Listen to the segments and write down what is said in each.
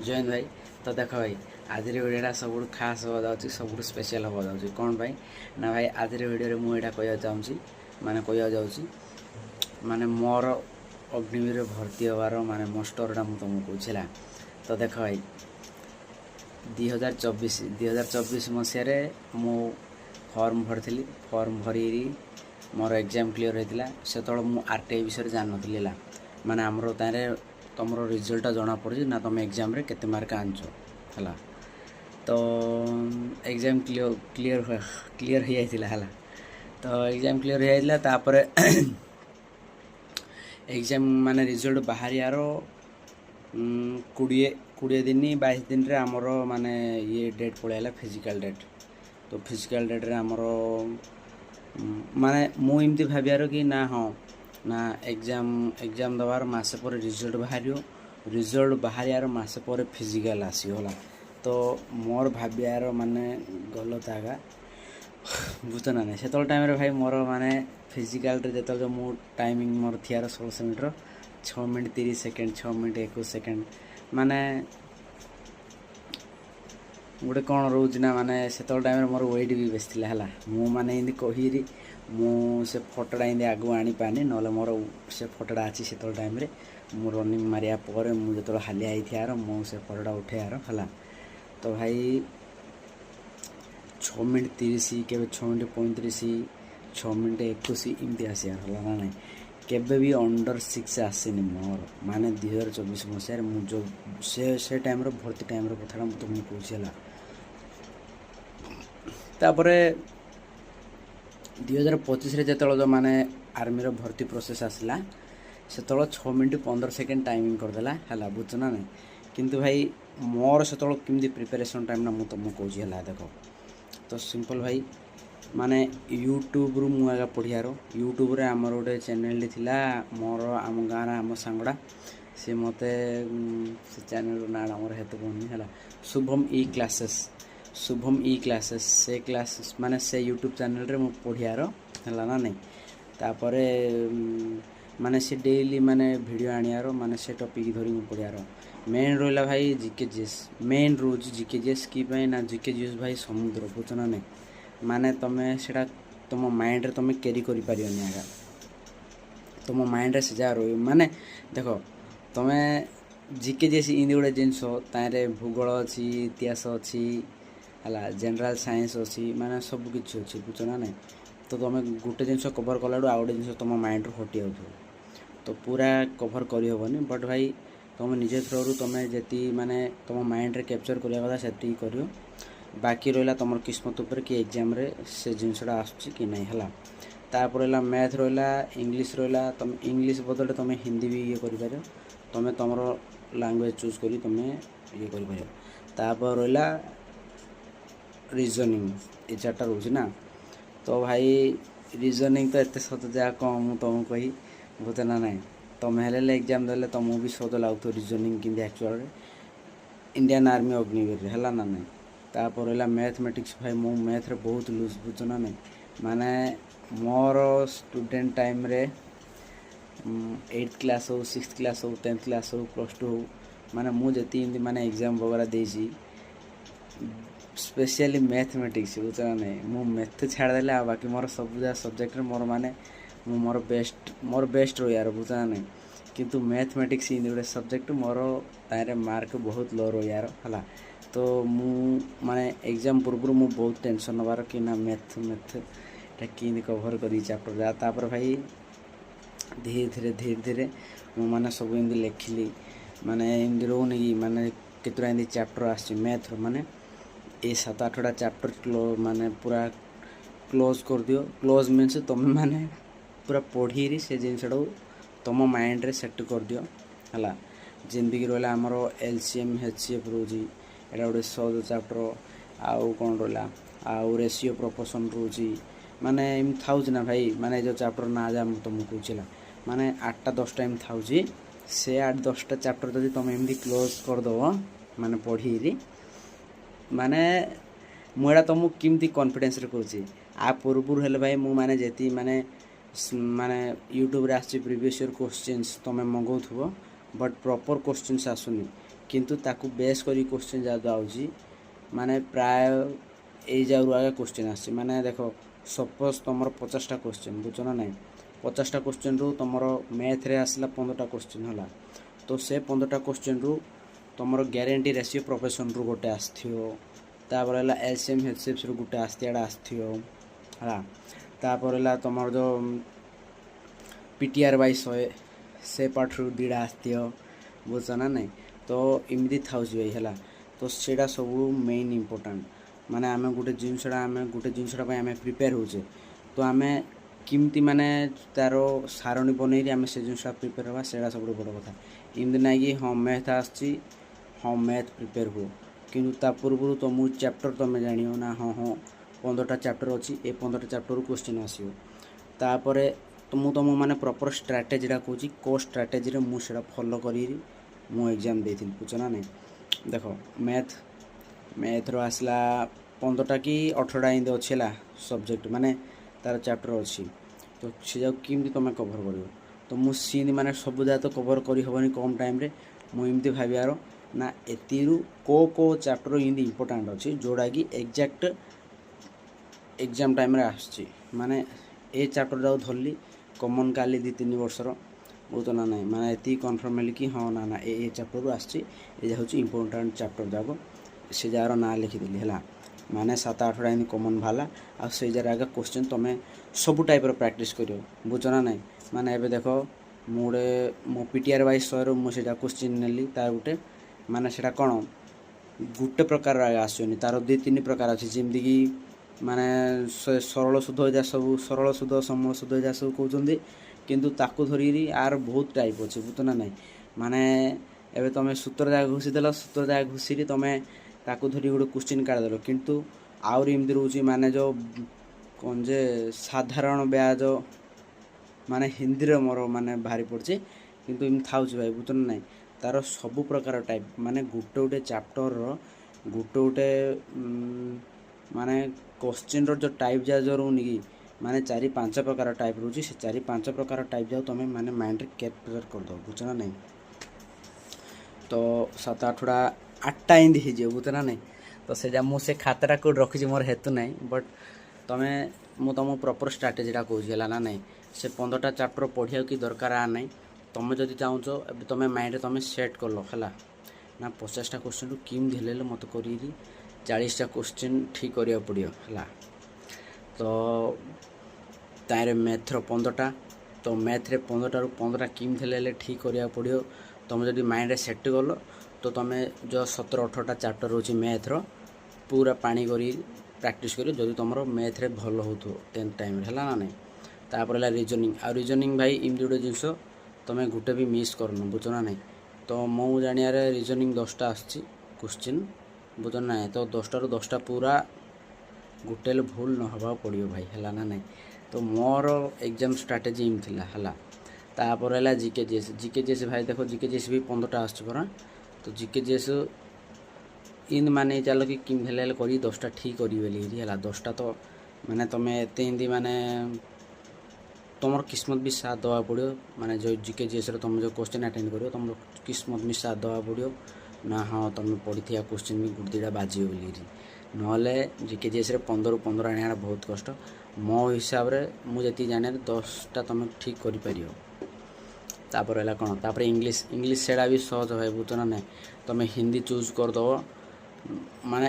ଜୟନ୍ତ ଭାଇ ତ ଦେଖ ଭାଇ ଆଜିର ଭିଡ଼ିଓଟା ସବୁଠୁ ଖାସ୍ ହେବା ଯାଉଛି ସବୁଠୁ ସ୍ପେଶିଆଲ୍ ହେବା ଯାଉଛି କ'ଣ ପାଇଁ ନା ଭାଇ ଆଜିର ଭିଡ଼ିଓରେ ମୁଁ ଏଇଟା କହିବାକୁ ଚାହୁଁଛି କହିବାକୁ ଯାଉଛି ମୋର ଅଗ୍ନିବୀରରେ ଭର୍ତ୍ତି ହେବାର ମୋ ଷ୍ଟୋରିଟା ମୁଁ ତୁମକୁ କହୁଛି ହେଲା। ତ ଦେଖ ଭାଇ 2024 ମସିହାରେ ମୁଁ ଫର୍ମ ଭରିଥିଲି। ଫର୍ମ ଭରି ମୋର ଏକ୍ଜାମ୍ କ୍ଲିୟର୍ ହୋଇଥିଲା। ସେତେବେଳେ ମୁଁ RTI ବିଷୟରେ ଜାଣିନଥିଲି ହେଲା। ଆମର ତାରେ तुम रिजल्ट जना पड़ी ना तुम एग्जाम रे केते मार्क आनछ हला। तो एग्जाम क्लियर हो जाइतिला हला। तो एग्जाम क्लियर हो जाइतिला तापर एग्जाम माने रिजल्ट बाहर यार 20 दिन 22 दिन रे हमर माने ये डेट पळैला फिजिकल डेट। तो फिजिकल डेट रे हमर माने मु इमती भाबियारो कि ना हाँ ना एग्जाम दबार मासे पर रिजल्ट बाहर यार मासे पर फिजिकल आसीगला। तो मोर भाबियार माने गलत आगा बुझत ना नहीं। से टाइम रे भाई मोर माने फिजिकल रे जो मु टाइमिंग मोर थियार 16 minute 6 minute 30 second 6 minute 21 second माने गोटे कौन रोज ना माने से टाइम रे मोर वेट भी बेस थिला हला। मु माने इndi कहिरी मु से फोटोटा इndi आगु आनी पानी नले मोर से फोटोटा अछि से टाइम रे मु रनिंग मारिया पर मु जतो हालिया आइथियार मु से फोटोटा उठेयार हला। तो भाई 6 मिनट 30 के 6 मिनट 35 6 मिनट 21 इमती आसियार हला ना नहीं केबे भी अंडर 6 आसीनी मोर माने 2024 मसिया मु जो से टाइम रे भर्ती टाइम रे कथाटा मु तुमको पूछला। तापरे 2025 रे जेतलो जो माने आर्मी रो भर्ती प्रोसेस आसला से 6 मिनट 15 सेकेंड टाइमिंग कर देला हला बुझ ना नहीं। किंतु भाई मोर से किमती प्रिपरेशन टाइम ना मु तुमको कहूँ हला। देखो तो सिंपल भाई माने यूट्यूब रु मु आगा पढ़ियारो यूट्यूब रे हमर गोटे चैनल थिला मोर आम गाँव आम सांगड़ा से मते से चैनल ना हमर हेतु कोनी हला शुभम ई क्लासेस से क्लासेस माने से यूट्यूब चैनल रे मु पढ़ियारो हला ना नहीं। तापरे माने से डेली माने वीडियो आनियारो माने से टॉपिक धरी मु पढ़ियारो मेन रोला भाई जीके जीएस मेन रोज जीके जीएस की भाई ना जीके जीएस भाई समुद्र बुझना नहीं माने तमे सेटा तुम माइंड रे तमे कैरी करि पारियोनी आगा तुम माइंड रे से जा रही माने देखो तमे जीके जीएस इंदी गोटे जिनस तारे भूगोल अच्छी इतिहास अच्छी हला जनरल साइंस अच्छी माने सब किछि अच्छी बुझना नहीं। तो तुम गोटे जिनस कवर कलाडू आ गोटे जिनस तुम माइंड रो हटि आउथो तो पूरा कवर करि होबनी। बट भाई तुम निजे थ्रू तुम जेती माने तुम माइंड रे कैप्चर करिया कथा सेती करियो बाकी रहा तुम किस्मत उपर कि एग्जाम रे से जिनसटा आसुची कि नहीं हला। तापर रहा मैथ रहा इंग्लिश रहा तुम इंग्लिश बदले तुम हिंदी भी ये कर पार तुम तुम लैंग्वेज चूज करी तुम ये कर पार। तापर रहा रीजनिंग ये चार्टा रोज ना। तो भाई रीजनिंग तो एत सत जा कम तुमको कही बुझे ना नहीं तुम हेले एग्जाम देले तुमको भी सद लगुथ रीजनिंग कि एक्चुअल इंडियन आर्मी अग्निवीर है ना नहीं। तापर रहा मैथमेटिक्स भाई मो मैथ रे बहुत लूज बुझना नहीं माने मोर स्टूडेंट टाइम रे 8th क्लास हो 6th क्लास हो 10th क्लास हो +2 हो माने मु जति माने एग्जाम वगैरह देसी स्पेशली मैथमेटिक्स बुझना नहीं मु मैथ छाड़ देले आ बाकी मोर सब सब्जेक्ट रे मोर माने मोर बेस्ट रो यार बुझना नहीं। किंतु मैथमेटिक्स इन गोटे सब्जेक्ट मोर तारे मार्क बहुत लो रो यार हला। तो मु माने एग्जाम पूर्व मु बहुत टेंशन नबार कि ना मैथ कि कवर करी चैप्टर जा। तापर भाई धीरे धीरे मु माने सब इमती लिखिली माने इमती रोनी कि माने केतरा इमती चैप्टर आछि मैथ माने ए 7-8टा चैप्टर माने पूरा क्लोज कर दियो। क्लोज मीन्स तुम माने पूरा पढ़ी से जिनसटा तुम माइंड रे सेट कर दियो हला। जेमती कि रहा आमर LCM HCF रोजी एटा गोटे 100 चैप्टर आउ कौन रहा आउ रेशियो प्रोपोर्शन रोजी माने एम थाउज ना भाई माने जो चैप्टर ना जा तुमको कहला माने 8टा 10टा एम थाउजी से 8-10टा चैप्टर जदि तुम एमती क्लोज कर दो माने पढ़ी माने मुड़ा तुमको किमती कॉन्फिडेंस रे कहूची आ पूर्व हेले भाई मु माने जेती माने यूट्यूब रे आछि प्रीवियस ईयर क्वेश्चंस तुम मंगाउथबो बट प्रॉपर क्वेश्चंस आसुनी କିନ୍ତୁ ତାକୁ ବେସ୍ କରି କ୍ୱେଶ୍ଚିନ୍ ଯାହା ଆଉଛି ମାନେ ପ୍ରାୟ ଏଇ ଯାଉରୁ ଆଗେ କ୍ୱେଶ୍ଚିନ୍ ଆସୁଛି। ମାନେ ଦେଖ ସପୋଜ୍ ତୁମର 50ଟା କ୍ୱେଶ୍ଚିନ୍ ବୁଝୁଛ ନା ନାହିଁ, 50ଟା କ୍ୱେଶ୍ଚିନ୍ରୁ ତୁମର ମ୍ୟାଥ୍ରେ ଆସିଲା 15ଟା କ୍ୱେଶ୍ଚିନ୍ ହେଲା, ତ ସେ 15ଟା କ୍ୱେଶ୍ଚିନ୍ରୁ ତୁମର ଗ୍ୟାରେଣ୍ଟି ରେସିଓ ପ୍ରୋଫେସନ୍ରୁ ଗୋଟେ ଆସିଥିବ, ତାପରେ ହେଲା ଏଲ୍ସିଏମ୍ ଏଚ୍ସିଏଫ୍ରୁ ଗୋଟେ ଆସିଥିବ ହେଲା, ତାପରେ ହେଲା ତୁମର ଯେଉଁ PTR/100 ସେ ପାଠରୁ ଦୁଇଟା ଆସିଥିବ ବୁଝୁଛ ନା ନାହିଁ। ତ ଏମିତି ଥାଉଛି ଭାଇ ହେଲା। ତ ସେଇଟା ସବୁ ମେନ୍ ଇମ୍ପୋର୍ଟାଣ୍ଟ। ମାନେ ଆମେ ଗୋଟେ ଜିନିଷଟା ପାଇଁ ଆମେ ପ୍ରିପେୟାର ହେଉଛେ, ତ ଆମେ କେମିତି ମାନେ ତା'ର ସାରଣୀ ବନେଇକି ଆମେ ସେ ଜିନିଷଟା ପ୍ରିପେୟାର ହେବା, ସେଇଟା ସବୁଠୁ ବଡ଼ କଥା। ଏମିତି ନାହିଁ କି ହଁ ମ୍ୟାଥ୍ ଆସିଛି, ହଁ ମ୍ୟାଥ୍ ପ୍ରିପେୟାର ହୁଅ, କିନ୍ତୁ ତା ପୂର୍ବରୁ ତୁମକୁ ଚ୍ୟାପ୍ଟର ତୁମେ ଜାଣିବ ନା, ହଁ 15ଟା ଚ୍ୟାପ୍ଟର ଅଛି, ଏ 15ଟା ଚ୍ୟାପ୍ଟରରୁ କ୍ୱେଶ୍ଚିନ୍ ଆସିବ। ତାପରେ ମୁଁ ତୁମକୁ ମାନେ ପ୍ରପର୍ ଷ୍ଟ୍ରାଟେଜିଟା କହୁଛି, କେଉଁ ଷ୍ଟ୍ରାଟେଜିରେ ମୁଁ ସେଇଟା ଫଲୋ କରିକି ମୁଁ ଏକ୍ଜାମ୍ ଦେଇଥିଲି ବୁଝୁଛ ନା ନାହିଁ। ଦେଖ ମ୍ୟାଥ୍ର ଆସିଲା 15ଟା କି 18ଟା ଏମିତି ଅଛି ହେଲା ସବଜେକ୍ଟ, ମାନେ ତା'ର ଚ୍ୟାପ୍ଟର ଅଛି। ତ ସେ ଯାକୁ କେମିତି ତୁମେ କଭର୍ କରିବ, ତ ମୁଁ ସେମିତି ମାନେ ସବୁ ଯାକ ତ କଭର୍ କରିହେବନି କମ୍ ଟାଇମ୍ରେ। ମୁଁ ଏମିତି ଭାବିବାର ନା ଏତିରୁ କେଉଁ ଚ୍ୟାପ୍ଟର ଏମିତି ଇମ୍ପୋର୍ଟାଣ୍ଟ ଅଛି ଯେଉଁଟାକି ଏକ୍ଜାକ୍ଟ ଏକ୍ଜାମ୍ ଟାଇମ୍ରେ ଆସୁଛି। ମାନେ ଏ ଚ୍ୟାପ୍ଟର ଯାକୁ ଧରିଲି କମନ୍ କାଲି 2-3 ବର୍ଷର ବୁଝୁଛ ନା ନାହିଁ। ମାନେ ଏତିକି କନଫର୍ମ ହେଲି କି ହଁ ନା ଏ ଚ୍ୟାପ୍ଟରରୁ ଆସିଛି, ଏ ହେଉଛି ଇମ୍ପୋର୍ଟାଣ୍ଟ ଚ୍ୟାପ୍ଟର ଯାକ, ସେ ଯାହାର ନାଁ ଲେଖିଦେଲି ହେଲା। ମାନେ 7-8ଟା ଏମିତି କମନ୍ ବାହାରିଲା, ଆଉ ସେଇ ଯାହାର ଆଗ କ୍ୱେଶ୍ଚିନ୍ ତୁମେ ସବୁ ଟାଇପ୍ର ପ୍ରାକ୍ଟିସ୍ କରିବ ବୁଝୁଛ ନା ନାହିଁ। ମାନେ ଏବେ ଦେଖ ମୁଁ PTR/100ରୁ ମୁଁ ସେଇଟା କ୍ୱେଶ୍ଚିନ୍ ନେଲି, ତାର ଗୋଟେ ମାନେ ସେଇଟା କ'ଣ ଗୋଟେ ପ୍ରକାରର ଆଗ ଆସୁନି, ତା'ର 2-3 ପ୍ରକାର ଅଛି। ଯେମିତିକି ମାନେ ସରଳ ସୁଧ ଯାହା ସବୁ ସରଳ ସୁଧ, ସମୂଳ ସୁଧ ଯାହା ସବୁ କହୁଛନ୍ତି, କିନ୍ତୁ ତାକୁ ଧରିକିରି ଆର ବହୁତ ଟାଇପ୍ ଅଛି ବୁଝୁଛ ନା ନାହିଁ। ମାନେ ଏବେ ତୁମେ ସୂତ୍ର ଯାକ ଘୁଷିଦେଲ, ସୂତ୍ର ଯାକ ଘୁଷିକି ତୁମେ ତାକୁ ଧରି ଗୋଟେ କ୍ୱେଶ୍ଚିନ୍ କାଢ଼ିଦେଲ, କିନ୍ତୁ ଆହୁରି ଏମିତି ରହୁଛି ମାନେ ଯେଉଁ କ'ଣ ଯେ ସାଧାରଣ ବ୍ୟାଜ, ମାନେ ହିନ୍ଦୀରେ ମୋର ମାନେ ବାହାରି ପଡ଼ୁଛି, କିନ୍ତୁ ଏମିତି ଥାଉଛି ଭାଇ ବୁଝୁଛ ନା ନାହିଁ। ତା'ର ସବୁ ପ୍ରକାର ଟାଇପ୍, ମାନେ ଗୋଟେ ଚ୍ୟାପ୍ଟରର ଗୋଟେ ମାନେ କ୍ୱେଶ୍ଚିନ୍ର ଯେଉଁ ଟାଇପ୍ ଯାକ ଯେଉଁ ରହୁନି କି, ମାନେ 4-5 ପ୍ରକାର ଟାଇପ୍ ରହୁଛି। ସେ 4-5 ପ୍ରକାର ଟାଇପ୍ ଯାକ ତୁମେ ମାନେ ମାଇଣ୍ଡରେ କ୍ୟାପଚର୍ କରିଦେବ ବୁଝୁଛ ନା ନାହିଁ। ତ 7-8ଟା ଏମିତି ହେଇଯିବ ବୁଝୁଛ ନା ନାହିଁ। ତ ସେଇଟା ମୁଁ ସେ ଖାତାଟା କେଉଁଠି ରଖିଛି ମୋର ହେତୁ ନାହିଁ, ବଟ୍ ମୁଁ ତୁମକୁ ପ୍ରପର୍ ଷ୍ଟ୍ରାଟେଜିଟା କହୁଛି ହେଲା ନା ନାହିଁ। ସେ 15ଟା ଚ୍ୟାପ୍ଟର ପଢ଼ିବାକୁ କି ଦରକାର ନାହିଁ। ତୁମେ ଯଦି ଚାହୁଁଛ ଏବେ ତୁମେ ମାଇଣ୍ଡରେ ତୁମେ ସେଟ୍ କଲ ହେଲା ନା 50ଟା କ୍ୱେଶ୍ଚିନ୍ରୁ କେମିତି ହେଲେ ମୋତେ କରିକି 40ଟା କ୍ୱେଶ୍ଚିନ୍ ଠିକ୍ କରିବାକୁ ପଡ଼ିବ ହେଲା। ତ ତାରେ ମ୍ୟାଥ୍ର 15ଟା, ତ ମ୍ୟାଥ୍ରେ 15ଟାରୁ 15ଟା କେମିତି ହେଲେ ଠିକ୍ କରିବାକୁ ପଡ଼ିବ। ତୁମେ ଯଦି ମାଇଣ୍ଡରେ ସେଟ୍ କଲ, ତ ତୁମେ ଯେଉଁ 17-18ଟା ଚ୍ୟାପ୍ଟର ରହୁଛି ମ୍ୟାଥ୍ର ପୁରା ପାଣି କରି ପ୍ରାକ୍ଟିସ୍ କରିବ, ଯଦି ତୁମର ମ୍ୟାଥ୍ରେ ଭଲ ହେଉଥିବ 10th ଟାଇମ୍ରେ ହେଲା ନା ନାହିଁ। ତାପରେ ହେଲା ରିଜନିଂ। ଆଉ ରିଜନିଂ ଭାଇ ଏମିତି ଗୋଟେ ଜିନିଷ ତୁମେ ଗୋଟେ ବି ମିସ୍ କରୁନ ବୁଝୁଛ ନା ନାହିଁ। ତ ମୁଁ ଜାଣିବାରେ ରିଜନିଂ 10ଟା ଆସୁଛି କ୍ୱେଶ୍ଚିନ୍ ବୁଝୁଛ ନା ନାହିଁ। ତ 10ଟାରୁ 10ଟା ପୁରା ଗୋଟେ ହେଲେ ଭୁଲ ନ ହେବାକୁ ପଡ଼ିବ ଭାଇ ହେଲା ନା ନାହିଁ। ତ ମୋର ଏକ୍ଜାମ୍ ଷ୍ଟ୍ରାଟେଜି ଏମିତି ଥିଲା ହେଲା। ତାପରେ ହେଲା ଜିକେ ଜିଏସ୍ ଭାଇ ଦେଖ ଜିକେ ଜିଏସ୍ ବି 15ଟା ଆସୁଛି ପରା। ତ ଜିକେ ଜିଏସ୍ ଇନ୍ ମାନେ ଚାଲ କି କେମିତି ହେଲେ କରି 10ଟା ଠିକ୍ କରିବି ବୋଲି ହେଲା। 10ଟା ତ ମାନେ ତୁମେ ଏତେ ଏମିତି ମାନେ ତୁମର କିସ୍ମତ ବି ସାଥ ଦେବାକୁ ପଡ଼ିବ। ମାନେ ଯେଉଁ ଜିକେ ଜିଏସ୍ରେ ତୁମେ ଯେଉଁ କ୍ୱେଶ୍ଚିନ୍ ଆଟେଣ୍ଡ କରିବ, ତୁମର କିସ୍ମତ ବି ସାଥ ଦେବାକୁ ପଡ଼ିବ ନା, ହଁ ତୁମେ ପଢ଼ିଥିବା କ୍ୱେଶ୍ଚିନ୍ ବି ଗୋଟେ ଦୁଇଟା ବାଜିବ ବୋଲିକିରି। ନହେଲେ ଜିକେ ଜିଏସ୍ରେ 15ରୁ 15 ଆଣିବାଟା ବହୁତ କଷ୍ଟ। ମୋ ହିସାବରେ ମୁଁ ଯେତିକି ଜାଣିବାରେ 10ଟା ତୁମେ ଠିକ୍ କରିପାରିବ। ତାପରେ ହେଲା କ'ଣ, ତାପରେ ଇଂଲିଶ ସେଇଟା ବି ସହଜ ଭାଇ ବୁଝୁଛ ନା ନାହିଁ। ତୁମେ ହିନ୍ଦୀ ଚୁଜ୍ କରିଦେବ, ମାନେ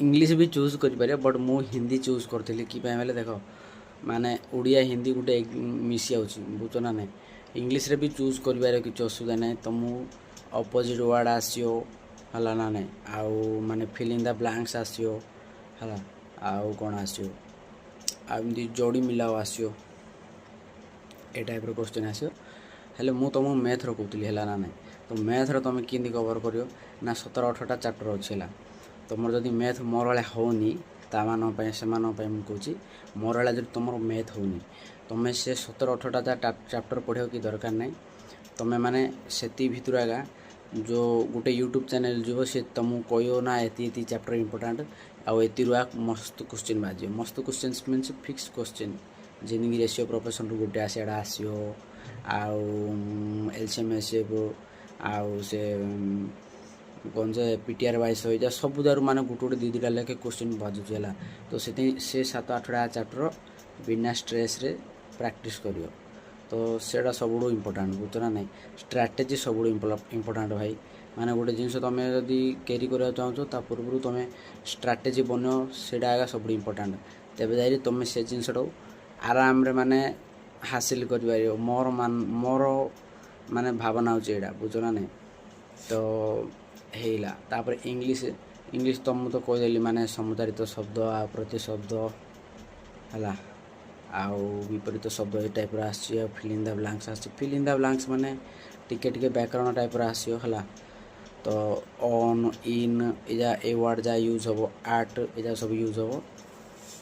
ଇଂଲିଶ ବି ଚୁଜ୍ କରିପାରିବ, ବଟ୍ ମୁଁ ହିନ୍ଦୀ ଚୁଜ୍ କରିଥିଲି କି ପାଇଁ ବୋଲେ ଦେଖ ମାନେ ଓଡ଼ିଆ ହିନ୍ଦୀ ଗୋଟେ ମିଶି ଯାଉଛି ବୁଝୁଛ ନା ନାହିଁ। ଇଂଲିଶରେ ବି ଚୁଜ୍ କରିପାରିବ, କିଛି ଅସୁବିଧା ନାହିଁ। ତୁମକୁ ଅପୋଜିଟ୍ ୱାର୍ଡ଼ ଆସିବ ହେଲା ନା ନାହିଁ, ଆଉ ମାନେ ଫିଲ୍ ଇନ୍ ଦ ବ୍ଲାଙ୍କ୍ସ ଆସିବ ହେଲା, ଆଉ କ'ଣ ଆସିବ, ଆଉ ଏମିତି ଯୋଡ଼ି ମିଲାଅ ଆସିବ, ଏ ଟାଇପ୍ର କ୍ୱେଶ୍ଚିନ୍ ଆସିବ। ହେଲେ ମୁଁ ତୁମକୁ ମ୍ୟାଥ୍ର କହୁଥିଲି ହେଲା ନା ନାହିଁ। ତ ମ୍ୟାଥ୍ର ତୁମେ କେମିତି କଭର୍ କରିବ ନା 17-18ଟା ଚ୍ୟାପ୍ଟର ଅଛି ହେଲା। ତୁମର ଯଦି ମ୍ୟାଥ୍ ମୋର ଭଳିଆ ହେଉନି, ସେମାନଙ୍କ ପାଇଁ ମୁଁ କହୁଛି, ମୋର ଭଳିଆ ଯଦି ତୁମର ମ୍ୟାଥ୍ ହେଉନି, ତୁମେ ସେ 17-18ଟା ଚ୍ୟାପ୍ଟର ପଢ଼ିବାକୁ କି ଦରକାର ନାହିଁ। ତୁମେ ମାନେ ସେତିକି ଭିତରୁ ଆଗା ଯେଉଁ ଗୋଟେ ୟୁଟ୍ୟୁବ୍ ଚ୍ୟାନେଲ୍ ଯିବ, ସେ ତୁମକୁ କହିବ ନା ଏତିକି ଚ୍ୟାପ୍ଟର ଇମ୍ପୋର୍ଟାଣ୍ଟ, ଆଉ ଏତିରୁ ମସ୍ତ କ୍ୱେଶ୍ଚିନ୍ ବାଜିବ। ମସ୍ତ କ୍ୱେଶ୍ଚିନ୍ସ ମିନ୍ସ ଫିକ୍ସ କ୍ୱେଶ୍ଚିନ୍, ଯେମିତିକି ରେସିଓ ପ୍ରୋଫେସନ୍ରୁ ଗୋଟେ ସେଇଟା ଆସିବ, ଆଉ ଏଲ୍ସିଏମ୍ ଏଚ୍ସିଏଫ୍, ଆଉ ସେ गंजे पीटीआर वाइज हो जा सबुदारू माने गुटे गुटे 2-2टा लेखे क्वेश्चन बाजुची है तो से 7-8टा चैप्टर बिना स्ट्रेस रे प्रैक्टिस करियो तो सेटा सबुठू इम्पोर्टाट बुझ ना नहीं स्ट्राटेजी सबुठू इम्पोर्टाट भाई माने गोटे जिनस तुम जदि कैरी करा चाहो ता पूर्व तुम स्ट्राटेजी बन से आगे सब इम्पोर्टाट तेज जाए तुम से जिनटा आराम रे माने हासिल कर मोर माने भावना होची एडा बुझ ना नहीं तो हेला तापर इंग्लिश तो मुझे कहीदेली माने समुदारित शब्द आ प्रतिशब्द है आउ विपरीत शब्द ये टाइप आसी फिल इन द ब्लैंक्स आसी फिल इन द ब्लैंक्स माने टिके टिके व्याकरण टाइप आसियो है तो ऑन इन एजा ए वर्ड जा यूज हम आर्ट एजा सब यूज हम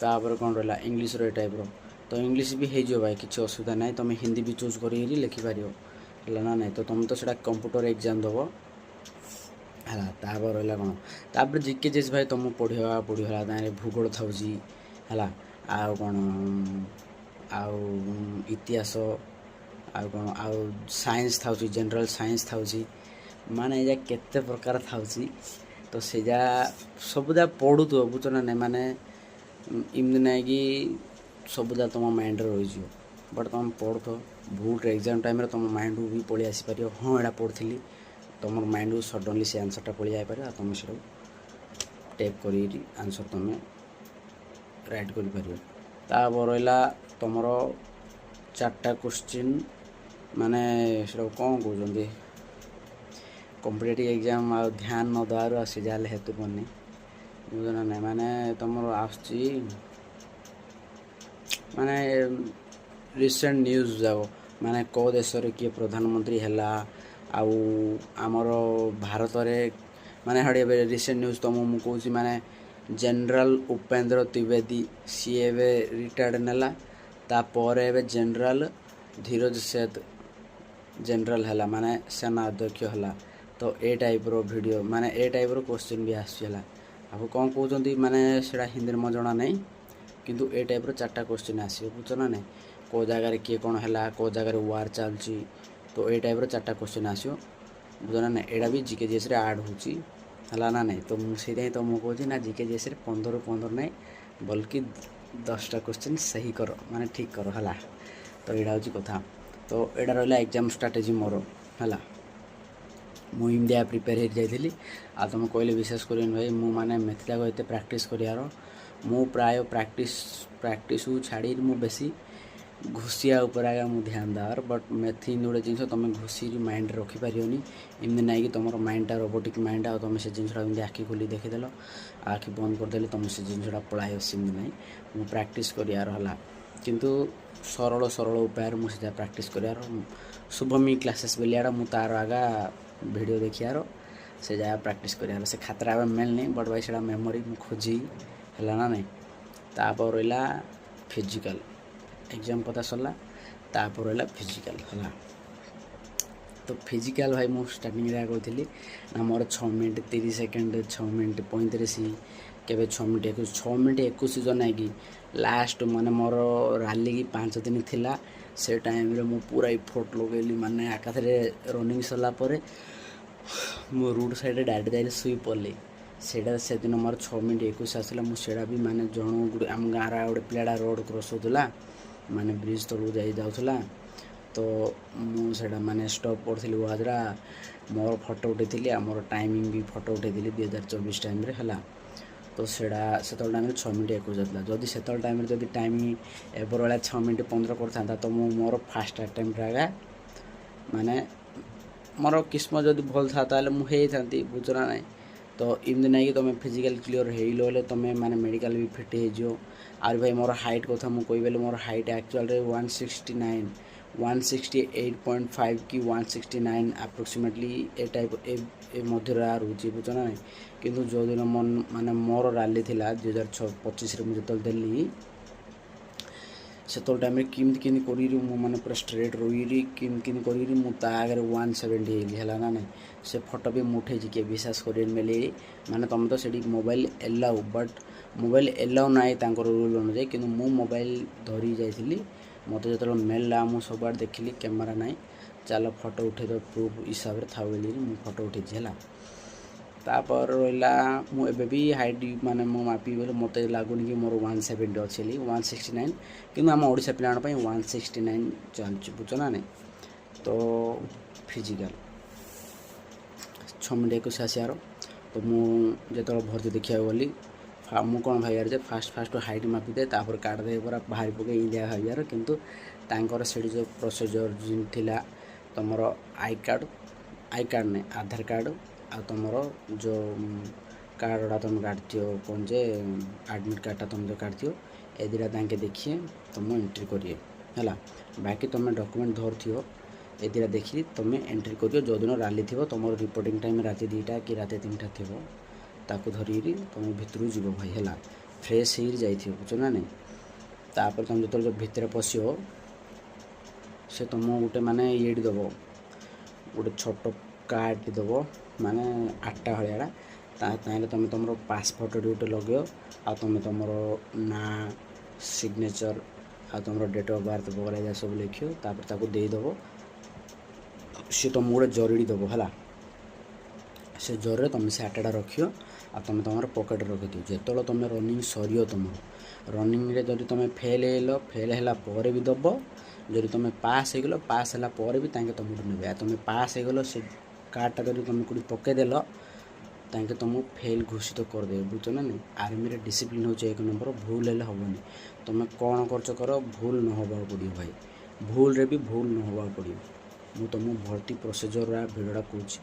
तापर कौन रहा इंग्लिश रो टाइप रो तो इंग्लिश भी हो भाई किसी असुविधा ना तुम हिंदी भी चूज कर लिखिपार है ना नहीं तो तुम तो सीटा कंप्यूटर एग्जाम दब है तापर रहा कौन तापर जिके जेस भाई तुम पढ़ा भूगोल था है आउ कौन आउ इतिहास आउ कौन आउ साइंस था जनरल साइंस था माने एजा केते प्रकार था तो से जा सबुदा पढ़ु तो बुझ ना नहीं माने इमती ना कि सबुदा तुम माइंड रही बट तुम पढ़ तो भूल एग्जाम टाइम तुम माइंड भी पलि आसीपर हाँ यहाँ पढ़ी तुम माइंड को सडनली से आंसरटा पलि जापर तुम से टेप कर आंसर तुम राइट कर रहा तुम 4टा क्वेश्चन माने कौन कहते कॉम्पिटिटिव एग्जाम आ ध्यान न देवार आसी जाले हेतु करनी बुझना ना माने तुम आसची माने रिसेंट न्यूज जाओ माने को देश रे किए प्रधानमंत्री हैला आउ आमर भारत रे माने हड़े रिसेंट न्यूज तुम मु कहूँ माने जनरल उपेंद्र त्रिवेदी सी एवे रिटायर्ड नेला तापर एवं जनरल धीरज सेठ जनरल है माने सेना अध्यक्ष है तो ए टाइप रो वीडियो माने ए टाइप रो क्वेश्चन भी आसला आप कौन कहते माने सेटा हिंदी में जना नहीं किंतु ए टाइप रो 4टा क्वेश्चन आस बुझ ना नहीं को जगार किए कौन है को जगार वार चलती तो ए टाइप रो 4टा क्वेश्चन आसो बुझ ना नहीं एटा भी जीके जीएस रे ऐड होची है ना नहीं तो मुझे तो मुझे कहूँ ना जीके जीएस रे 15 नहीं बल्कि 10टा क्वेश्चन सही करो माने ठीक करो है तो यहाँ हूँ कथा तो यहाँ रहा एग्जाम स्ट्राटेजी मोर है मुझे प्रिपेयर हो जाइली आ तुम कहले विश्वास कर भाई मु माने मैथ जाक एत प्राक्ट कर मु प्राय प्राक्ट छाड़ी मु बेसी घोषिया उपर आगे मुझे ध्यान देवार बट मैथ इन गोटे जिन तुम घोषी माइंड रखिपारनी इमती ना कि तुम माइंडटा रोबोटिक माइंड आ तुम से जिनसा आखि खोली देखीदेल आखि बंद करदे तुम से जिनसा पढ़ाई सेमती ना मु प्राक्ट कर किंतु सरल सरल उपाय मुझे प्राक्ट कर शुभमी क्लासेस बेलियाड़ा मु तार आगा वीडियो देखियार से जगह प्राक्ट कर से खातर मिलनी बट भाई से मेमोरी मु खोजी है ना नहीं तापर रहा फिजिकल एग्जाम पता सरला तापर रहा फिजिकल है तो फिजिकल भाई मु स्टार्टिंग कहती ना मोर 6 मिनट 30 सेकेंड 6 मिनट 35 केवे 6 मिनट 21 6 मिनट 21 जो ना कि लास्ट माने मोर राली की 5 दिन थिला से टाइम रे मु पूरा इफोर्ट लगेली माने आकाशरे रनिंग सरला परे मो रोड साइड डायरेक्ट जाइए शुई पड़ली सेटा से दिन मोर 6 मिनट 21 आसला मुझे भी माने जन आम गाँव गोटे पिलाटा रोड क्रॉस होता माने ब्रिज तलू जाऊला तो मुझे माने स्टॉप पड़ी वाजरा मोर फोटो उठे मोर टाइमिंग भी फोटो उठे 2024 टाइम रे है तो सेटा से टाइम 6 मिनट 21 जाता जदि से टाइम जब टाइम एबर वाला 6 मिनट 15 करता तो मोर फास्ट अटेम्प्ट आगा माने मोर किस्मत जब भल था मुझे था बुझना ना तो इमती ना कि तुम फिजिकल क्लीयर हो तुम माने मेडिकल भी फिट हो आर भाई मोर हाइट कथा मुझे कही मोर हाइट एक्चुअल 168.5 कि 169 अप्रोक्सीमेटली ए टाइप ए मध्य रोचे बुझना ना किंतु जो दिन मन माने मोर रैली थी 2025 मुझे देली से टाइम किमती कर मैंने पूरा स्ट्रेट रही किमती कर आगे 170 है ना नहीं से फोटो भी मुठे किए विश्वास कर मेले माने तुम तो से mobile allow but mobile allow ना रूल अनुजाई कि मु मोबाइल धरी जाइली मत जो मेलला मुझे सब आड़े देखिली कैमेरा ना चल फोटो उठे तो प्रूफ हिसाब से था बोली मुझे फोटो उठे है तापर रहा मुझे हाइट माने मो मापी बोले मत लगुनि कि मोर 170 अच्छे 169 कि आम ओडिशा पिला 169 चलुच बुझ ना नहीं। तो फिजिकल 6 मिनट 21 आसार तो मुझे भर्ती देखा गली मुझे कौन भाइबार जे फास्ट हाइट मापिदे तापर काटदे पूरा बाहरी पके इंडिया भाइबार किंतु तांकर से जो प्रोसीजर थिला तुमर आई कार्ड नहीं आधार कार्ड आ तुमर जो कार्डा तुम काटो कौन जे एडमिट कार्डटा तुम जो काटो ए दुटा तांके देखिए तुम एंट्री करिए है। बाकी तुम डॉक्यूमेंट धरथियो ए दुटा देखी तुम एंट्री करियो जो दिन रैली थी तुम रिपोर्टिंग टाइम राति 2टा कि राति 3टा थी ताकू धरिकी तुम भितर जीव भाई है फ्रेश हो जाइए बुझ ना नहीं। तापर तुम जो भितर पशियो से तुम गोटे माने ये दब गोटे छोट कार्ड दब माने 8टा भाया तुम तुम पासपोर्ट गोटे लगे आ तुम तुम ना सिग्नेचर आ तुम डेट ऑफ बर्थ वगैरह सब लिखियो तापर देदब सी तुम गोटे जरूरी दब है से जरूर तुम से 8टा रखियो आ तुम तुम पकेट रखिदियो जो तुम रनिंग सर तुम रनिंग रे जब तुम फेल है भी दब जब तुम पास हो गल पास है भी तुमको ने तुम पास हो गल से कार्डटा जब तुम कौटी पकईदेल तांके तुमको फेल घोषित करदे बुझ ना नहीं। आर्मी रे डिसिप्लिन हो 1 नंबर भूल है हेनी तुम कौन कर भूल न होगा पड़ो भाई भूल रे भी भूल न होगा पड़ो मु तुम भर्ती प्रोसीजर भिडटा कौच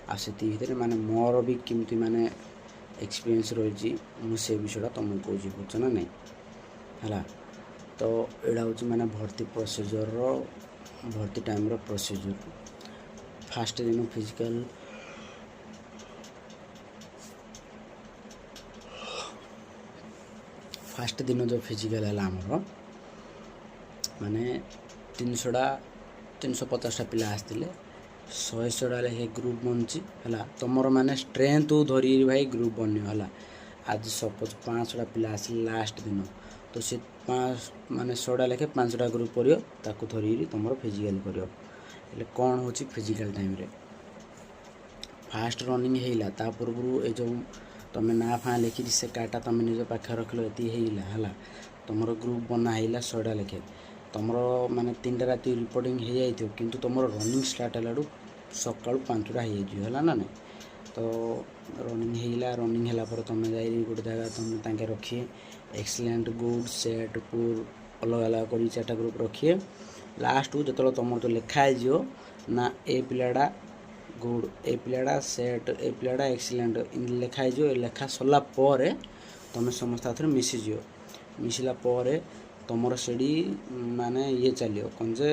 आती भितर माने मोर भी किमती माने एक्सपीरियंस रही मुझे विषयटा तुमको कौच बुझ ना नहीं है। तो यहाँ हूँ माने भर्ती प्रोसीजर भर्ती टाइम प्रोसीजर फास्ट दिन फिजिकल फास्ट दिन जो फिजिकल है आमर माने 350टा पिला आसते 100टा लेखे ग्रुप बनची है तुम माने स्ट्रेंथ धरी भाई ग्रुप बन है। आज सपोज 500टा पिला आस लास्ट दिन तो सी 5 माने 100टा लेखे 500टा ग्रुप कर धरी तुम फिजिकल कर कौन हो फिजिकल टाइम रे फास्ट रनिंग है पूर्व ये जो तुम ना फा लिखी से कार्डटा तुम निज पाखे रखल ये है तुम ग्रुप बना है 100टा लेखे तुम माने 3टा राति रिपोर्टिंग हो जाइए किंतु तुम रनिंग स्टार्ट है सका 5टा है ना नहीं। तो रनिंग है तुम जा गोटे जगह तुम तांके रखिए एक्सीलेंट गुड सेट पुर अलग अलग कर 4टा ग्रुप रखिए लास्ट को जो तुम तो लिखाई ना ए पिलाटा गुड ए पिलाटा सेट ए पिलाटा एक्सीलेंट इन लिखाई लेखा सरला तुम समस्त हाथ मिसीज मिसला तुम से माने ये चलियो कौन से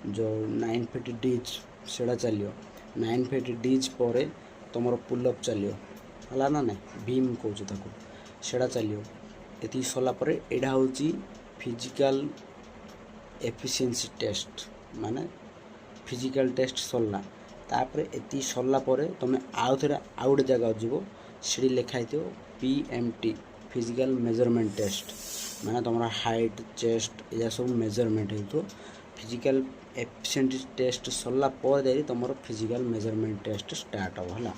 जो 9 फीट डीज से चलियो 9 फीट डीज पर तुम पुलअप चलियो है ना नहीं भीम कौच से चलियो ये सरला यहाँ हूँ फिजिकल एफिशिएंसी टेस्ट माने फिजिकल टेस्ट सरला तापर ये सरला तुम आउ थे आउ गोटे जगह जीव से लिखाई थो PMT फिजिकल मेजरमेंट टेस्ट माने तुम हाइट चेस्ट या सब मेजरमेंट हो फिजिकल एफिशिएंसी टेस्ट सरला तुम फिजिकल मेजरमेंट टेस्ट स्टार्ट हो है।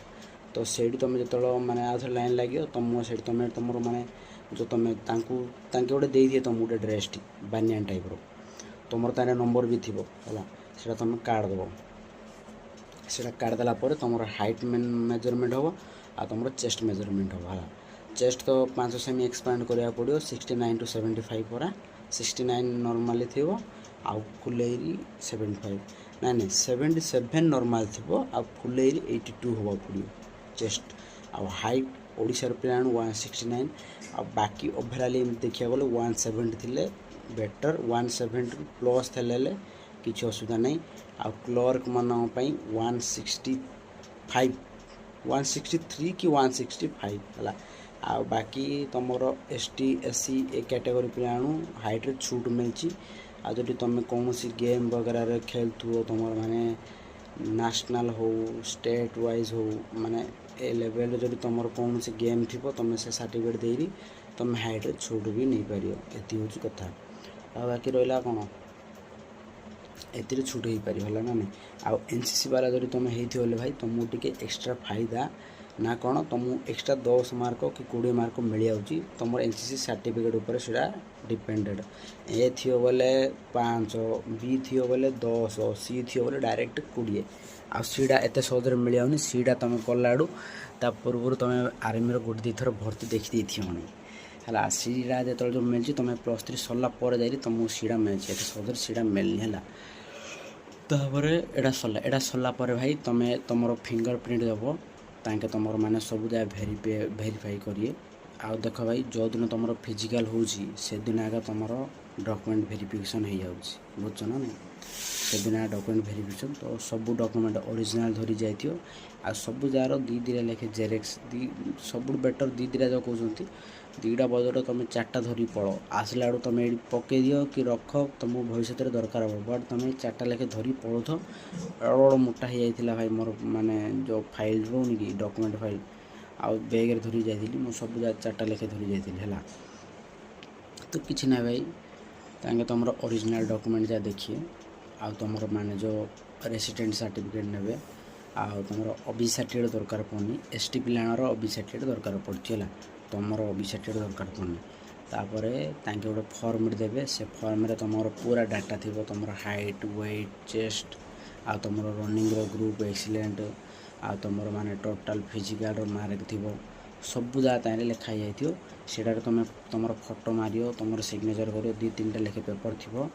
तो से तुम जो मैंने आउ थे लाइन लगे तुम से तुम तुम माने जो तुम गोटे दे तुम गोटे ड्रेस बानियान टाइप तुम तार नंबर भी थी है से तुम कार्ड दब से कार्ड देला तुम हाइट मेजरमेंट हम आ तुम चेस्ट मेजरमेंट हम है। चेस्ट तो 5 सेमी एक्सपांड करा पड़ो 69 to 75 परा 69 नॉर्मली थी आउ फुलेरी 75 नहीं 77 नॉर्मल थी आ फुलेरी 82 हवा पड़ो चेस्ट आ हाइट ओडिशार पिला 169 आ बाकी ओभराली देखा गले 170 थिले बेटर 170 प्लस थे किसी असुविधा नहीं आ क्लर्क मान 165 163 कि 165 है आ बाकी तुम ST SC ए कैटेगरी पिला हाइट रे छूट मिलची आ जब तुम कौन सी गेम वगैरह खेलु तुम माने नेशनल हो स्टेट वाइज हो माने ए लेवल जब तुम कौन सी गेम थी तुम से सर्टिफिकेट दे तुम हाइट रे छूट भी नहीं पार ये हूँ कथा आ बाकी रहा कौन ए छूट हो पार है ना नहीं। आउ NCC वाला जब तुम हो भाई तुमको टे एक्सट्रा फायदा ना कौन तुमको एक्स्ट्रा 10 मार्क कि 20 मार्क मिल जाऊँगी तुम एनसीसी सर्टिफिकेट उपर से डिपेंडेड। ए थी बोले 5, बी थी बोले 10, सी थी बोले डायरेक्ट 20 आ सीटा एत सहजरे मिल जाऊनी। सीटा तुम कला ता पूर्व तुम आर्मी गोटे दी थर भर्ती देखी थी है सीटा जो जो मिली तुम +3 सरला जा तुमको सीटा मिली एत सहजरे सीटा मिलनी है। तापर एटा सरला भाई तुम तुम फिंगर प्रिंट देव ताके तुम मैंने सब जगह भेरीफाई करिए। आउ देख भाई जो दिन तुम फिजिकल से दिन आगे तुम डॉक्यूमेंट वेरिफिकेशन हो जाऊँगी बुझ ना नहीं से दिन डॉक्यूमेंट वेरिफिकेशन तो सब डॉक्यूमेंट ओरिजिनल धरी जाइए। आ सब जार 2 लेखे जेरेक्स सब बेटर 2 जो कहते 2टा बजट तुम 4टा धरी पड़ आसला आड़ तुम ये पकई दियो कि रख तुम भविष्य में दरकार हे बट तुम 4टा लेखे धरी पड़ो तो बड़ मोटा हो जाता भाई मोर माने जो फाइल रोनी कि डॉक्यूमेंट फाइल आउ बैग धरी जाइली मु सब 4टा लेखे धरी जाइली है। तो किसी ना भाई ताकि तुम ओरिजिनल डॉक्यूमेंट जा देखिए आउ तुम माने जो रेसिडेंट सर्टिफिकेट ने आउ तुम ओबी सर्टिफिकेट दरकार पड़नी। एसटी पिलाणर ओबी सर्टिफिकेट दरकार पड़ती है तुम ओबी सर्टिफिकेट दरकार पड़नी। तापर ताकि गोटे फॉर्म देवे से फॉर्म रे तुम पूरा डाटा थी तुम हाइट वेट चेस्ट आ तुम रनिंग ग्रुप एक्सीलेंट आ तुम माने टोटाल फिजिकल मार्क थी सब जगह लिखाई जाइए। सेटार तुम तुम फोटो मारियो तुम सिग्नेचर करियो 2-3टा लेखे पेपर थी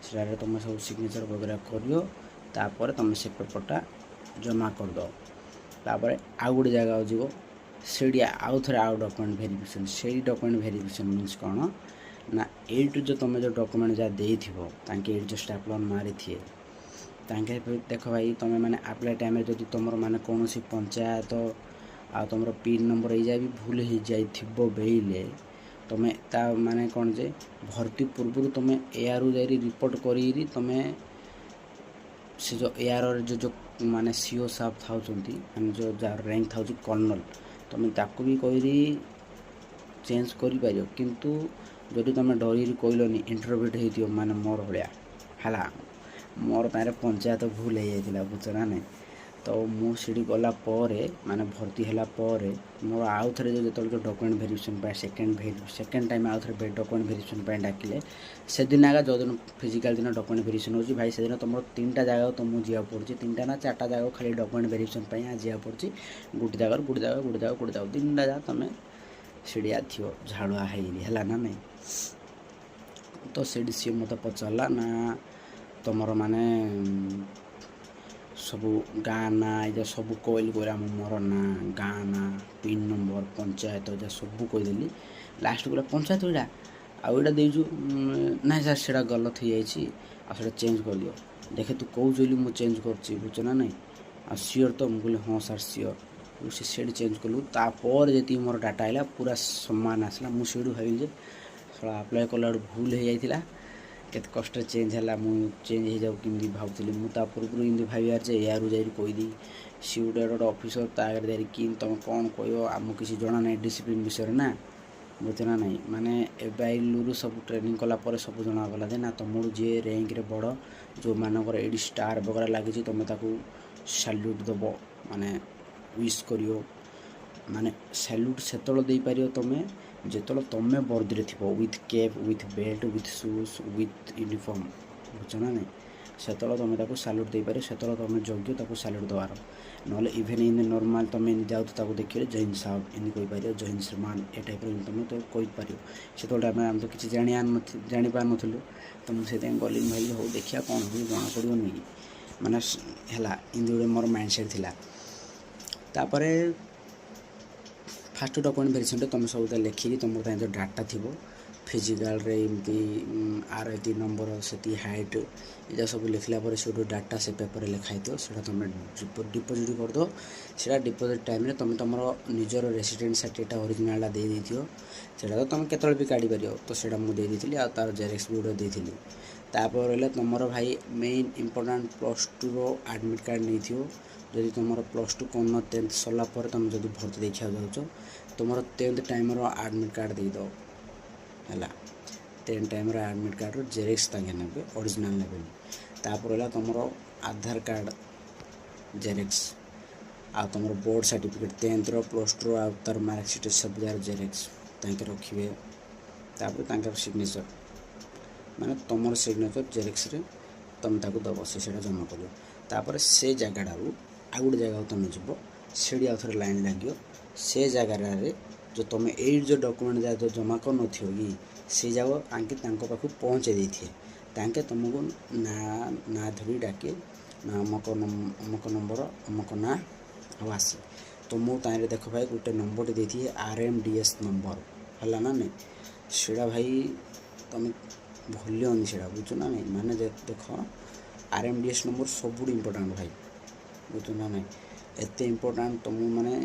से तुम सब सिग्नेचर वगैरह करियो। तापर तुम से पेपरटा जमा कर दो। तापर आउ गोटे जगह जीव से आउ थे आउ डॉक्यूमेंट वेरिफिकेशन से डॉक्यूमेंट वेरिफिकेशन मीन्स कौन ना एटू जो तुम जो डॉक्यूमेंट जहाँ देव ताकि जो स्टापलर मारी थे ताकि देख भाई तुम मैंने अप्लाई टाइम जो तुम मैंने कौन सी पंचायत आ तुम पिन नंबर ये भी भूल हो जाइए बेले तुम ता माने कौन जे भर्ती पूर्व तुम एआर जा रिपोर्ट करी तुम से जो एआर जो माने सीओ साहब था माने जो जार रैंक था कर्नल तुम ताकू भी कही चेंज कर किंतु जदि तुम डरी कहलनि इंटरव्यूट हो माने मोर भाया है मोर तार पंचायत भूल हो जाता बुझ ना नहीं। तो मुझे गला माने भर्ती है मोर आउ थे जो जो डॉक्यूमेंट वेरिफिकेशन सेकेंड टाइम आउ थे डॉक्यूमेंट वेरिफिकेशन डाकिले से दिन आगे जो दिन फिजिकल दिन डॉक्यूमेंट वेरिफिकेशन हो भाई से दिन तुम 3टा जगह तुमको जावाक पड़े 3टा ना 4टा जगह खाली डॉक्यूमेंट वेरिफिकेशन जावाक पड़े गोटे जगह 3टा जगह तुम सीढ़िया थी झाड़ुआ है ना नहीं। तो से सी मत पचारा ना तुम माने सब गाँ ना ये सब कहली कोरा मोर ना गाँ ना पिन नंबर पंचायत जा सब कहीदेली लास्ट गला पंचायत यहाँ आउ यहाँ देचु ना सर से गलत हो जाए चेंज कर दियो देखे तू कौच बोली मुझे चेंज कर बुझ ना नहीं आ सियोर तो मुझे हाँ सार सियोर से चेंज कलु तापर जी मोर डाटा आइला पूरा सम्मान आसला मुझे भाई अप्लाई कला भूल हो जाता केत कष्ट चेंज है मुझे चेंज हो जाऊ कमी भावुली मुझे पूर्व इमती भावार जे यार जा कहीदी सी गोटे ऑफिसर तागर जा कि तुम कौन कह आम किसी जना ना डिसिप्लिन विषय ना बुझ ना नहीं माने एबाइलू सब ट्रेनिंग कलापर सब जनागला जे ना तुम जी रैंक बड़ जो मानकर ये स्टार वगैरह लगी तुम सैल्यूट दब माने विश करियो माने सैल्यूट से दे पार तुम जो तुम वर्दी थी with cap with belt with shoes with uniform बुझ ना नहीं से तुम सैल्यूट दे पार से तुम योग्य सैल्यूट दबार ना इभेन इन नॉर्मल तुम जाऊ देखिए जय हिंद साहब इन कहीपर जय हिंद श्रीमान ए टाइप तुम तो कहीपर से आम तो किसी जापार नुँ तो मुझे गली भाई हो देखिए कौन हो जना पड़ो नहीं माने है इन गोटे मोर माइंडसेट थी। तापर फास्ट डॉक्यूमेंट वेरिफिकेशन तुम सब लिखिकी तुम जो डाटा थी फिजिकल एमती आर ये नंबर से हाइट ये सब लिखला से डाटा से पेपर लिखाई थो से तुम डिपोजिट कर दो से डिपोजिट टाइम तुम तुम निजर रेसिडेंट सर्टिफिकेट ओरिजिनाल दे दियो से तुम केतल भी काढ़ी पार तो से मुझे आ तार जेरेक्स भी गोटे देती। तापर रहा तुम भाई मेन इंपोर्टाट +2 एडमिट कार्ड नहीं थो जदि तुम +2 कौन 10th सरला तुम जो भर्ती देखा जाऊँ तुम 10th टाइम एडमिट कार्ड दे दो है 10th time admit card xerox ताके ने ओरिजिनल ने तापर रहा तुम आधार कार्ड जेरेक्स आ तुम बोर्ड सर्टिफिकेट 10th प्लस 2 आ तार मार्कसीट सब जार जेरेक्स तांके रखिए तापर सिग्नेचर माने तुम सिग्नेचर जेरेक्स रे तुम ताको दब से जमा कर तापर से जगह आ गोटे जगह तुम जीव से आउ थे लाइन लगे से जगार जो तुम ये जो डॉक्यूमेंट जो जमा कर न कि से जगह आंके पाखु पहुँचे देथे तांके तुमको ना धरी डाके ना अमुक नंबर अमुक ना आसी तो मुझे देख भाई गोटे नंबर देती RMDS नंबर है ना नहीं सेटा भाई तुम भूलियोनी से बुझु ना नहीं माने देख RMDS नंबर सब इम्पोर्टाट भाई बुझु ना नहीं एत इम्पोर्टाट तुम माने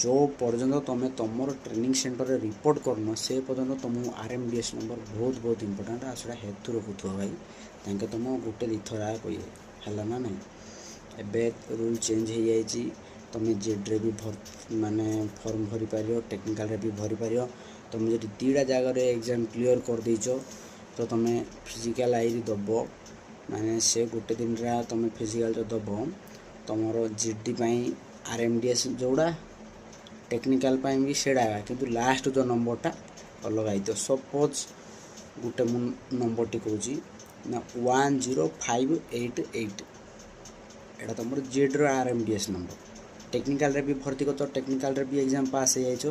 जो पर्यटन तुम तुम ट्रेनिंग सेंटर रे रिपोर्ट करन से पर्यटन तुम RMDS नंबर बहुत बहुत इम्पोर्टाट आ से हेतु रखुव भाई तांके तुम गोटे दिथर कहे है ना नहीं एवं रूल चेंज हो जाए तुम जेड्रे भी माने फॉर्म भरी पार टेक्निकल रे भी भरी पार तुम जो दीटा जगह एग्जाम क्लियर कर देच तो तुम फिजिकल आई दब माने से गोटे दिन तुम फिजिकल जो दब तुम GD RMDS जोड़ा टेक्निकल भी सेड़ा किंतु लास्ट जो नंबरटा अलग आई तो सपोज गोटे नंबर टी कौच ना 10588 एटा तुम जेड्र RMDS नंबर टेक्निकल रे भी भर्ती कर टेक्निकल रे भी एग्जाम पास हो जाइछ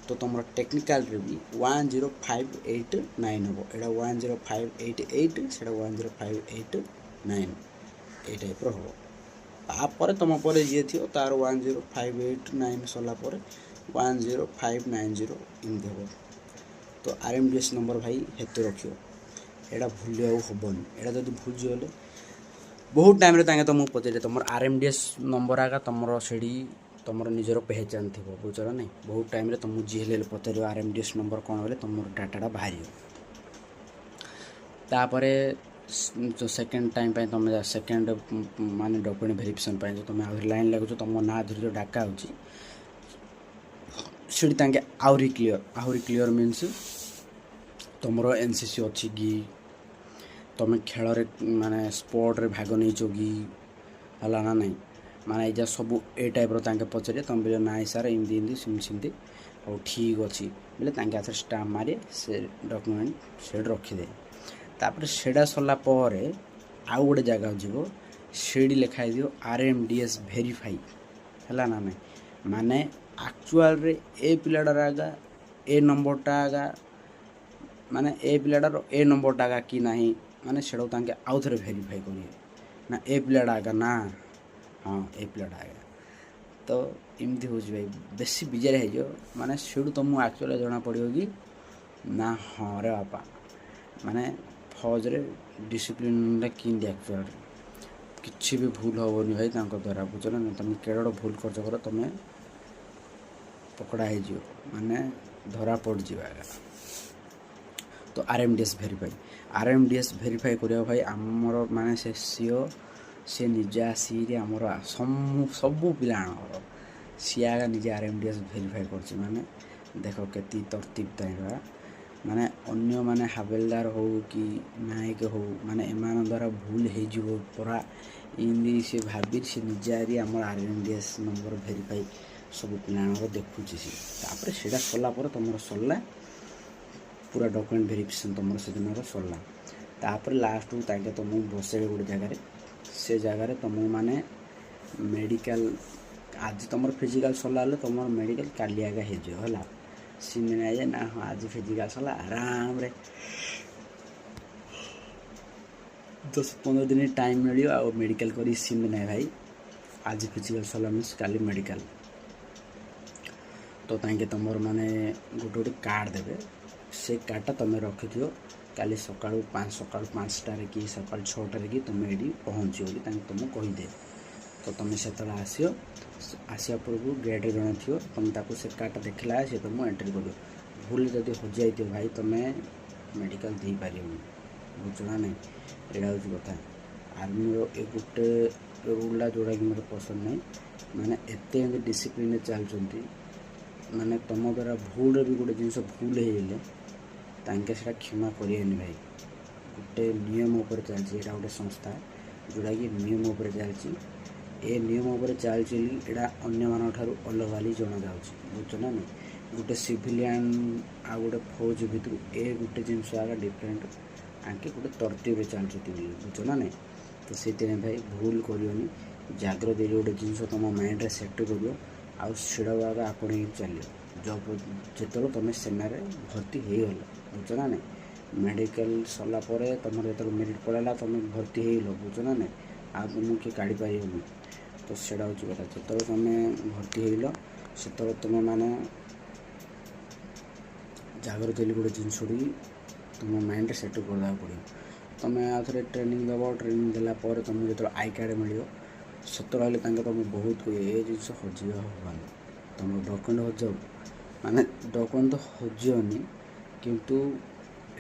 तो तुम टेक्निकल रे भी 10589 हम एटा 10588 से 10589 ये टाइप हम तापर तुम पर ये थी तार 10589 सरला 10590 इमती हम तो RMDS नंबर भाई हेतु रखियो एटा भूल हेनी एटा जब भूलगले बहुत टाइम रे तुमको पचारे तुम RMDS नंबर आगा तुम से तुम निजर पहचान थी बुझ ना नहीं बहुत टाइम रे तुमको जी हेल्ले पचार RMDS नंबर कौन बोले तुम डाटा बाहर तापर जो सेकेंड टाइम तुम सेकेंड माने डॉक्यूमेंट वेरिफिकेशन जो तुम आउरी लाइन लगुच तुम ना धरी जो डाका होती आउरी क्लियर मीन्स तुम NCC अच्छी कि तुम खेल माने स्पोर्ट रे भाग नहीं कि है ना नहीं माने ये सब ए टाइप पचारे तुम बोले ना सार इमती सेमती और ठीक अच्छी बोले हाथ स्टाम्प मारे से डॉक्यूमेंट से रखिदे तापर सेटा सरला आउ गोटे जगह जीव से लिखाई दियो RMDS वेरीफाई है ना नहीं माने एक्चुअल रे ए पिलाटार आगा ए नंबरटा आगा माने ए पिलाटार ए नंबरटा आगा कि नहीं माने से आउ थे वेरीफाई करिए ना ए पिलाटा आगा ना हाँ ए पिलाटा आगा तो इमती हो भाई बेसी बिजार हो माने से तुमको एक्चुअली जना पड़ो कि ना हाँ रे बापा माने फौज रे डिसिप्लिन कि एक्चुअल किसी भी भूल हेनी भाई द्वारा बुझ ना तुम केड़ भूल कर तुम पकड़ा हो माने धरा पड़ जाएगा तो RMDS RMDS वेरीफाई करिया भाई आमर माने से सीओ से निजे आसी आमर सबू पिला सी आगा निजे RMDS वेरीफाई कर माने देख के तरतीब टाइम माने अन्य माने हावेलदार हो कि नायक हो माने एमान द्वारा भूल हो पूरा इमती से भाभी से निजे आमर RMDS नंबर वेरीफाई सब पिला देखुची तापर सेटा सरला तुम सरला पूरा डॉक्यूमेंट वेरिफिकेशन तुम से दिन सरला तापर लास्ट ताके तुमको बसे गोटे जगार से जगार तुम माने मेडिकल आज तुम फिजिकल सरला तुम मेडिकल काली आगे है सीन नहीं ना हाँ आज फिजिकल सरला आराम रे 10-15 दिन टाइम मिल आ मेडिकल कर सीन नहीं भाई आज फिजिकल सरला मीन्स काली मेडिकल तो तांके तुम माने गोटे कार्ड देवे से कार्डटा तुम रखि दियो काली सकाळु 5:05 कि सकाळ 6 कि तुम ये पहुँच बोली तुमको कहीदे तो तुम से आसिया पूर्व गेट जन थी तुम ताको से कार्डटा देखला से तुम एंट्री कर भूल जदि हो जाए भाई तुम मेडिकल दे पार बुझना नहीं यहाँ हूँ कथा आर्मी ए गोटे रूला जोड़ा कि मतलब पसंद नहीं माने एते डिसिप्लिन चलती माने तुम द्वारा भूल भी गोटे जिन भूल हो तांके सेटा क्षमा करेनि भाई गोटे नियम उपर चलती यहाँ गोटे संस्था जोड़ा कि नियम उपर चलती ए नियम उपर चली एटा अन्य ठारू अलग वाली जना जाऊँगी बुझ ना नहीं गोटे सिविलियन आ गोटे फौज भितर ए गोटे जिनस आगे डिफरेंट आंके गोटे तरतीब चलती बुझ ना नहीं तो से भाई भूल करनी जाग्रत गोटे जिनस तुम माइंड सेट कर आगा आपण चलो जब जो तुम सेना भर्ती हो गल बुझ ना नहीं मेडिकल सरलापर तुम जो मेरिट पड़ा तुम भर्ती हो बुझ ना नहीं आ तुमको किए काढ़ी पार तो सेटा हूँ कथा जो तुम भर्ती हो से तुम मैंने जाग्रत गोटे जिनस तुम माइंड सेट करदा पड़ो तुम आ थे ट्रेनिंग दब ट्रेनिंग देलापर तुम जो आई कार्ड मिल सतर हेल्ले तुम बहुत ये जिन हजिया हबानी तुम डकुमेंट हजाऊ माने डकुमेंट तो हजियोनी किंतु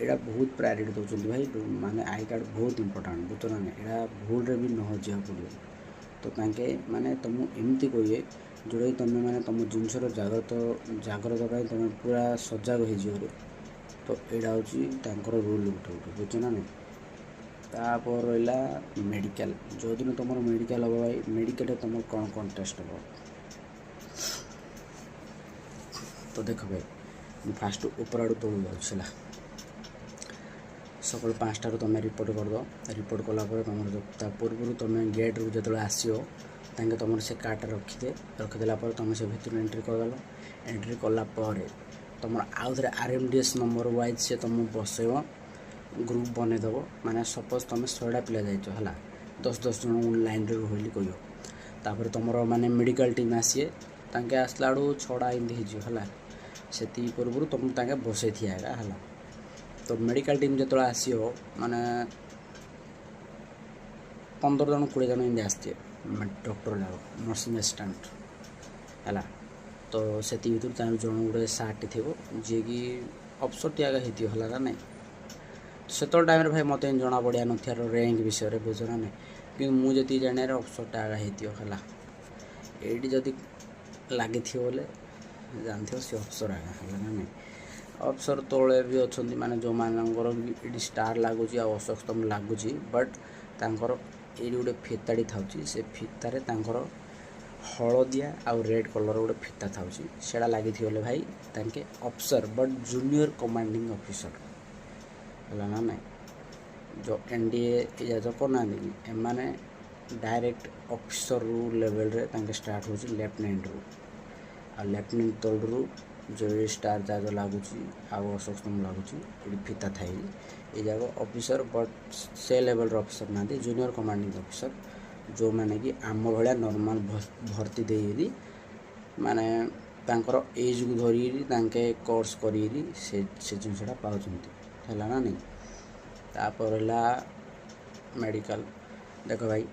एटा बहुत प्रायोरिटी दौरान भाई माने आई कार्ड बहुत इंपोर्टाट बुझ ना यहाँ भूल भी न हजिया पड़ो तो तांके माने तुम एमती कहे जोड़ा तुम मैंने तुम जिनसर जाग्रत तुम पूरा सजग हो तो यहाँ हूँ रूल गोटे गोटे बुझ ना नहीं तापर रहा मेडिकल जो दिन तुम मेडिकल हम भाई मेडिकल तुम कौन कौन टेस्ट हम तो देख भाई फास्ट ऊपर आड़ तौल जाऊँ सकाल 5टार तुम रिपोर्ट कर दो रिपोर्ट कलापर तुम जो पूर्व तुम गेट रू जो आसो तुम से कार्ड रखिदेला तुम से भर एंट्री करदेल एंट्री कलापर तुम आउ थे RMDS नंबर वाइज से तुम बसैब ग्रुप बनईदेव माने सपोज तुम 100टा पिला जाइए है 10-10 जन लाइन रोली कह तुम माने मेडिकल टीम आसीए तांके आसला आड़ू 6टा एमती है से पूर्व तुम तांके बसई थी है तो मेडिकल टीम जो आसो माने 15 जन 20 जन एमती आसते डॉक्टर जाक नर्सिंग असिस्टेंट है तो से भर जन गोटे सार्ट थी जी कि अफसर टी आगे होती है ना से टाइम भाई मत जना पड़ा ना रैंक विषय बुझ ना नहीं कि मुझे जाने अफसर टा आगे होती है ये जदि लगी बोले जानते सी अफसर आगे है ना नहीं अफसर तले भी अच्छा माने जो मानकर स्टार लगुच अशोकस्तंभ लगुच बट तांकर ये गोटे फिताड़ी था से फितारे तांकर हलदिया आउ रेड कलर गोटे फिता था सेटा लगी भाई तांके अफसर बट जूनियर कमांडिंग ऑफिसर है ना नहीं जो NDA या करना एमाने डायरेक्ट ऑफिसर रू लेवल रे तांके स्टार्ट हो लेफ्टिनेंट रू आ लेफ्टिनेंट तल रू जो स्टार जहाँ लगुच अशोक स्तंभ लगुच ये फिता थाई ये जाक ऑफिसर बट से लेवल ऑफिसर ना जूनियर कमांडिंग ऑफिसर जो माने कि आम भाया नॉर्मल भर्ती दे माने तांकर एज को धरी कोर्स करी से जिनसा पाँच है ना नहीं तापर मेडिकल देख भाई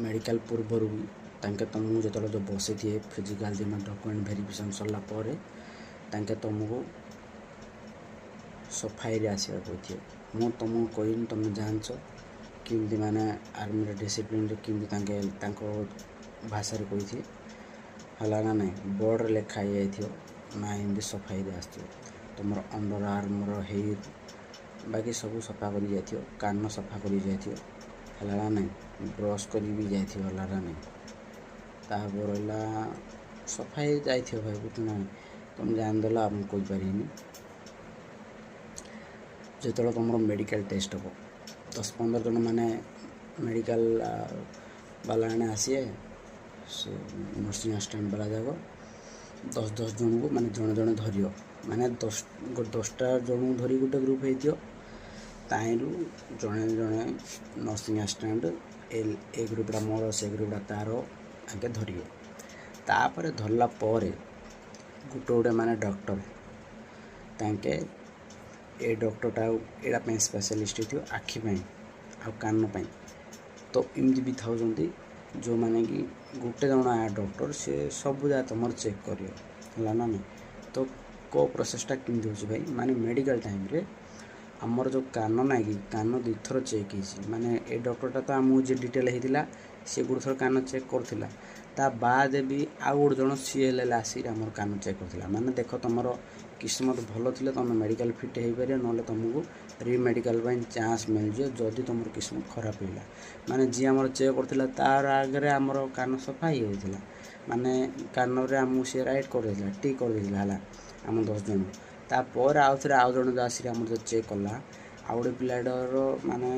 मेडिकल पूर्व भी तुमको जो जो बसई थे फिजिकल दिन डॉक्यूमेंट वेरिफिकेशन सरलापर तुमको सफाई आसवा कहते मु तुमको कहनी तुम जांच किमती माने आर्मी डिसिप्लिन किमती भाषा कही है ना नहीं बोर्ड लिखाई जाइए ना एमती सफाई आस तुम अंडर आर्मर हेयर बाकी सब सफा कर जाइए कान सफा कर जाइए है ना नहीं ब्रश कर भी जाइए है ना नहीं तापर सफाई जाइए भाई बुझ ना तुम जानदेल आप कहीपरि जो तुम मेडिकल टेस्ट हम 10-15 जन माने मेडिकल वाला आसीए से नर्सिंग असिस्टेंट वाला जाक 10-10 जन को माने जड़े जड़े धरियो माने 10टा जन धरी गोटे ग्रुप हो ताइलू जड़े जड़े नर्सिंग असिस्टेंट ए ग्रुपटा मोर से ग्रुपटा तार आगे धरिए तापर धरला गोटे गोटे माने डॉक्टर तांके ए डॉक्टरटा यहाँ स्पेशलिस्ट थी आखिपाई आ कान पाई तो इमती भी था जो माने कि गोटे जन आया डॉक्टर से सब जगह तुम चेक कर ना नहीं तो को प्रोसेसटा केमती हो भाई माने मेडिकल टाइम रे आमर जो कान ना कि कान 2 थर चेक हो माने ए डॉक्टरटा तो आमको जी डिटेल होता सी गोटे थर कान चेक करथिला ता बाद भी आउ गोटे जन सी एल आसिक आमर कान चेक करथिला माने देख तुमर किस्मत भल थे तुम मेडिकल फिट हो पार ना तुमको री मेडिकल चांस मिल जाए जदि तुम किस्मत खराब होगा माने जी आम चेक करता तार आगे आमर कान सफा ही होता माने कान आमको सी राइट कर ठीक कर है आम 10 जन तापर आउ थे आउ जन जो आसिक आम जो चेक कला आउ गोटे पिलाटर माने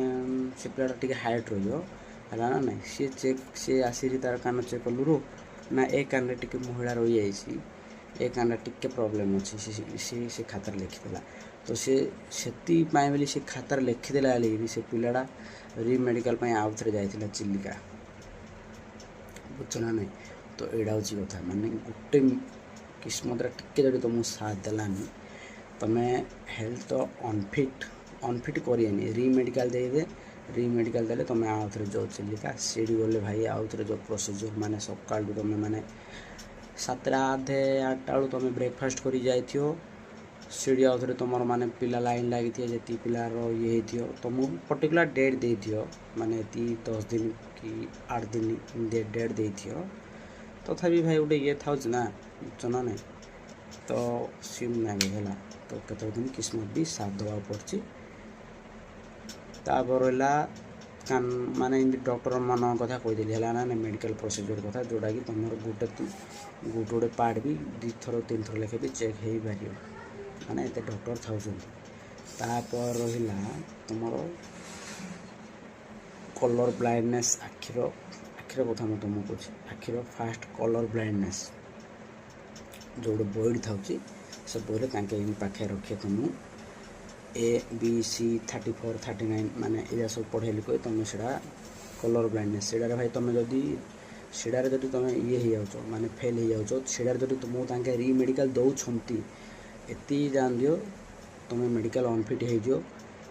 से पिलाटा टी हाइट रही ना ना सी चेक सी आसिक तार कान चेक कलु ना ए कान टे महिला रही जाइए ए कान टे प्रोब्लेम अच्छी से खातार लिखिदेला तो सी से बोली से खातार लिखिदेला से पिलाटा री मेडिकल आउ थे जाइए चिलिका बुझ ना नहीं तो यहाँ हूँ कथा माने गोटे किस्मत टिके जब तुमको साथ देलानी तुम्हें हेल्थ अनफिट करेनि री मेडिकल दे री मेडिकल देले तुम्हें आउ थे जो चिलिका सीढ़ी गले भाई आउ थे जो प्रोसीजर माने सका तुम्हें माने 7टा आधे 8टा बेलू तुम ब्रेकफास्ट कर सीढ़ी आउ थे तुम माने पिला लाइन लगी जी पिलार ये तुमको पर्टिकुलर डेट दे माने 10 दिन कि 8 दिन डेट दे तथापि भाई गोटे ये था ना बुझना नहीं तो सिम नहीं है तो कत दिन किस्मत भी साथ देवा पड़ी तापर कान माने डॉक्टर मान कथा कहीदेली है ना मेडिकल प्रोसीजर कथा जोटा कि तुम गोटे गोटे पार्ट भी 2 थर 3 थर लेखे भी चेक हो पार माने एत डॉक्टर थापर रहा तुम कलर ब्लाइंडनेस आखिर कथा मैं तुमको कहे आखिर फास्ट कलर ब्लाइंडनेस जो गोटे बॉडी था से बही पाखे रखे तुम ABC 34 39 माने ये सब पढ़ेली कहे तुम से कलर ब्लाइंडनेस से भाई तुम जदि सीडार जब तुम ये हो जाओ माने फेल हो जाओ सीडार जब तुमको री मेडिकल दौरान एति जान दियो तुम मेडिकल अनफिट हो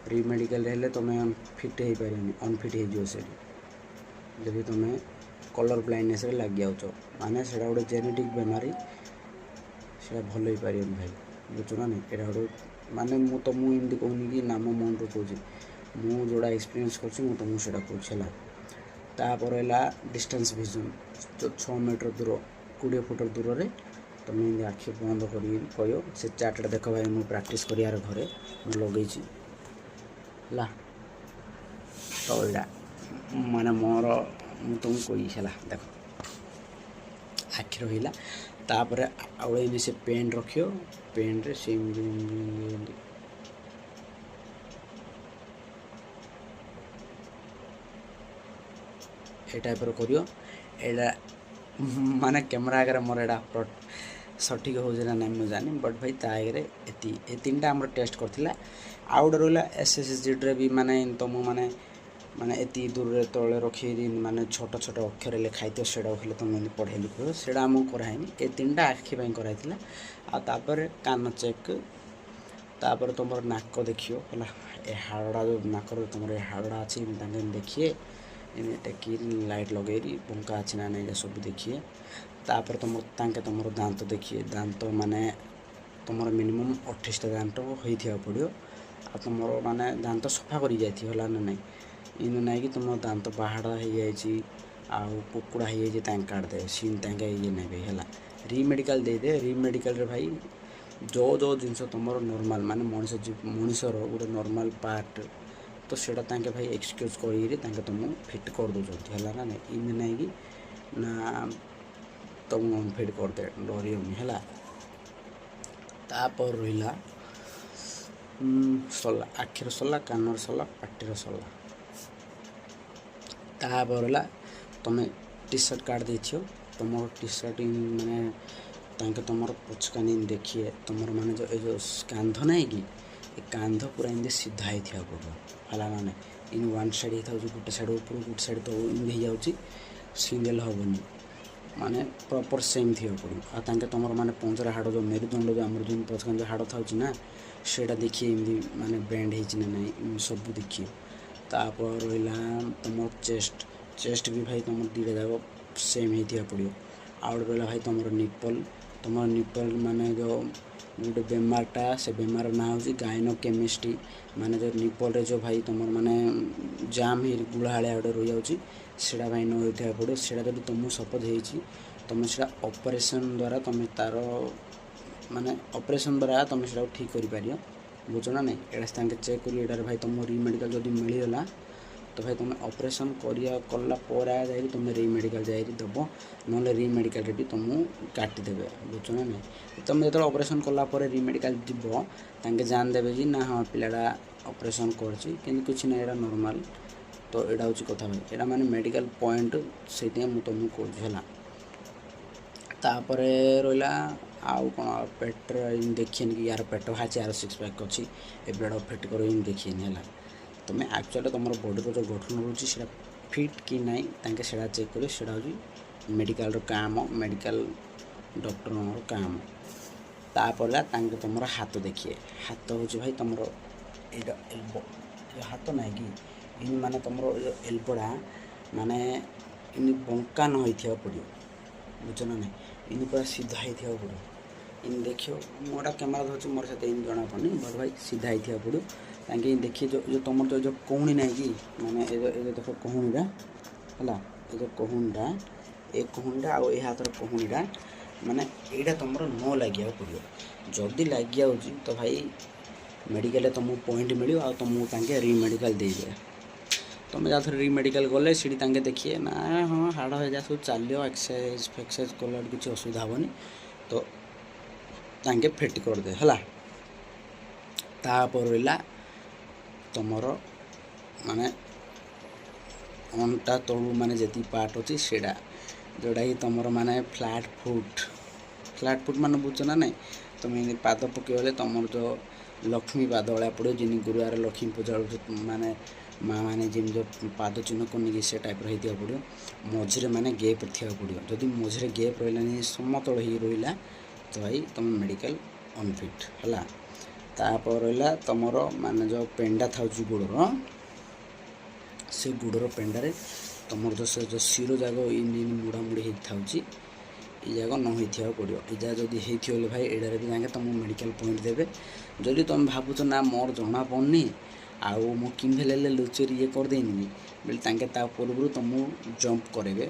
री मेडिकल हेल्ले तुम फिट हो पारे अनफिट हो जब तुम कलर ब्लाइंडनेस लग जाओ माने से गोटे जेनेटिक बेमारी से भल हो पार भाई बुझु ना नहीं यहाँ गोटे माने मु तुमको कहूनी कि नाम मन रू कौच मु जोड़ा एक्सपीरियंस कर तुमको से कहला तापर है डिस्टेंस विजन जो 6 मीटर दूर 20 फुट दूर रे तुम आखि बंद कर कह से चार्टा देख भाई मुझे प्राक्ट कर घरे मुझे लगे है तो यहाँ माने मोर तुमको कही है देख आखि रहा तापर आउ से पेन रखियो पेन रे से टाइप करियो एडा माने कैमरा आगे मोर एडा सठिक हो ना नहीं मुझे जानी बट भाई ता आगे ए 3टा आम टेस्ट करथिला आउट रहा SSG रे भी माने तुम माने माने एति दूर रे तले रखी माने छोट छोट अक्षर लिखाई से तुम पढ़ेली कह से आमको कराइनी ए 3टा आखि कराइला आपर कान चेक तापर तुम नाक देखियो है हाड़ा जो नाक तुम हाड़ा अच्छी देखिए टेकी लाइट लगे बंका अच्छी ना नहीं सब देखिए तापर तुम दांत देखिए दांत माने तुम मिनिमम 28टा दांत होता पड़ो आ तुम माने दांत सफा कर जाइला ना नहीं इन ना कि तुम दांत बाहाड़ा हो जाए आउ कुकुड़ा हो जाए काटदे सीन ये नहीं है री मेडिकल दे री मेडिकल रे भाई जो जो जिनस तुम नॉर्मल माने मनुष्यर गोटे नॉर्मल पार्ट तो सेटा भाई एक्सक्यूज कर तुम फिट कर दौरान है ना नहीं इन नहीं कि ना तुम फिट करदे डरियोनी है तापर रहा सरला आखिर सरला कानर सरला पाटिर सरला तापर है तुम टी सर्ट काट दे तुम टी सर्ट माने तुम पचकानी देखिए तुम माने जो कांध नहीं कि कांध पूरा इमती सीधा ही था पड़ो है ना इन वन साइड होता गोटे साइड ऊपर गोटे साइड तो इमती हो जाऊँगी सिंगल हेनी माने प्रॉपर सेम थी पड़ो आ तुम माने पंजरा हाड़ जो मेरुदंड जो आम जो पचकान जो हाड़ था ना सेटा देखिए इमती माने बेंड हो ना सब देखिए तापर रहा तुम चेस्ट भी भाई तुम 2टा जाक सेम होता पड़ो आउट रहा भाई तुम निपल माने जो गोटे बेमारटा से बेमार ना हो गायनो केमिस्ट्री माने जो निपल रे जो भाई तुम माने जाम ही गुड़ाहाड़िया गोटे रही जाऊँगी भाई न होता पड़ो से जब तुमको शपथ हो तुम से ऑपरेशन द्वारा तुम तार ମାନେ ଅପରେସନ୍ ଦ୍ୱାରା ତୁମେ ସେଟାକୁ ଠିକ୍ କରିପାରିବ ବୁଝୁଛ ନା ନାଇଁ। ଏଇଟା ତାଙ୍କେ ଚେକ୍ କରି ଏଇଟାରେ ଭାଇ ତୁମ ରିମେଡ଼ିକାଲ୍ ଯଦି ମିଳିଗଲା ତ ଭାଇ ତୁମେ ଅପରେସନ୍ କଲା ପରେ ଯାଇକି ତୁମେ ରିମେଡ଼ିକାଲ୍ ଯାଇକି ଦେବ, ନହେଲେ ରିମେଡ଼ିକାଲ୍ରେ ବି ତୁମକୁ କାଟିଦେବେ ବୁଝୁଛ ନା ନାଇଁ। ତୁମେ ଯେତେବେଳେ ଅପରେସନ୍ କଲା ପରେ ରିମେଡ଼ିକାଲ୍ ଯିବ ତାଙ୍କେ ଜାଣିଦେବେ ଯେ ନା ହଁ ପିଲାଟା ଅପରେସନ୍ କରିଛି, କିନ୍ତୁ କିଛି ନାହିଁ ଏଇଟା ନର୍ମାଲ୍। ତ ଏଇଟା ହେଉଛି କଥା ଭାଇ, ଏଇଟା ମାନେ ମେଡ଼ିକାଲ୍ ପଏଣ୍ଟ, ସେଇଥିପାଇଁ ମୁଁ ତୁମକୁ କହୁଛି ହେଲା। ତାପରେ ରହିଲା ଆଉ କ'ଣ ପେଟରେ ଦେଖିନି କି ୟାର ପେଟ ବାହାରିଛି, ୟାର ସିକ୍ସ ପ୍ୟାକ୍ ଅଛି, ଏ ପିଲାଟା ଫିଟ୍ କର ଦେଖିନି ହେଲା। ତୁମେ ଆକ୍ଚୁଆଲି ତୁମର ବଡ଼ିର ଯେଉଁ ଗଠନ ରହୁଛି ସେଇଟା ଫିଟ୍ କି ନାହିଁ ତାଙ୍କେ ସେଇଟା ଚେକ୍ କରିବେ, ସେଇଟା ହେଉଛି ମେଡ଼ିକାଲ୍ର କାମ, ମେଡ଼ିକାଲ୍ ଡକ୍ଟରଙ୍କର କାମ। ତାପରେ ତାଙ୍କେ ତୁମର ହାତ ଦେଖିବେ, ହାତ ହେଉଛି ଭାଇ ତୁମର ଏଇଟା ଏଲ୍ବୋ, ହାତ ନାହିଁ କି ଇନି ମାନେ ତୁମର ଏଲ୍ବୋଟା ମାନେ ଇନି ବଙ୍କା ନ ହେଇଥିବାକୁ ପଡ଼ିବ ବୁଝୁଛ ନା ନାହିଁ। ଇନି ପୁରା ସିଧା ହେଇଥିବାକୁ ପଡ଼ିବ। ଇନି ଦେଖିବ, ମୁଁ ଏଇଟା କ୍ୟାମେରା ଧରୁଛି ମୋର ସେତେ ଇନି ଜଣାପଡ଼ୁନି, ବଟ୍ ଭାଇ ସିଧା ହେଇଥିବାକୁ ପଡ଼ିବ। ତାଙ୍କେ ଦେଖିଏ ଯେଉଁ ତୁମର ଯେଉଁ କହୁଣି ନାହିଁ କି ମାନେ ଏ ଦେଖ କହୁଣିଟା ହେଲା, ଏ ଯେଉଁ କହୁଣିଟା, ଏ କହୁଣିଟା ଆଉ ଏ ହାତର କହୁଣିଟା ମାନେ ଏଇଟା ତୁମର ନ ଲାଗିବାକୁ ପଡ଼ିବ। ଯଦି ଲାଗିଯାଉଛି ତ ଭାଇ ମେଡ଼ିକାଲରେ ତୁମକୁ ପଏଣ୍ଟ ମିଳିବ ଆଉ ତୁମକୁ ତାଙ୍କେ ରିମେଡ଼ିକାଲ୍ ଦେଇଦେବେ। ତୁମେ ଯାଉଥରେ ରିମେଡ଼ିକାଲ୍ ଗଲେ ସେଠି ତାଙ୍କେ ଦେଖିବେ ନା ହଁ ହାଡ଼ ହେଇଯା ସବୁ ଚାଲିବ, ଏକ୍ସରସାଇଜ୍ ଫେକ୍ସରସାଇଜ୍ କଲା କିଛି ଅସୁବିଧା ହେବନି, ତ ତାଙ୍କେ ଫିଟ୍ କରିଦେବେ ହେଲା। ତାପରେ ରହିଲା ତୁମର ମାନେ ଅଣ୍ଟା ତଳୁ ମାନେ ଯେତିକି ପାର୍ଟ ଅଛି ସେଇଟା, ଯେଉଁଟାକି ତୁମର ମାନେ ଫ୍ଲାଟ୍ ଫୁଟ୍ ମାନେ ବୁଝୁଛ ନା ନାହିଁ। ତୁମେ ଏମିତି ପାଦ ପକାଇଲେ ତୁମର ଯେଉଁ ଲକ୍ଷ୍ମୀ ପାଦ ଭଳିଆ ପଡ଼ିବ, ଯେମିତି ଗୁରୁବାର ଲକ୍ଷ୍ମୀ ପୂଜା ମାନେ ମାଆ ମାନେ ଯେମିତି ଯେଉଁ ପାଦ ଚିହ୍ନ କରୁନି ସେ ଟାଇପ୍ର ହେଇଥିବାକୁ ପଡ଼ିବ। ମଝିରେ ମାନେ ଗେପ୍ ଥିବାକୁ ପଡ଼ିବ, ଯଦି ମଝିରେ ଗେପ୍ ରହିଲାନି ସମତଳ ହେଇ ରହିଲା ତ ଭାଇ ତୁମ ମେଡ଼ିକାଲ୍ ଅନଫିଟ୍ ହେଲା। ତାପରେ ରହିଲା ତୁମର ମାନେ ଯେଉଁ ପେଣ୍ଡା ଥାଉଛି ଗୋଡ଼ର, ସେ ଗୋଡ଼ର ପେଣ୍ଡାରେ ତୁମର ଯେଉଁ ଶିର ଯାକ ମୁଡ଼ାମୁଡ଼ି ହେଇଥାଉଛି ଏ ଯାକ ନ ହେଇଥିବାକୁ ପଡ଼ିବ। ଏ ଯାକ ଯଦି ହେଇଥିବ ହେଲେ ଭାଇ ଏଇଟାରେ ବି ତାଙ୍କେ ତୁମକୁ ମେଡ଼ିକାଲ୍ ପଏଣ୍ଟ ଦେବେ। ଯଦି ତୁମେ ଭାବୁଛ ନା ମୋର ଜଣା ପଡ଼ୁନି ଆଉ ମୁଁ କେମିତି ହେଲେ ଲୁଚେରି ଇଏ କରିଦେଇନି ବୋଲେ ତାଙ୍କେ ତା ପୂର୍ବରୁ ତୁମକୁ ଜମ୍ପ କରାଇବେ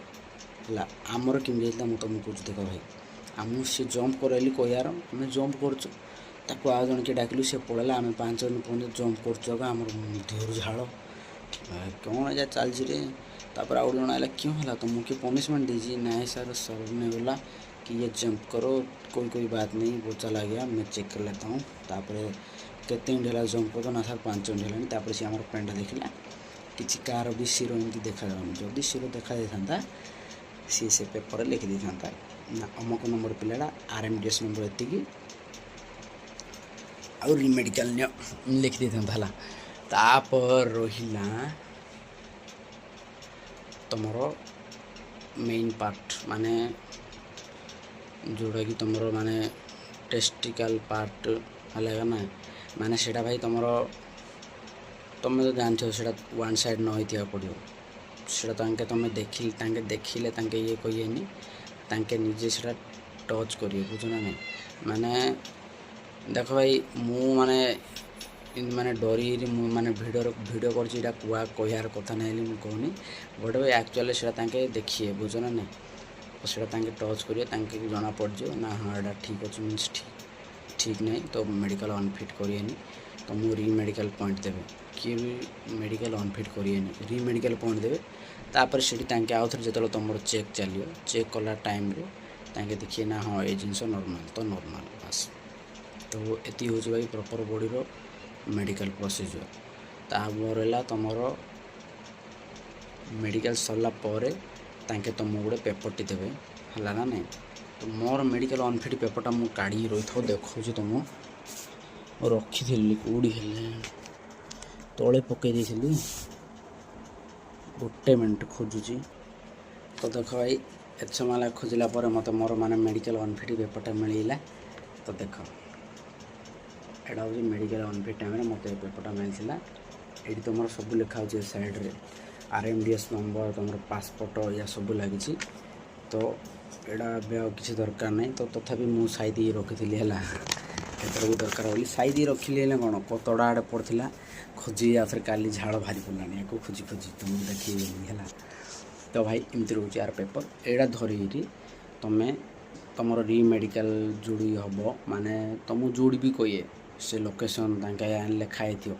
ହେଲା। ଆମର କେମିତି ହେଇଥିଲା ମୁଁ ତୁମକୁ କହୁଛି ଦେଖ ଭାଇ, ଆମକୁ ସେ ଜମ୍ପ କରାଇଲି କହିବାର ଆମେ ଜମ୍ପ କରୁଛୁ, ତାକୁ ଆଉ ଜଣେ କିଏ ଡାକିଲୁ ସେ ପଳେଇଲା, ଆମେ 5 ଜଣ ପର୍ଯ୍ୟନ୍ତ ଜମ୍ପ କରୁଛୁ ଆଗ, ଆମର ଦେହରୁ ଝାଳ କ'ଣ ଏଇଟା ଚାଲିଛି ରେ। ତାପରେ ଆଉ ଜଣ आला क्यों है तुमको कि पनिशमेंट दीजिए, नहीं सर सर ने बोला कि ये जंप करो, कोई बात नहीं वो चला गया, मैं चेक कर लेता हूँ। तापर केते मिनट है जंप कर ना सर 5 मिनट है। तापर सी आम पेंटा देखला किसी कार भी शिर एमती देखा जदि शिर देखा था सी से पेपर लिखी था ना अमुक नंबर पिलाटा RMDS नंबर एति आउ रिमेडिकल लिखी था। तापर रहिला तुमर मेन पार्ट माने जोड़ा कि तुमर माने टेस्टिकल पार्ट है ना, माने सेटा भाई तुमर तुम तो जानते हो सेटा वन साइड न होता पड़ो, सेटा तांके तुम देखिले तांके ये कहिएनि, तांके निजे सेटा टच करिए बुझो ना नहीं। माने देख भाई मु माने माने डरी माने भिडियो कर कुआ कहार कथा ना मुझे कहूनी, बट भाई एक्चुअली से देखिए बुझो ना नहीं, से टच करिए तांके जना पड़ जाओ ना हाँ एटा ठीक अच्छे मीनस ठीक नहीं तो मेडिकल अनफिट करिएनि, तो मु रीमेडिकल पॉइंट देवे किए भी मेडिकल अनफिट करिएनि रीमेडिकल पॉइंट देवे। तापर से आउ थे जो तुम चेक चलो चेक कला टाइम तांके देखिए ना हाँ ये जिनस नॉर्मल तो नॉर्मल बस। तो ये हूँ भाई प्रॉपर बॉडी मेडिकल प्रोसीजर। तापर रहा तुमर मेडिकल सरला तांके तुमको गोटे पेपरटी देवे है ना नहीं। तो मोर मेडिकल अनफिट पेपरटा मु काढ़ी रही था देखो तुम रखी कौड़ी तले पकई गोटे मिनट खोजुची। तो देख भाई एत समय खोजला मत मोर माने मेडिकल अनफिट पेपरटा मिलला। तो देख एटा हूँ मेडिकल अनफिट टाइम मत पेपरटा मिलता। ये तुम सब लिखा साइड्रे RMDS नंबर तुम पासपोर्ट या सब लगी। तो यहाँ किसी दरकार नहीं, तो तथापि मु साइड रखी है एतर भी दरकार बोली साइड रखिली कौन कतड़ा आड़े पड़ता खोजी या फिर काली झाड़ भारी पड़ानी या खोजी खोजी तुम देखिए है। तो भाई एमती रोचे यार पेपर एटा धरिकी तुम्हें ତମର ରି ମେଡ଼ିକାଲ ଯୋଡ଼ି ହେବ ମାନେ ତୁମକୁ ଯୋଡ଼ି ବି କହିଏ ସେ ଲୋକେସନ୍ ତାଙ୍କେ ଲେଖା ହେଇଥିବ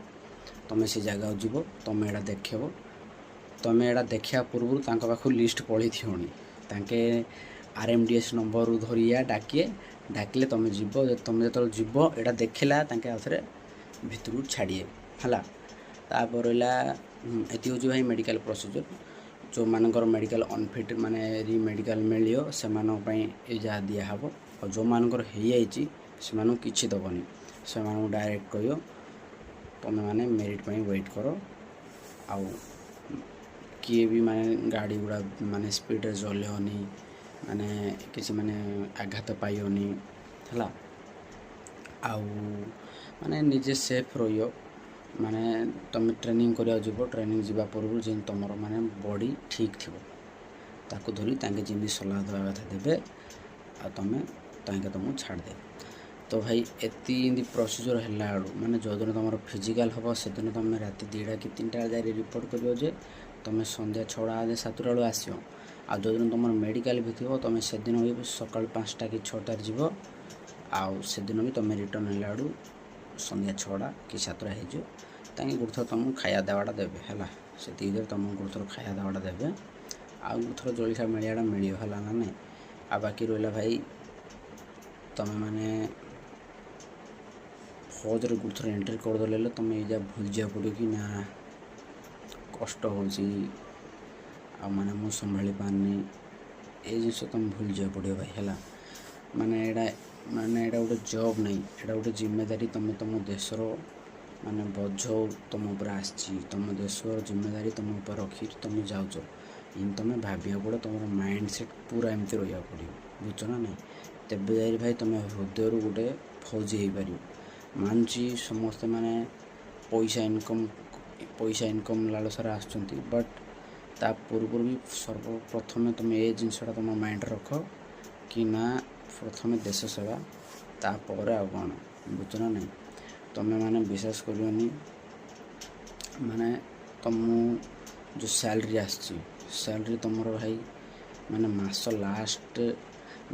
ତୁମେ ସେ ଜାଗାକୁ ଯିବ ତୁମେ ଏଇଟା ଦେଖିବ ତୁମେ ଏଇଟା ଦେଖିବା ପୂର୍ବରୁ ତାଙ୍କ ପାଖକୁ ଲିଷ୍ଟ ପଳେଇଥିବଣି ତାଙ୍କେ RMDS ନମ୍ବରରୁ ଧରିଆ ଡାକିଲେ ତୁମେ ଯିବ ତୁମେ ଯେତେବେଳେ ଯିବ ଏଇଟା ଦେଖିଲା ତାଙ୍କେ ଆଉଥରେ ଭିତରକୁ ଛାଡ଼ିବେ ହେଲା। ତାପରେ ରହିଲା ଏଠି ହେଉଛି ଭାଇ ମେଡ଼ିକାଲ ପ୍ରୋସିଜର୍ ଯେଉଁମାନଙ୍କର ମେଡ଼ିକାଲ ଅନଫିଟ୍ ମାନେ ରି ମେଡ଼ିକାଲ ମିଳିବ ସେମାନଙ୍କ ପାଇଁ ଏ ଯାହା ଦିଆହେବ ଆଉ ଯେଉଁମାନଙ୍କର ହେଇଯାଇଛି ସେମାନଙ୍କୁ କିଛି ଦେବନି ସେମାନଙ୍କୁ ଡାଇରେକ୍ଟ କହିବ ତୁମେ ମାନେ ମେରିଟ୍ ପାଇଁ ୱେଟ୍ କର ଆଉ କିଏ ବି ମାନେ ଗାଡ଼ି ଗୁଡ଼ା ମାନେ ସ୍ପିଡ଼ରେ ଚଲେଇବନି ମାନେ କିଛି ମାନେ ଆଘାତ ପାଇବନି ହେଲା ଆଉ ମାନେ ନିଜେ ସେଫ୍ ରହିବ ମାନେ ତୁମେ ଟ୍ରେନିଂ କରିବାକୁ ଯିବ ଟ୍ରେନିଂ ଯିବା ପୂର୍ବରୁ ଯେମିତି ତୁମର ମାନେ ବଡ଼ି ଠିକ୍ ଥିବ ତାକୁ ଧରି ତାଙ୍କେ ଯେମିତି ସଲାହ ଦେବା କଥା ଦେବେ ଆଉ ତାଙ୍କେ ତୁମକୁ ଛାଡ଼ିଦେବେ। ତ ଭାଇ ଏତି ଏମିତି ପ୍ରୋସିଜର୍ ହେଲା ବେଳୁ ମାନେ ଯେଉଁଦିନ ତୁମର ଫିଜିକାଲ୍ ହେବ ସେଦିନ ତୁମେ ରାତି 2ଟା କି 3ଟା ଯାଇ ରିପୋର୍ଟ କରିବ ଯେ ତୁମେ ସନ୍ଧ୍ୟା 6ଟା 7ଟା ବେଳୁ ଆସିବ ଆଉ ଯେଉଁଦିନ ତୁମର ମେଡ଼ିକାଲ୍ ବି ଥିବ ତୁମେ ସେଦିନ ବି ସକାଳ 5ଟା କି 6ଟାରେ ଯିବ ଆଉ ସେଦିନ ବି ତୁମେ ରିଟର୍ନ ହେଲା ବେଳୁ ସନ୍ଧ୍ୟା 6ଟା କି 7ଟା ହେଇଯିବ ତାଙ୍କେ ଗୋଟେ ଥର ତୁମକୁ ଖାଇବା ଦେବାଟା ଦେବେ ହେଲା ସେତିକିରେ ତୁମକୁ ଗୋଟେ ଥର ଖାଇବା ଦେବାଟା ଦେବେ ଆଉ ଗୋଟେ ଥର ଜଳଖିଆ ମିଳିବାଟା ମିଳିବ ହେଲା ନା ନାହିଁ। ଆଉ ବାକି ରହିଲା ଭାଇ ତୁମେ ମାନେ ଫୌଜରେ ଗୋଟେ ଥର ଏଣ୍ଟ୍ରି କରିଦେଲେ ତୁମେ ଏଇ ଯାହା ଭୁଲିଯିବାକୁ ପଡ଼ିବ କି ନା କଷ୍ଟ ହେଉଛି ଆଉ ମାନେ ମୁଁ ସମ୍ଭାଳି ପାରୁନି ଏ ଜିନିଷ ତୁମେ ଭୁଲିଯିବାକୁ ପଡ଼ିବ ଭାଇ ହେଲା। ମାନେ ଏଇଟା ଗୋଟେ ଜବ୍ ନାହିଁ ଏଇଟା ଗୋଟେ ଜିମ୍ମେଦାରୀ ତୁମେ ତୁମ ଦେଶର ମାନେ ବୋଝ ତୁମ ଉପରେ ଆସିଛି ତୁମ ଦେଶର ଜିମ୍ମେଦାରୀ ତୁମ ଉପରେ ରଖିକି ତୁମେ ଯାଉଛ ଏମିତି ତୁମେ ଭାବିବାକୁ ପଡ଼ିବ ତୁମର ମାଇଣ୍ଡ ସେଟ୍ ପୁରା ଏମିତି ରହିବାକୁ ପଡ଼ିବ ବୁଝୁଛ ନା ନାହିଁ ତେବେ ଯାଇ ଭାଇ ତୁମେ ହୃଦୟରୁ ଗୋଟେ ଫୌଜି ହେଇପାରିବ। ମାନୁଛି ସମସ୍ତେ ମାନେ ପଇସା ଇନକମ୍ ଲାଳସାରେ ଆସୁଛନ୍ତି ବଟ୍ ତା ପୂର୍ବରୁ ବି ସର୍ବପ୍ରଥମେ ତୁମେ ଏ ଜିନିଷଟା ତୁମ ମାଇଣ୍ଡରେ ରଖ କି ନା ପ୍ରଥମେ ଦେଶ ସେବା ତାପରେ ଆଉ କ'ଣ ବୁଝୁଛ ନା ନାହିଁ। ତୁମେ ମାନେ ବିଶ୍ୱାସ କରିବନି ମାନେ ତୁମ ଯେଉଁ ସ୍ୟାଲେରୀ ଆସିଛି ସ୍ୟାଲେରୀ ତୁମର ଭାଇ ମାନେ ମାସ ଲାଷ୍ଟ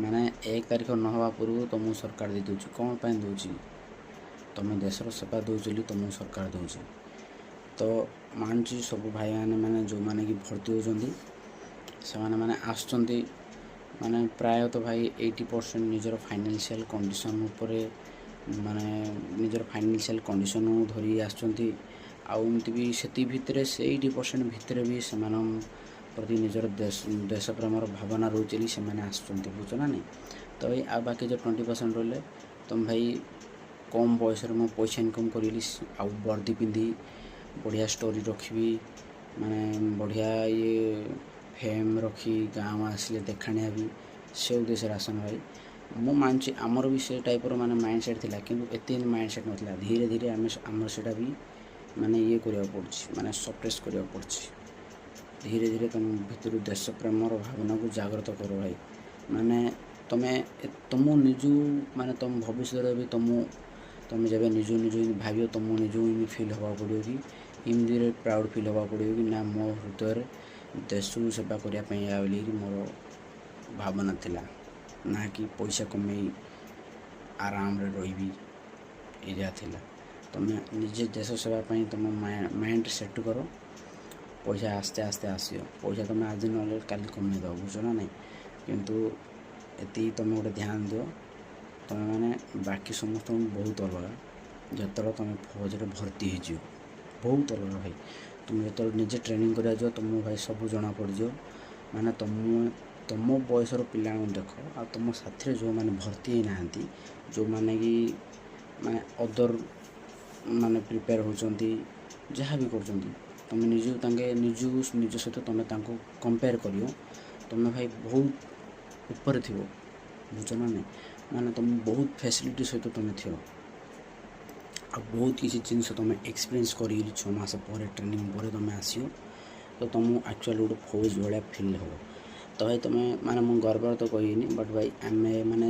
ମାନେ 1 ତାରିଖ ନ ହେବା ପୂର୍ବରୁ ତୁମକୁ ସରକାର ଦେଇଦେଉଛି କ'ଣ ପାଇଁ ଦେଉଛି ତୁମ ଦେଶର ସେବା ଦେଉଛି ବୋଲି ତୁମକୁ ସରକାର ଦେଉଛି। ତ ମାନୁଛି ସବୁ ଭାଇମାନେ ମାନେ ଯେଉଁମାନେ କି ଭର୍ତ୍ତି ହେଉଛନ୍ତି ସେମାନେ ମାନେ ଆସୁଛନ୍ତି ମାନେ ପ୍ରାୟତଃ ଭାଇ 80% ନିଜର ଫାଇନାନ୍ସିଆଲ୍ କଣ୍ଡିସନ୍ ଉପରେ ମାନେ ନିଜର ଫାଇନାନ୍ସିଆଲ୍ କଣ୍ଡିସନ୍କୁ ଧରି ଆସୁଛନ୍ତି ଆଉ ଏମିତି ବି ସେତିକି ଭିତରେ ସେ 80% ଭିତରେ ବି ସେମାନଙ୍କ ପ୍ରତି ନିଜର ଦେଶ ପ୍ରେମର ଭାବନା ରହୁଛି ବୋଲି ସେମାନେ ଆସୁଛନ୍ତି ବୁଝୁଛ ନା ନାହିଁ। ତ ଭାଇ ଆଉ ବାକି ଯେଉଁ 20% ରହିଲେ ତୁମେ ଭାଇ କମ୍ ବୟସରେ ମୁଁ ପଇସା ଇନକମ୍ କରିଲି ଆଉ ବର୍ଦ୍ଦି ପିନ୍ଧି ବଢ଼ିଆ ଷ୍ଟୋରି ରଖିବି ମାନେ ବଢ଼ିଆ ଫେମ୍ ରଖି ଗାଁ ଆସିଲେ ଦେଖାଣିଆ ବି ସେ ଉଦ୍ଦେଶ୍ୟରେ ଆସନ ଭାଇ ମୁଁ ମାନୁଛି ଆମର ବି ସେ ଟାଇପ୍ର ମାନେ ମାଇଣ୍ଡ ସେଟ୍ ଥିଲା କିନ୍ତୁ ଏତେ ମାଇଣ୍ଡ ସେଟ୍ ନଥିଲା ଧୀରେ ଧୀରେ ଆମର ସେଇଟା ବି ମାନେ କରିବାକୁ ପଡ଼ୁଛି ମାନେ ସପ୍ରେସ୍ କରିବାକୁ ପଡ଼ୁଛି ଧୀରେ ଧୀରେ ତୁମ ଭିତରୁ ଦେଶ ପ୍ରେମର ଭାବନାକୁ ଜାଗ୍ରତ କର ଭାଇ ମାନେ ତୁମ ନିଜକୁ ମାନେ ତୁମ ଭବିଷ୍ୟତରେ ବି ତୁମେ ଯେବେ ନିଜକୁ ଭାବିବ ତୁମକୁ ନିଜକୁ ଏମିତି ଫିଲ୍ ହେବାକୁ ପଡ଼ିବ କି ଏମିତିରେ ପ୍ରାଉଡ଼୍ ଫିଲ୍ ହେବାକୁ ପଡ଼ିବ କି ନା ମୋ ହୃଦୟରେ ଦେଶକୁ ସେବା କରିବା ପାଇଁ ବୋଲିକି ମୋର ଭାବନା ଥିଲା ନା କି ପଇସା କମେଇ ଆରାମରେ ରହିବି ଏଇଆ ଥିଲା। ତୁମେ ନିଜେ ଦେଶ ସେବା ପାଇଁ ତୁମ ମାଇଣ୍ଡ ସେଟ୍ କର ପଇସା ଆସ୍ତେ ଆସ୍ତେ ଆସିବ ପଇସା ତୁମେ ଆଜି ନହେଲେ କାଲି କମେଇ ଦେବ ବୁଝୁଛ ନା ନାହିଁ କିନ୍ତୁ ଏତିକି ତୁମେ ଗୋଟେ ଧ୍ୟାନ ଦିଅ ତୁମେ ମାନେ ବାକି ସମସ୍ତଙ୍କୁ ବହୁତ ଅଲଗା ଯେତେବେଳେ ତୁମେ ଫୌଜରେ ଭର୍ତ୍ତି ହେଇଯିବ ବହୁତ ଅଲଗା ଭାଇ ତୁମେ ଯେତେବେଳେ ନିଜେ ଟ୍ରେନିଂ କରିବାକୁ ଯିବ ତୁମକୁ ଭାଇ ସବୁ ଜଣା ପଡ଼ିଯିବ ମାନେ ତୁମ ବୟସର ପିଲାମାନଙ୍କୁ ଦେଖ ଆଉ ତୁମ ସାଥିରେ ଯେଉଁମାନେ ଭର୍ତ୍ତି ହେଇନାହାନ୍ତି ଯେଉଁମାନେ କି ମାନେ ଅଦର ମାନେ ପ୍ରିପେୟାର ହେଉଛନ୍ତି ଯାହା ବି କରୁଛନ୍ତି ତୁମେ ନିଜ ସହିତ ତୁମେ ତାଙ୍କୁ କମ୍ପେୟାର କରିବ ତୁମେ ଭାଇ ବହୁତ ଉପରେ ଥିବ ବୁଝୁଛ ନା ନାହିଁ ମାନେ ତୁମେ ବହୁତ ଫ୍ୟାସିଲିଟି ସହିତ ତୁମେ ଥିବ ଆଉ ବହୁତ କିଛି ଜିନିଷ ତୁମେ ଏକ୍ସପିରିଏନ୍ସ କରିକି 6 ମାସ ପରେ ଟ୍ରେନିଂ ପରେ ତୁମେ ଆସିବ ତ ତୁମକୁ ଆକ୍ଚୁଆଲି ଗୋଟେ ଫୌଜ ଭଳିଆ ଫିଲ୍ ହେବ। ତ ଭାଇ ତୁମେ ମାନେ ମୁଁ ଗର୍ବର ତ କହିନି ବଟ୍ ଭାଇ ଆମେ ମାନେ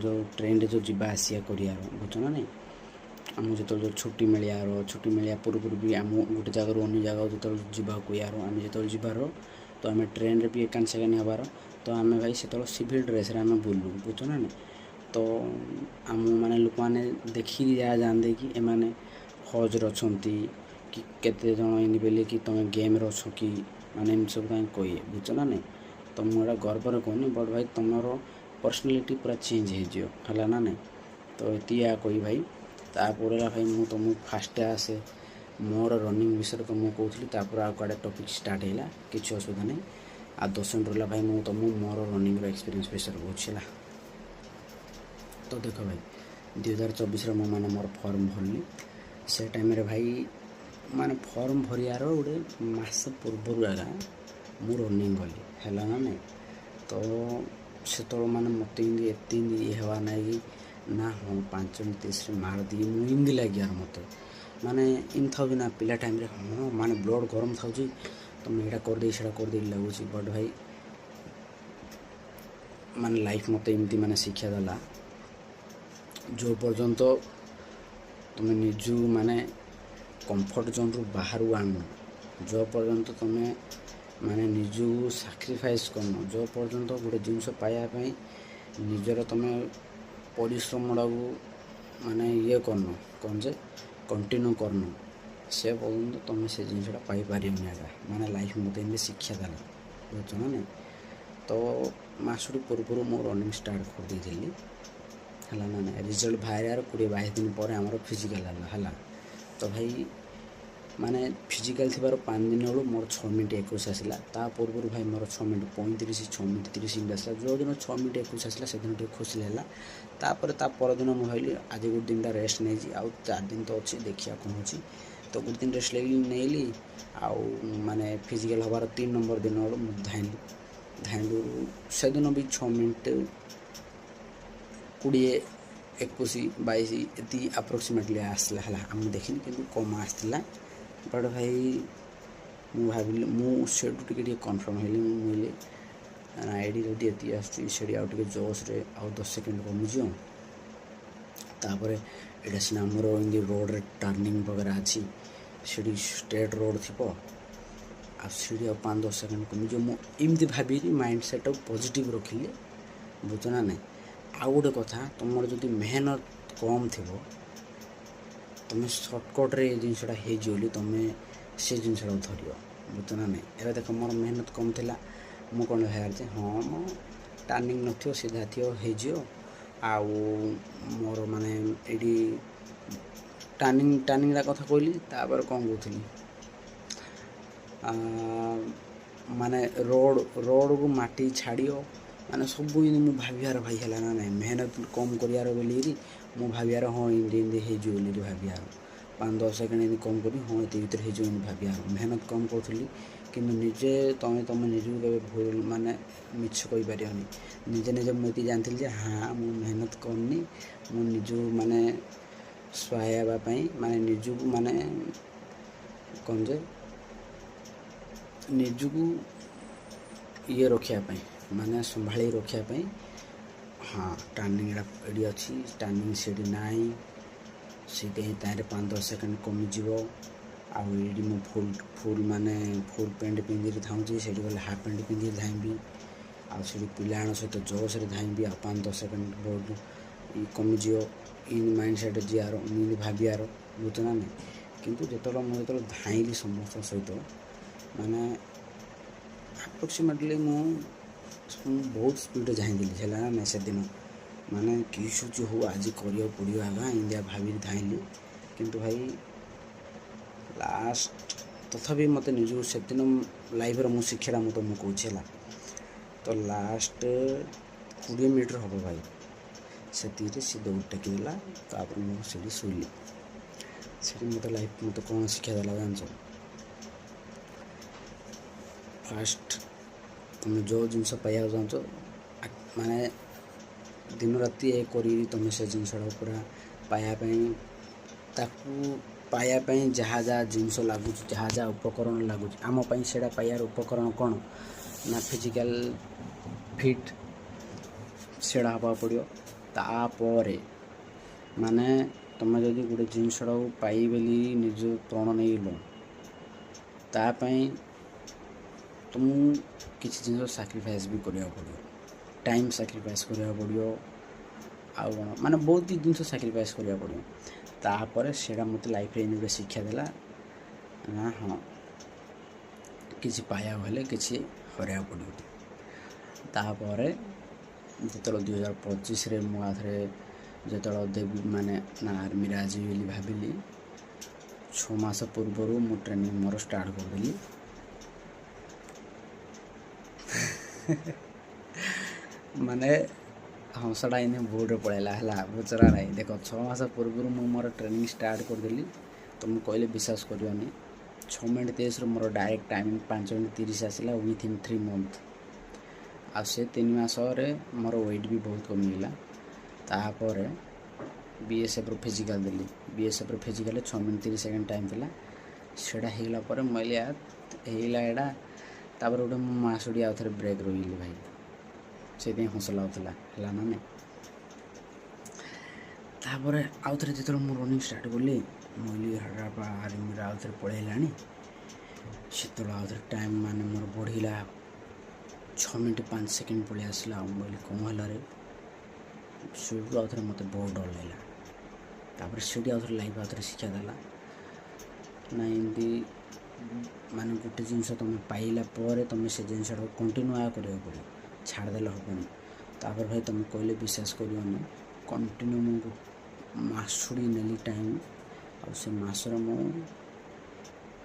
ଯେଉଁ ଟ୍ରେନରେ ଯେଉଁ ଯିବା ଆସିବା କରିବାର ବୁଝୁଛ ନା ନାହିଁ ଆମକୁ ଯେତେବେଳେ ଛୁଟି ମିଳିବା ପୂର୍ବରୁ ବି ଆମ ଗୋଟେ ଜାଗାରୁ ଅନ୍ୟ ଜାଗାକୁ ଯେତେବେଳେ ଯିବାକୁ କହିବାର ଆମେ ଯେତେବେଳେ ଯିବାର ତ ଆମେ ଟ୍ରେନରେ ବି ଏକାନ ସେକେଣ୍ଡ ହେବାର ତ तो आम भाई से सिविल ड्रेस आम बुलू बुझ ना नहीं। तो आम मैंने लोक मैंने देखी जाते कि एमाने फौज अच्छा कि केते जन इन बोले कि तुम गेम अच्छ कि माने एम सब कहीं कहे बुझ ना नहीं। तो मुझे गर्वर कहनी बट भाई तुम पर्सनालीटी पूरा चेंज है ना नहीं। तो ये कही भाई तापर भाई मुझे तुमको फास्ट आसे मोर रनिंग विषय तो मुझे कहती आगे टॉपिक स्टार्ट है किसी असुविधा नहीं। आ 10 मिनट रहा भाई मुझे तुमको मोर रनिंग एक्सपीरियंस विषय कहूँ। तो देख भाई 2024 मैंने मोर फॉर्म भरली से टाइम रे भाई माने फॉर्म भरियार गोटे मस पूर्वर आगा मु रनिंग गली है ना नहीं। तो से मैंने मत एत ये हवा ना कि ना हाँ 5 मिनट 30 मार दी मुझे लगे यार मत माने इन था ना पिला टाइम रे हाँ माने ब्लड गरम था तो मैं यहाँ करदे से करदे लगुच। बट भाई माने लाइफ मत एमती माने शिक्षा देला जो पर्यंत तुम्हें निजु माने कंफर्ट जोन रु बाहर आन जो पर्यंत तुम्हें माने निजु सैक्रिफाइस करन जो पर्यंत गोटे जिनस पाइबापी निजर तुम्हें परिश्रम को माने ये करन कौन जे कंटिन्यू करन से पर्यंत तुम्हें से जिनसा पाइपर आगा माने लाइफ मत एम शिक्षा देला बुझ ना नहीं। तो मासटी पूर्व मु रनिंग स्टार्ट कर देली है ना ना रिजल्ट बाहर 20-22 दिन पर आमर फिजिकाल है। तो भाई माने फिजिकाल थी 5 दिन बेलू मोर 6 मिनट 21 आसला ता पूर्व भाई मोर 6 मिनट 35 6 मिनट 30 मिनट आसला जो दिन 6 मिनट 21 आसला से दिन टे खुशी है। तापर ता पर दिन मुझे भाई आज गोटे दिन रेस्ट नहीं आउ 4 दिन तो अच्छी देखिया कौन हो। तो गोटे दिन रेस्ट लगी नहीं आउ माने फिजिकाल हबार 3 नंबर दिन बेलू मुझे धाइलु से दिन भी 6 मिनट 20-21-22 ये अप्रोक्सीमेटली आसला है आम देखनी कि कम आसला। बट भाई मु भाविली मुझे टे कन्फर्म है मुझे आईडी जदि ये आसटी आगे जोश रे आउ 10 सेकेंड कमिज। तापर यहाँ सीना आमर एमती रोड रे टर्निंग वगैरह अच्छी से स्ट्रेट रोड थी आगे 5-10 सेकेंड कमिज मुझे भाभी माइंड सेट पॉजिटिव रखिले बुझ ना नहीं। आउ गोटे कथा तुम जदि मेहनत कम थी तुम्हें सर्टकट रे जिनसा हो तुम्हें से जिनसा धर बुझ ना नहीं। एवं देख मोर मेहनत कम थी मु कौन भाई हाँ मो टर्निंग न सीधा थी आउ मोर माने ये टर्निंग कथा कहली तापर कौन कहती माने रोड को माटी छाड़ियो माने सब मुझे भावियार भाई है ना नहीं। मेहनत कम करार बोली मु भावियार हाँ इमती हो भावियार 5-10 सेकेंड ये कम करी हाँ ये भर हो भावियार मेहनत कम करी कि निजे तुम निजू के भूल माने मिछ कहीपर निजे निजे मुझे जानती हाँ मु मेहनत करनी मु निजू माने सुहाइबापी माने निजू माने कौन जे निजू ये रखापी माने संभाली रखापी हाँ टर्निंग एडी अच्छी टर्निंग से नाई से 5-10 सेकेंड कमिज। आउ ये मु फुल माने फुल पेंट पिंधि धाऊँगी से गले हाफ पेंट पिंधि धाइबी आउ पिलाण सहित जोश रे धाइबी आ 5-10 सेकेंड बहुत कमिज इन माइंड सेट जीआर मुझे भावियार बुझ ना नहीं। किंतु जो मुझे धाइली समस्त सहित माने अप्रोक्सीमेटली मु बहुत स्पीड जाइली है ना से दिन माने किस हो आज करिया पड़ो आगा इंडिया भाभी धाइली। किंतु भाई लास्ट तथापि मत निज से दिन लाइफ मो शिक्षा मुझे तुमको कहूँ। तो लास्ट 20 मिनट हम भाई से सी दौड़ टेकदेला तापर मुझे शुइली से मत लाइफ मत कौन शिक्षा देला जान फास्ट तुम जो जिनस पाइबा चाहो माने दिन राति एक तुम से जिनसा पूरा पाइबापी पाइबापी जहाँ जहाँ जिनस लगुच जहाँ जहाँ उपकरण लगुच आमपाई से पाइबार उपकरण कौन ना फिजिकल फिट से हवा पड़ो। तापर माने तुम जदि गोटे जिनसा पाइबेली निज प्रण नहीं तापाई तुमକୁ କିଛି ଜିନିଷ ସାକ୍ରିଫାଇସ୍ ବି କରିବାକୁ ପଡ଼ିବ, ଟାଇମ୍ ସାକ୍ରିଫାଇସ୍ କରିବାକୁ ପଡ଼ିବ, ଆଉ କ'ଣ ମାନେ ବହୁତ କିଛି ଜିନିଷ ସାକ୍ରିଫାଇସ୍ କରିବାକୁ ପଡ଼ିବ। ତାପରେ ସେଇଟା ମୋତେ ଲାଇଫ୍ରେ ଏମିତି ଗୋଟେ ଶିକ୍ଷା ଦେଲା ନା ହଁ କିଛି ପାଇବାକୁ ହେଲେ କିଛି ହରାଇବାକୁ ପଡ଼ିବ। ତାପରେ ଯେତେବେଳେ 2025ରେ ମୁଁ ଆଉଥରେ ଯେତେବେଳେ ଦେବି ମାନେ ନା ଆର୍ମିରେ ଆଜି ବୋଲି ଭାବିଲି, 6 ମାସ ପୂର୍ବରୁ ମୁଁ ଟ୍ରେନିଂ ମୋର ଷ୍ଟାର୍ଟ କରିଦେଲି। ମାନେ ହଂସଟା ଏମିତି ବୋର୍ଡ଼ରେ ପଳେଇଲା ହେଲା, ବୁଝରା ନାହିଁ। ଦେଖ 6 ମାସ ପୂର୍ବରୁ ମୁଁ ମୋର ଟ୍ରେନିଂ ଷ୍ଟାର୍ଟ କରିଦେଲି। ତ ମୁଁ କହିଲେ ବିଶ୍ୱାସ କରିବନି, 6 ମିନିଟ୍ 30ରୁ ମୋର ଡାଇରେକ୍ଟ ଟାଇମିଂ 5 ମିନିଟ୍ 30 ଆସିଲା ୱିଥିନ୍ 3 ମନ୍ଥ। ଆଉ ସେ 3 ମାସରେ ମୋର ୱେଟ୍ ବି ବହୁତ କମିଗଲା। ତାପରେ BSFର ଫିଜିକାଲ୍ ଦେଲି। BSFର ଫିଜିକାଲ୍ରେ 6 ମିନିଟ୍ 30 ସେକେଣ୍ଡ ଟାଇମ୍ ଥିଲା। ସେଇଟା ହେଇଗଲା ପରେ ମୁଁ କହିଲି ହେଇଗଲା ଏଇଟା। ତାପରେ ଗୋଟେ ମୁଁ ମାସଟି ଆଉ ଥରେ ବ୍ରେକ୍ ରହିଲି ଭାଇ, ସେଇଥିପାଇଁ ହସ ଲାଗୁଥିଲା, ହେଲା ନା ନାଇଁ। ତାପରେ ଆଉ ଥରେ ଯେତେବେଳେ ମୁଁ ରନିଂ ଷ୍ଟାର୍ଟ କଲି, ମୁଁ କହିଲି ଆର୍ମିରେ ଆଉ ଥରେ ପଳେଇଲାଣି। ସେତେବେଳେ ଆଉ ଥରେ ଟାଇମ୍ ମାନେ ମୋର ବଢ଼ିଲା, 6 ମିନିଟ୍ 5 ସେକେଣ୍ଡ ପଳେଇ ଆସିଲା। ଆଉ ମୁଁ କହିଲି କ'ଣ ହେଲାରେ, ସେଇଠୁ ଆଉ ଥରେ ମୋତେ ବହୁତ ଡର ଲାଗିଲା। ତାପରେ ସେଇଠି ଆଉ ଥରେ ଲାଇଫ୍ ଆଉ ଥରେ ଶିକ୍ଷା ଦେଲା ନା ଏମିତି ମାନେ ଗୋଟେ ଜିନିଷ ତୁମେ ପାଇଲା ପରେ ତୁମେ ସେ ଜିନିଷଟାକୁ କଣ୍ଟିନ୍ୟୁ କରିବାକୁ ପଡ଼ିବ, ଛାଡ଼ିଦେଲେ ହେବନି। ତାପରେ ଭାଇ ତୁମେ କହିଲେ ବିଶ୍ୱାସ କରିବନି, କଣ୍ଟିନ୍ୟୁ ମୁଁ ମାସଟି ନେଲି ଟାଇମ୍। ଆଉ ସେ ମାସରେ ମୁଁ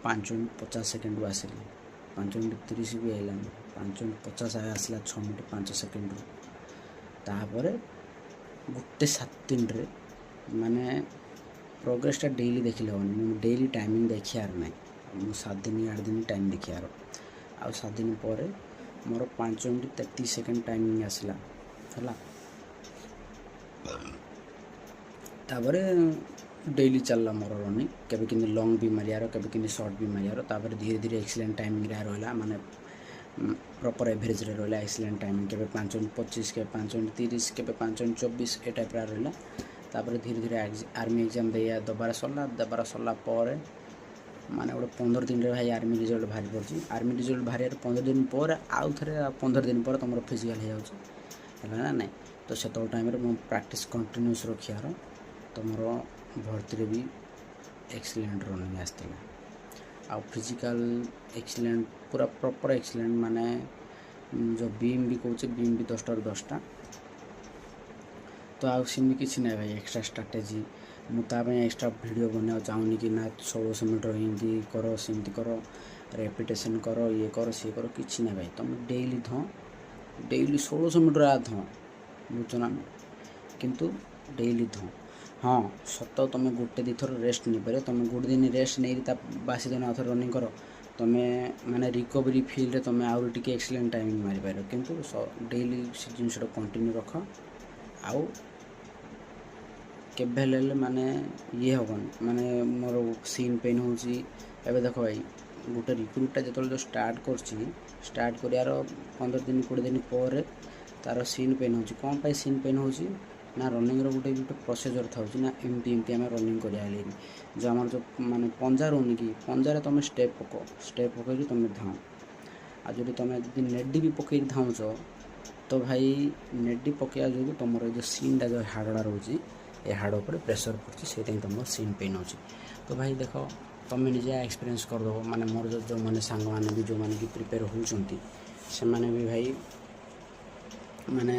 5 ମିନିଟ୍ 50 ସେକେଣ୍ଡରୁ ଆସିଲି, 5 ମିନିଟ୍ 30 ବି ହେଇଲାନି, 5 ମିନିଟ୍ 50 ଆସିଲା 6 ମିନିଟ୍ 5 ସେକେଣ୍ଡରୁ। ତାପରେ ଗୋଟେ 7 ଦିନରେ ମାନେ ପ୍ରୋଗ୍ରେସଟା ଡେଇଲି ଦେଖିଲେ ହେବନି, ମୁଁ ଡେଇଲି ଟାଇମିଂ ଦେଖିବାର ନାହିଁ, ମୁଁ 7 ଦିନ 8 ଦିନ ଟାଇମ୍ ଦେଖିବାର। ଆଉ 7 ଦିନ ପରେ ମୋର 5 ମିନିଟ୍ 33 ସେକେଣ୍ଡ ଟାଇମିଂ ଆସିଲା, ହେଲା। ତାପରେ ଡେଇଲି ଚାଲିଲା ମୋର ରନିଂ, କେବେ କେମିତି ଲଙ୍ଗ୍ ବି ମାରିବାର, କେବେ କେମିତି ସର୍ଟ ବି ମାରିବାର। ତାପରେ ଧୀରେ ଧୀରେ ଏକ୍ସିଲେଣ୍ଟ ଟାଇମିଂରେ ରହିଲା, ମାନେ ପ୍ରପର୍ ଏଭରେଜରେ ରହିଲା ଏକ୍ସିଲେଣ୍ଟ ଟାଇମିଂ। କେବେ 5 ମିନିଟ୍ 25, କେବେ 5 ମିନିଟ୍ 30, କେବେ 5 ମିନିଟ୍ 24, ଏ ଟାଇପ୍ର ରହିଲା। ତାପରେ ଧୀରେ ଧୀରେ ଆର୍ମି ଏକ୍ଜାମ୍ ଦେବାର ସରିଲା ପରେ ମାନେ ଗୋଟେ 15 ଦିନରେ ଭାଇ ଆର୍ମି ରେଜଲ୍ଟ ବାହାରି ପଡ଼ୁଛି। ଆର୍ମି ରେଜଲ୍ଟ ବାହାରିବାର 15 ଦିନ ପରେ ଆଉ ଥରେ 15 ଦିନ ପରେ ତୁମର ଫିଜିକାଲ୍ ହେଇଯାଉଛି, ହେଲା ନା ନାଇଁ। ତ ସେତେବେଳେ ଟାଇମ୍ରେ ମୁଁ ପ୍ରାକ୍ଟିସ୍ କଣ୍ଟିନ୍ୟୁସ୍ ରଖିବାର, ତୁମର ଭର୍ତ୍ତିରେ ବି ଏକ୍ସିଲେଣ୍ଟ ରନିଂ ଆସିଥିଲା। ଆଉ ଫିଜିକାଲ୍ ଏକ୍ସିଲେଣ୍ଟ ପୁରା ପ୍ରପର୍ ଏକ୍ସିଲେଣ୍ଟ, ମାନେ ଯେଉଁ ବିମ୍ ବି କହୁଛି, ବିମ୍ ବି 10ଟାରୁ 10ଟା। ତ ଆଉ ସେମିତି କିଛି ନାହିଁ ଭାଇ ଏକ୍ସଟ୍ରା ଷ୍ଟ୍ରାଟେଜି। ମୁଁ ତା ପାଇଁ ଏକ୍ସଟ୍ରା ଭିଡ଼ିଓ ବନେଇବାକୁ ଚାହୁଁନି କି ନା 1600 ମିଟର ଏମିତି କର ସେମିତି କର, ରେପିଟେସନ୍ କର, ଇଏ କର ସିଏ କର, କିଛି ନାହିଁ ଭାଇ। ତୁମେ ଡେଇଲି ଡେଇଲି 1600 ମିଟର ବୁଝୁଛ ନା, କିନ୍ତୁ ଡେଇଲି ହଁ ସତ ତୁମେ ଗୋଟେ ଦୁଇଥର ରେଷ୍ଟ ନେଇପାରିବ। ତୁମେ ଗୋଟେ ଦିନ ରେଷ୍ଟ ନେଇକି ତା ବାସି ଦିନ ଆଉ ଥରେ ରନିଂ କର, ତୁମେ ମାନେ ରିକଭରି ଫିଲ୍ଡରେ ତୁମେ ଆହୁରି ଟିକେ ଏକ୍ସିଲେଣ୍ଟ ଟାଇମିଂ ମାରିପାରିବ। କିନ୍ତୁ ଡେଇଲି ସେ ଜିନିଷଟା କଣ୍ଟିନ୍ୟୁ ରଖ। ଆଉ କେବେ ହେଲେ ମାନେ ଇଏ ହେବନି, ମାନେ ମୋର ସିନ୍ ପେନ୍ ହେଉଛି। ଏବେ ଦେଖ ଭାଇ, ଗୋଟେ ରିକ୍ରୁଟ୍ଟା ଯେତେବେଳେ ଷ୍ଟାର୍ଟ କରୁଛି, ଷ୍ଟାର୍ଟ କରିବାର 15 ଦିନ 20 ଦିନ ପରେ ତା'ର ସିନ୍ ପେନ୍ ହେଉଛି। କ'ଣ ପାଇଁ ସିନ୍ ପେନ୍ ହେଉଛି ନା ରନିଂର ଗୋଟେ ପ୍ରୋସିଜର୍ ଥାଉଛି ନା, ଏମିତି ଆମେ ରନିଂ କରିବା ହେଲେ ଯେଉଁ ଆମର ଯେଉଁ ମାନେ ପଞ୍ଜା ରହୁନି କି, ପଞ୍ଜାରେ ତୁମେ ଷ୍ଟେପ୍ ପକାଇକି ତୁମେ ଧାଉଁ। ଆଉ ଯଦି ତୁମେ ନେଡ଼ି ବି ପକାଇକି ଧାଉଁଛ, ତ ଭାଇ ନେଡ଼ି ପକାଇବା ଯୋଗୁଁ ତୁମର ଏ ଯେଉଁ ସିନ୍ଟା ଯେଉଁ ହାଡ଼ଟା ରହୁଛି, ଏ ହାଡ଼ ଉପରେ ପ୍ରେସର୍ ପଡ଼ୁଛି, ସେଇଥିପାଇଁ ତୁମର ସିନ୍ ପେନ୍ ହେଉଛି। ତ ଭାଇ ଦେଖ, ତୁମେ ନିଜେ ଏକ୍ସପିରିଏନ୍ସ କରିଦେବ। ମାନେ ମୋର ଯେଉଁମାନେ ସାଙ୍ଗମାନେ ବି ଯେଉଁମାନେ ବି ପ୍ରିପେୟାର ହେଉଛନ୍ତି, ସେମାନେ ବି ଭାଇ ମାନେ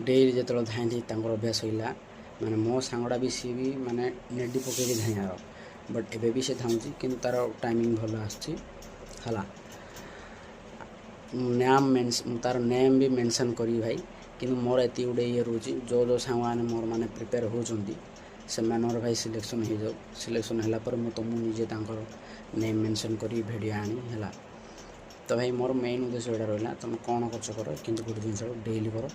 ଡେଇଲି ଯେତେବେଳେ ଧାଇଁନ୍ତି ତାଙ୍କର ଅଭ୍ୟାସ ହେଇଲା। ମାନେ ମୋ ସାଙ୍ଗଟା ବି ସିଏ ବି ମାନେ ନେଡ଼ି ପକାଇକି ଧାଇଁବାର, ବଟ୍ ଏବେ ବି ସେ ଧାଉଁଛି, କିନ୍ତୁ ତା'ର ଟାଇମିଂ ଭଲ ଆସୁଛି, ହେଲା। ତା'ର ନେମ୍ ବି ମେନସନ୍ କରିବି ଭାଇ। କିନ୍ତୁ ମୋର ଏତିକି ଗୋଟେ ଇଏ ରହୁଛି, ଯେଉଁ ସାଙ୍ଗମାନେ ମୋର ମାନେ ପ୍ରିପେୟାର ହେଉଛନ୍ତି, ସେମାନଙ୍କର ଭାଇ ସିଲେକ୍ସନ୍ ହେଇଯାଉ। ସିଲେକ୍ସନ୍ ହେଲା ପରେ ମୁଁ ତୁମକୁ ନିଜେ ତାଙ୍କର ନେମ୍ ମେନସନ୍ କରି ଭିଡ଼ିଓ ଆଣି, ହେଲା। ତ ଭାଇ ମୋର ମେନ୍ ଉଦ୍ଦେଶ୍ୟ ଏଇଟା ରହିଲା, ତୁମେ କ'ଣ କରୁଛ କର, କିନ୍ତୁ ଗୋଟେ ଜିନିଷକୁ ଡେଇଲି କର।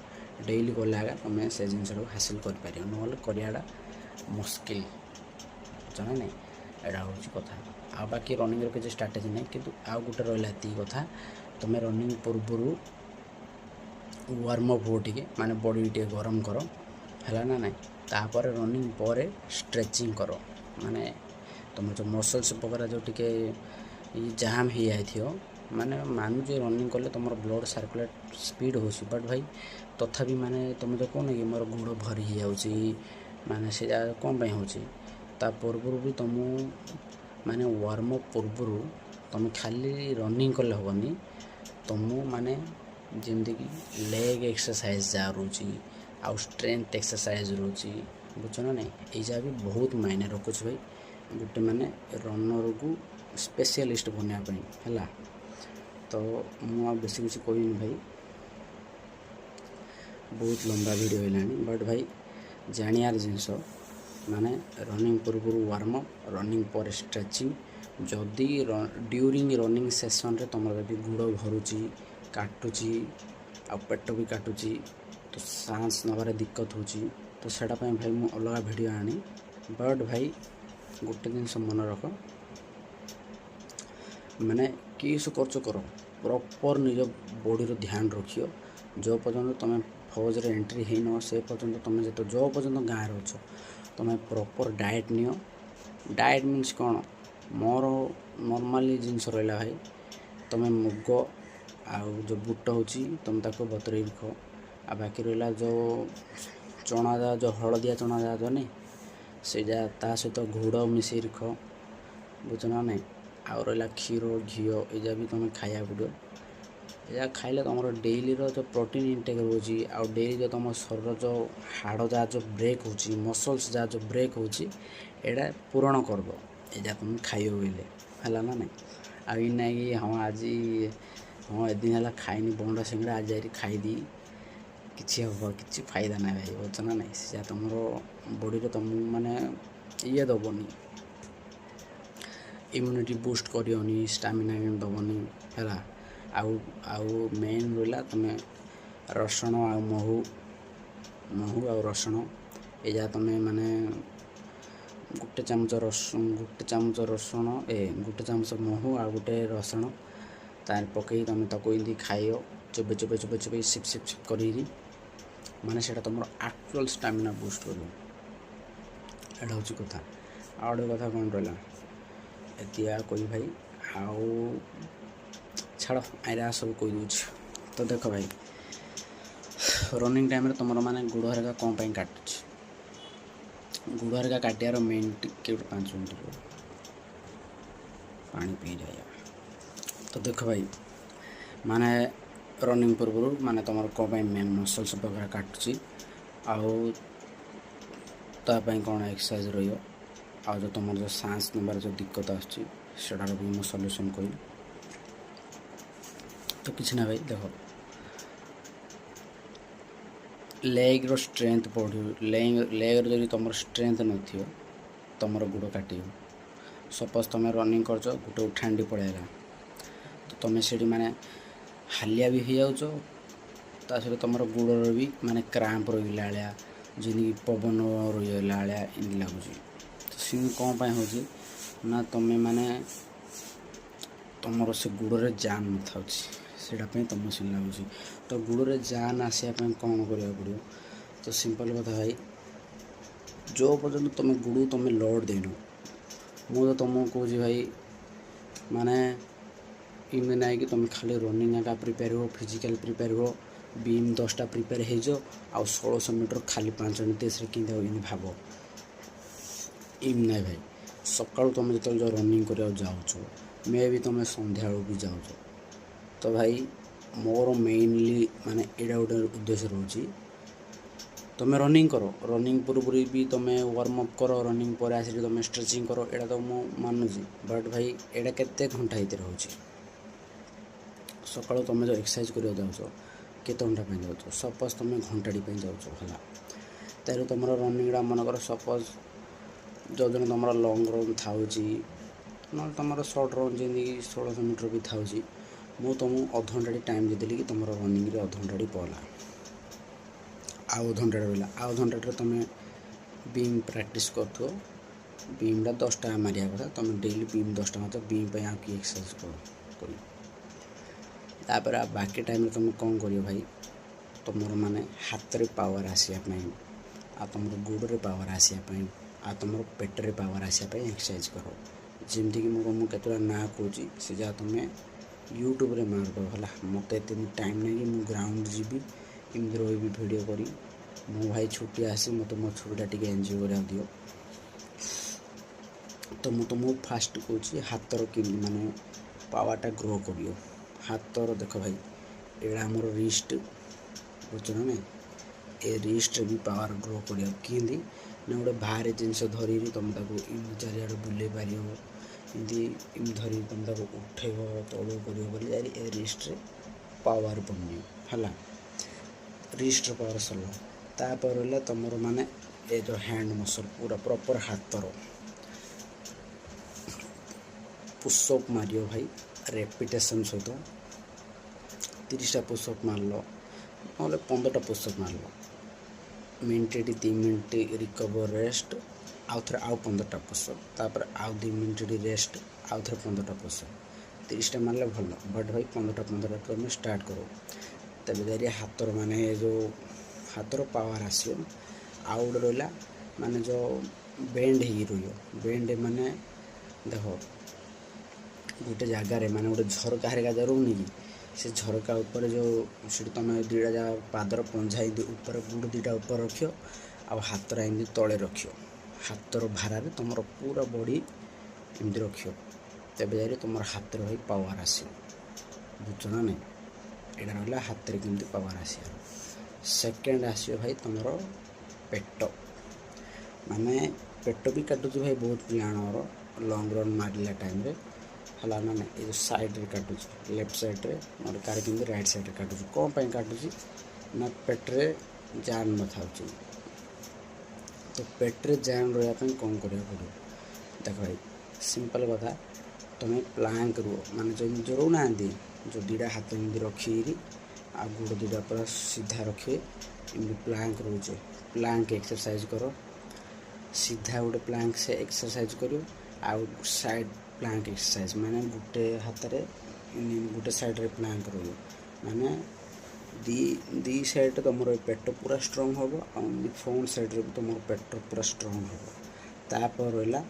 ଡେଇଲି କଲେ ଆଗା ତୁମେ ସେ ଜିନିଷଟାକୁ ହାସିଲ କରିପାରିବ, ନହେଲେ କରିବାଟା ମୁସ୍କିଲ, ଜଣା ନାହିଁ। ଏଇଟା ହେଉଛି କଥା। ଆଉ ବାକି ରନିଂର କିଛି ଷ୍ଟ୍ରାଟେଜି ନାହିଁ। କିନ୍ତୁ ଆଉ ଗୋଟେ ରହିଲା ଏତିକି କଥା, ତୁମେ ରନିଂ ପୂର୍ବରୁ ୱାର୍ମ ଅପ୍ ହୁଅ ଟିକେ, ମାନେ ବଡ଼ି ଟିକେ ଗରମ କର, ହେଲା ନା ନାହିଁ। ତାପରେ ରନିଂ ପରେ ଷ୍ଟ୍ରେଚିଂ କର, ମାନେ ତୁମର ଯେଉଁ ମସଲ୍ସ ବଗେରା ଯେଉଁ ଟିକେ ଜାମ୍ ହେଇଯାଇଥିବ, ମାନେ ମାନୁଛି ରନିଂ କଲେ ତୁମର ବ୍ଲଡ଼ ସାର୍କୁଲେଟ୍ ସ୍ପିଡ଼ ହେଉଛି, ବଟ୍ ଭାଇ ତଥାପି ମାନେ ତୁମେ ତ କହୁନ କି ମୋର ଗୋଡ଼ ଭରି ହେଇଯାଉଛି, ମାନେ ସେଇଟା କ'ଣ ପାଇଁ ହେଉଛି? ତା ପୂର୍ବରୁ ବି ତୁମକୁ ମାନେ ୱାର୍ମ ଅପ୍ ପୂର୍ବରୁ ତୁମେ ଖାଲି ରନିଂ କଲେ ହେବନି, ତୁମକୁ ମାନେ ଯେମିତିକି ଲେଗ୍ ଏକ୍ସରସାଇଜ୍ ଯାହା ରହୁଛି ଆଉ ଷ୍ଟ୍ରେନ୍ଥ ଏକ୍ସରସାଇଜ୍ ରହୁଛି, ବୁଝୁଛ ନା ନାଇଁ? ଏଇ ଯାହା ବି ବହୁତ ମାଇନେ ରଖୁଛି ଭାଇ ଗୋଟେ ମାନେ ରନର୍କୁ ସ୍ପେଶିଆଲିଷ୍ଟ ବନେଇବା ପାଇଁ ହେଲା। ତ ମୁଁ ଆଉ ବେଶୀ କିଛି କହିବିନି ଭାଇ, ବହୁତ ଲମ୍ବା ଭିଡ଼ିଓ ହେଲାଣି। ବଟ୍ ଭାଇ ଜାଣିବାର ଜିନିଷ ମାନେ ରନିଂ ପୂର୍ବରୁ ୱାର୍ମ ଅପ୍, ରନିଂ ପରେ ଷ୍ଟ୍ରେଚିଂ। ଯଦି ଡ୍ୟୁରିଂ ରନିଂ ସେସନ୍ରେ ତୁମର ଯଦି ଗୋଡ଼ ଭରୁଛି, କାଟୁଛି ଆଉ ପେଟ ବି କାଟୁଛି, ତ ସାନ୍ସ ନେବାରେ ଦିକ୍କତ ହେଉଛି, ତ ସେଇଟା ପାଇଁ ଭାଇ ମୁଁ ଅଲଗା ଭିଡ଼ିଓ ଆଣି। ବଟ୍ ଭାଇ ଗୋଟେ ଜିନିଷ ମନେ ରଖ, ମାନେ କିସ କରୁଛ କର, ପ୍ରପର୍ ନିଜ ବଡ଼ିର ଧ୍ୟାନ ରଖିବ। ଯେଉଁ ପର୍ଯ୍ୟନ୍ତ ତୁମେ ଫୌଜରେ ଏଣ୍ଟ୍ରି ହେଇନ ସେ ପର୍ଯ୍ୟନ୍ତ ତୁମେ ଯେଉଁ ପର୍ଯ୍ୟନ୍ତ ଗାଁରେ ଅଛ ତୁମେ ପ୍ରପର୍ ଡାଏଟ୍ ନିଅ। ଡାଏଟ୍ ମିନ୍ସ କ'ଣ? ମୋର ନର୍ମାଲି ଜିନିଷ ରହିଲା ଭାଇ, ତୁମେ ମୁଗ ଆଉ ଯେଉଁ ବୁଟ ହେଉଛି ତୁମେ ତାକୁ ବତୁରେଇ ରଖ, ଆଉ ବାକି ରହିଲା ଯେଉଁ ଚଣା ଯାହା ଯେଉଁ ହଳଦିଆ ଚଣା ଯାହା ନାଇଁ ସେଇଟା ତା ସହିତ ଗୁଡ଼ ମିଶେଇ ରଖ, ବୁଝୁଛ ନା ନାଇଁ? ଆଉ ରହିଲା କ୍ଷୀର ଘିଅ ଏଇଟା ବି ତୁମେ ଖାଇବାକୁ ପଡ଼ିବ। ଏହା ଖାଇଲେ ତୁମର ଡେଇଲିର ଯେଉଁ ପ୍ରୋଟିନ୍ ଇନଟେକ୍ ରହୁଛି ଆଉ ଡେଲି ଯେଉଁ ତୁମ ଶରୀର ଯେଉଁ ହାଡ଼ ଯାହା ଯେଉଁ ବ୍ରେକ୍ ହେଉଛି, ମସଲ୍ସ ଯାହା ଯେଉଁ ବ୍ରେକ୍ ହେଉଛି ଏଇଟା ପୂରଣ କରିବ। ଏଇଟା ତୁମେ ଖାଇବ ବୋଇଲେ ହେଲା ନା ନାଇଁ? ଆଉ ଇ ନାଇଁ କି ହଁ ଆଜି ହଁ ଏଦିନ ହେଲା ଖାଇନି ବଣ୍ଡା ସିଙ୍ଗଡ଼ା, ଆଜି ଯାଇକି ଖାଇଦିଏ, କିଛି ହେବ କିଛି ଫାଇଦା ନାହିଁ ଭାଇ, ବୁଝୁଛ ନା ନାଇଁ? ସେଟା ତୁମର ବଡ଼ିରେ ତୁମକୁ ମାନେ ଇଏ ଦେବନି, ଇମ୍ୟୁନିଟି ବୁଷ୍ଟ କରିବନି, ଷ୍ଟାମିନା ଦେବନି ହେଲା। ଆଉ ମେନ୍ ରହିଲା ତୁମେ ରସୁଣ ଆଉ ମହୁ ଆଉ ରସୁଣ ଏ ଯାହା ତୁମେ ମାନେ ଗୋଟେ ଚାମଚ ରସୁଣ ଗୋଟେ ଚାମଚ ମହୁ ଆଉ ଗୋଟେ ରସୁଣ ତାର ପକାଇ ତୁମେ ତାକୁ ଏମିତି ଖାଇବ, ଚୋବେଇ ସିପ୍ କରିକି, ମାନେ ସେଇଟା ତୁମର ଆକ୍ଚୁଆଲ୍ ଷ୍ଟାମିନା ବୁଷ୍ଟ କରିବ। ଏଇଟା ହେଉଛି କଥା। ଆଉ ଗୋଟେ କଥା କ'ଣ ରହିଲା ଏତିଆ କହି ଭାଇ, ଆଉ ଛାଡ଼ ଏଇଟା ସବୁ କହିଦେଉଛି। ତ ଦେଖ ଭାଇ ରନିଂ ଟାଇମ୍ରେ ତୁମର ମାନେ ଗୋଡ଼ ହେରିକା କ'ଣ ପାଇଁ କାଟୁଛି? ଗୋଡ଼ ହେରିକା କାଟିବାର ମେନ୍ ଟିକେ ଗୋଟେ 5 ମିନିଟ୍ ପାଣି ପିଇଯାଏ। ତ ଦେଖ ଭାଇ ମାନେ ରନିଂ ପୂର୍ବରୁ ମାନେ ତୁମର କ'ଣ ପାଇଁ ମେନ୍ ମସଲ୍ସ ବଗେରା କାଟୁଛି, ଆଉ ତା ପାଇଁ କ'ଣ ଏକ୍ସରସାଇଜ୍ ରହିବ, ଆଉ ଯେଉଁ ତୁମର ଯେଉଁ ସାନ୍ସ ନେବାର ଯେଉଁ ଦିକ୍କତ ଆସୁଛି ସେଟାର ବି ମୁଁ ସଲ୍ୟୁସନ୍ କହିଲି। ତ କିଛି ନା ଭାଇ ଦେଖ ଲେଗ୍ର ଷ୍ଟ୍ରେନ୍ଥ ବଢ଼ିବ, ଲେଗ୍ର ଯଦି ତୁମର ଷ୍ଟ୍ରେନ୍ଥ ନଥିବ ତୁମର ଗୋଡ଼ କାଟିବ। ସପୋଜ୍ ତୁମେ ରନିଂ କରୁଛ ଗୋଟେ ଉଠାଣ୍ଡି ପଳେଇଲା, ତ ତୁମେ ସେଇଠି ମାନେ ହାଲିଆ ବି ହେଇଯାଉଛ, ତା ସହିତ ତୁମର ଗୋଡ଼ର ବି ମାନେ କ୍ରାମ୍ପ ରହିଲା ଭଳିଆ, ଯେମିତିକି ପବନ ରହିଗଲା ଭଳିଆ ଏମିତି ଲାଗୁଛି। ତ ସେମିତି କ'ଣ ପାଇଁ ହେଉଛି ନା ତୁମେ ମାନେ ତୁମର ସେ ଗୋଡ଼ରେ ଜାନ୍ ନଥାଉଛି, ସେଇଟା ପାଇଁ ତୁମକୁ ସେମିତି ଲାଗୁଛି। ତ ଗୋଡ଼ରେ ଜାନ୍ ଆସିବା ପାଇଁ କ'ଣ କରିବାକୁ ପଡ଼ିବ? ତ ସିମ୍ପଲ୍ କଥା ଭାଇ, ଯେଉଁ ପର୍ଯ୍ୟନ୍ତ ତୁମେ ଗୋଡ଼କୁ ତୁମେ ଲୋଡ଼୍ ଦେଇନ, ମୁଁ ତ ତୁମକୁ କହୁଛି ଭାଇ ମାନେ ଏମିତି ନାହିଁ କି ତୁମେ ଖାଲି ରନିଂ ଏକା ପ୍ରିପେୟାର ହୁଅ, ଫିଜିକାଲ୍ ପ୍ରିପେୟାର ହୁଅ, ବିମ୍ 10ଟା ପ୍ରିପେୟାର ହେଇଯାଅ ଆଉ 1600 ମିଟର ଖାଲି 5 ମିନିଟ୍ ଦେଶରେ କେମିତି ହେବ ଏମିତି ଭାବ, ଏମିତି ନାହିଁ ଭାଇ। ସକାଳୁ ତୁମେ ଯେତେବେଳେ ଯେଉଁ ରନିଂ କରିବାକୁ ଯାଉଛ, ମେ ବି ତୁମେ ସନ୍ଧ୍ୟାବେଳକୁ ବି ଯାଉଛ, ତ ଭାଇ ମୋର ମେଇନଲି ମାନେ ଏଇଟା ଗୋଟେ ଉଦ୍ଦେଶ୍ୟ ରହୁଛି, ତୁମେ ରନିଂ କର, ରନିଂ ପୂର୍ବରୁ ବି ତୁମେ ୱାର୍ମ ଅପ୍ କର, ରନିଂ ପରେ ଆସିକି ତୁମେ ଷ୍ଟ୍ରେଚିଂ କର, ଏଇଟା ତ ମୁଁ ମାନୁଛି। ବଟ୍ ଭାଇ ଏଇଟା କେତେ ଘଣ୍ଟା ଭିତରେ ହେଉଛି? ସକାଳୁ ତୁମେ ଯେଉଁ ଏକ୍ସରସାଇଜ୍ କରିବାକୁ ଯାଉଛ କେତେ ଘଣ୍ଟା ପାଇଁ ଯାଉଛ? ସପୋଜ୍ ତୁମେ ଘଣ୍ଟାଟି ପାଇଁ ଯାଉଛ ହେଲା, ତାହେଲେ ତୁମର ରନିଂଟା ମନେକର ସପୋଜ୍ ଯେଉଁଦିନ ତୁମର ଲଙ୍ଗ୍ ରନ୍ ଥାଉଛି ନହେଲେ ତୁମର ସର୍ଟ ରନ୍ ଯେମିତିକି 1600 ମିଟର ବି ଥାଉଛି, ମୁଁ ତୁମକୁ ଅଧଘଣ୍ଟାଟି ଟାଇମ୍ ଦେଇଦେଲି କି ତୁମର ରନିଂରେ ଅଧଘଣ୍ଟାଟି ପଡ଼ିଲା, ଆଉ ଅଧଘଣ୍ଟାଟେ ରହିଲା, ଆଉ ଅଧଘଣ୍ଟାରେ ତୁମେ ବିମ୍ ପ୍ରାକ୍ଟିସ୍ କରୁଥିବ, ବିମ୍ଟା 10ଟା ମାରିବା କଥା, ତୁମେ ଡେଲି ବିମ୍ 10ଟା ମାରୁଛ, ବିମ୍ ପାଇଁ ଆଉ କି ଏକ୍ସରସାଇଜ୍ କରିବ। ତାପରେ ଆଉ ବାକି ଟାଇମ୍ରେ ତୁମେ କ'ଣ କରିବ ଭାଇ, ତୁମର ମାନେ ହାତରେ ପାୱାର ଆସିବା ପାଇଁ ଆଉ ତୁମର ଗୋଡ଼ରେ ପାୱାର ଆସିବା ପାଇଁ ଆଉ ତୁମର ପେଟରେ ପାୱାର ଆସିବା ପାଇଁ ଏକ୍ସରସାଇଜ୍ କର। ଯେମିତିକି ମୁଁ ତୁମକୁ କେତେଟା ନାଁ କହୁଛି, ସେ ଯାହା ତୁମେ यूट्यूब रे मारद है मत टाइम नहीं कि मुझे ग्राउंड जीवी इमती रही वीडियो करी मो भाई छुट्टी आसी मत मो छुट्टा टी एंजय करा दियो तो मु तुमको फास्ट कहूँ हाथर कि माने पावरटा ग्रो करियो हाथर देख भाई एड़ा आमर रिस्ट बुझ ना ए रिस्ट भी पावर ग्रो करियो किंदी ना गोटे बाहर जिनस धरी तुम चारिआडे बुले पार इमती धरी तुम उठेब तलू कर ए रिस्ट पावर बन है रिस्ट पावर सरला तापर है तुम माने ए जो हैंड मसल पूरा प्रॉपर हाथर पुशअप मारियो भाई रेपिटेशन सहित 30टा पुशअप मारल ना 15टा पुशअप मारल मिनटे 2 मिनट रिकवर रेस्ट आउ थे आउ 15टा पुशअप तापर आउ 2 मिनट रेस्ट आउ थे 15टा पुशअप 30टा मारले भल बट भाई 15टा तुम स्टार्ट करो तब जारी हाथर माने जो हाथर पावर आसो आउ गोटे रहा माने जो बेंड हो बेंड माने देख गोटे जगार माने गोटे झरका हरिका जो रोनी कि से झरका ऊपर जो तुम दुटा जा पादर पंझा ऊपर गुड़ दुटा ऊपर रख आ हाथर एमती तले रख हाथर भार तुम पूरा बॉडी एमती रख तेज जाए तुम हाथ भाई पावर आस बुझ ना नहीं यहाँ रहा हाथ में केमती पावर आस सेकेंड आसो भाई तुम पेट माने पेट भी काटुच भाई बहुत पिलाणर लंग रन मारला टाइम है ना ना ये साइड रे काटुच लेफ्ट साइड रे नोट कार केमती राइट साइड रे काटुच कौन पाई काटुच ना पेट्रे जान न था तो पेट्रे जान रहा कौन करा पड़ो देख भाई सिंपल कथा तुम्हें प्लांक रुह माने जो रो ना जो दुटा हाथ एमती रखी आ गोड़ दुटा पूरा सीधा रखे एमती प्लांक रोचे प्लांक एक्सरसाइज करो सीधा गोटे प्लांक से एक्सरसाइज करो आउ साइड प्लांक एक्सरसाइज माने गोटे हाथ में गोटे साइड रे प्लांक रो माने दी साइड तुम पेट पूरा स्ट्रॉन्ग हम और फ्रंट साइड रे तुम पेट पूरा स्ट्रॉन्ग हम तापर रहा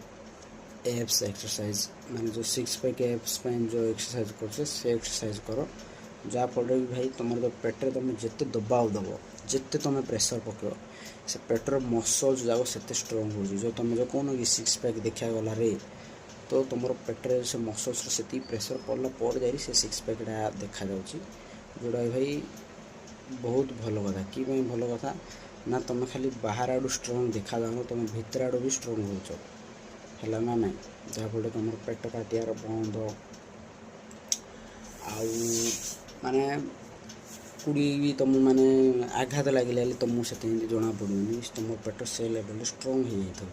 एप्स एक्सरसाइज माने जो 6 पैक एप्स जो एक्सरसाइज कर से एक्सरसाइज करो जहाँफल भी भाई तुम जो पेट्रे तुम जिते दबाव दब जिते तुम प्रेसर पक से पेटर मसल्स जाक से स्ट्रॉन्ग हो जो तुम जो कौन कि 6 पैक देखा गला रे तो तुम पेट्रे से मसल्स से प्रेसर पड़ला पर जा से 6 पैकटा देखा जोड़ा भाई बहुत भल कथा कि भल कथा ना तुम खाली बाहर आड़ू स्ट्रॉन्ग देखा जाओ तुम भितर आड़ू भी स्ट्रॉन्ग हो है ना ना जहाँफल तुम पेट काटियार बंद आउ माने कुड़ी भी तुम माने आघात लगे तुमको से जना पड़ोनी तुम पेट से लेवल स्ट्रॉन्ग हो जाता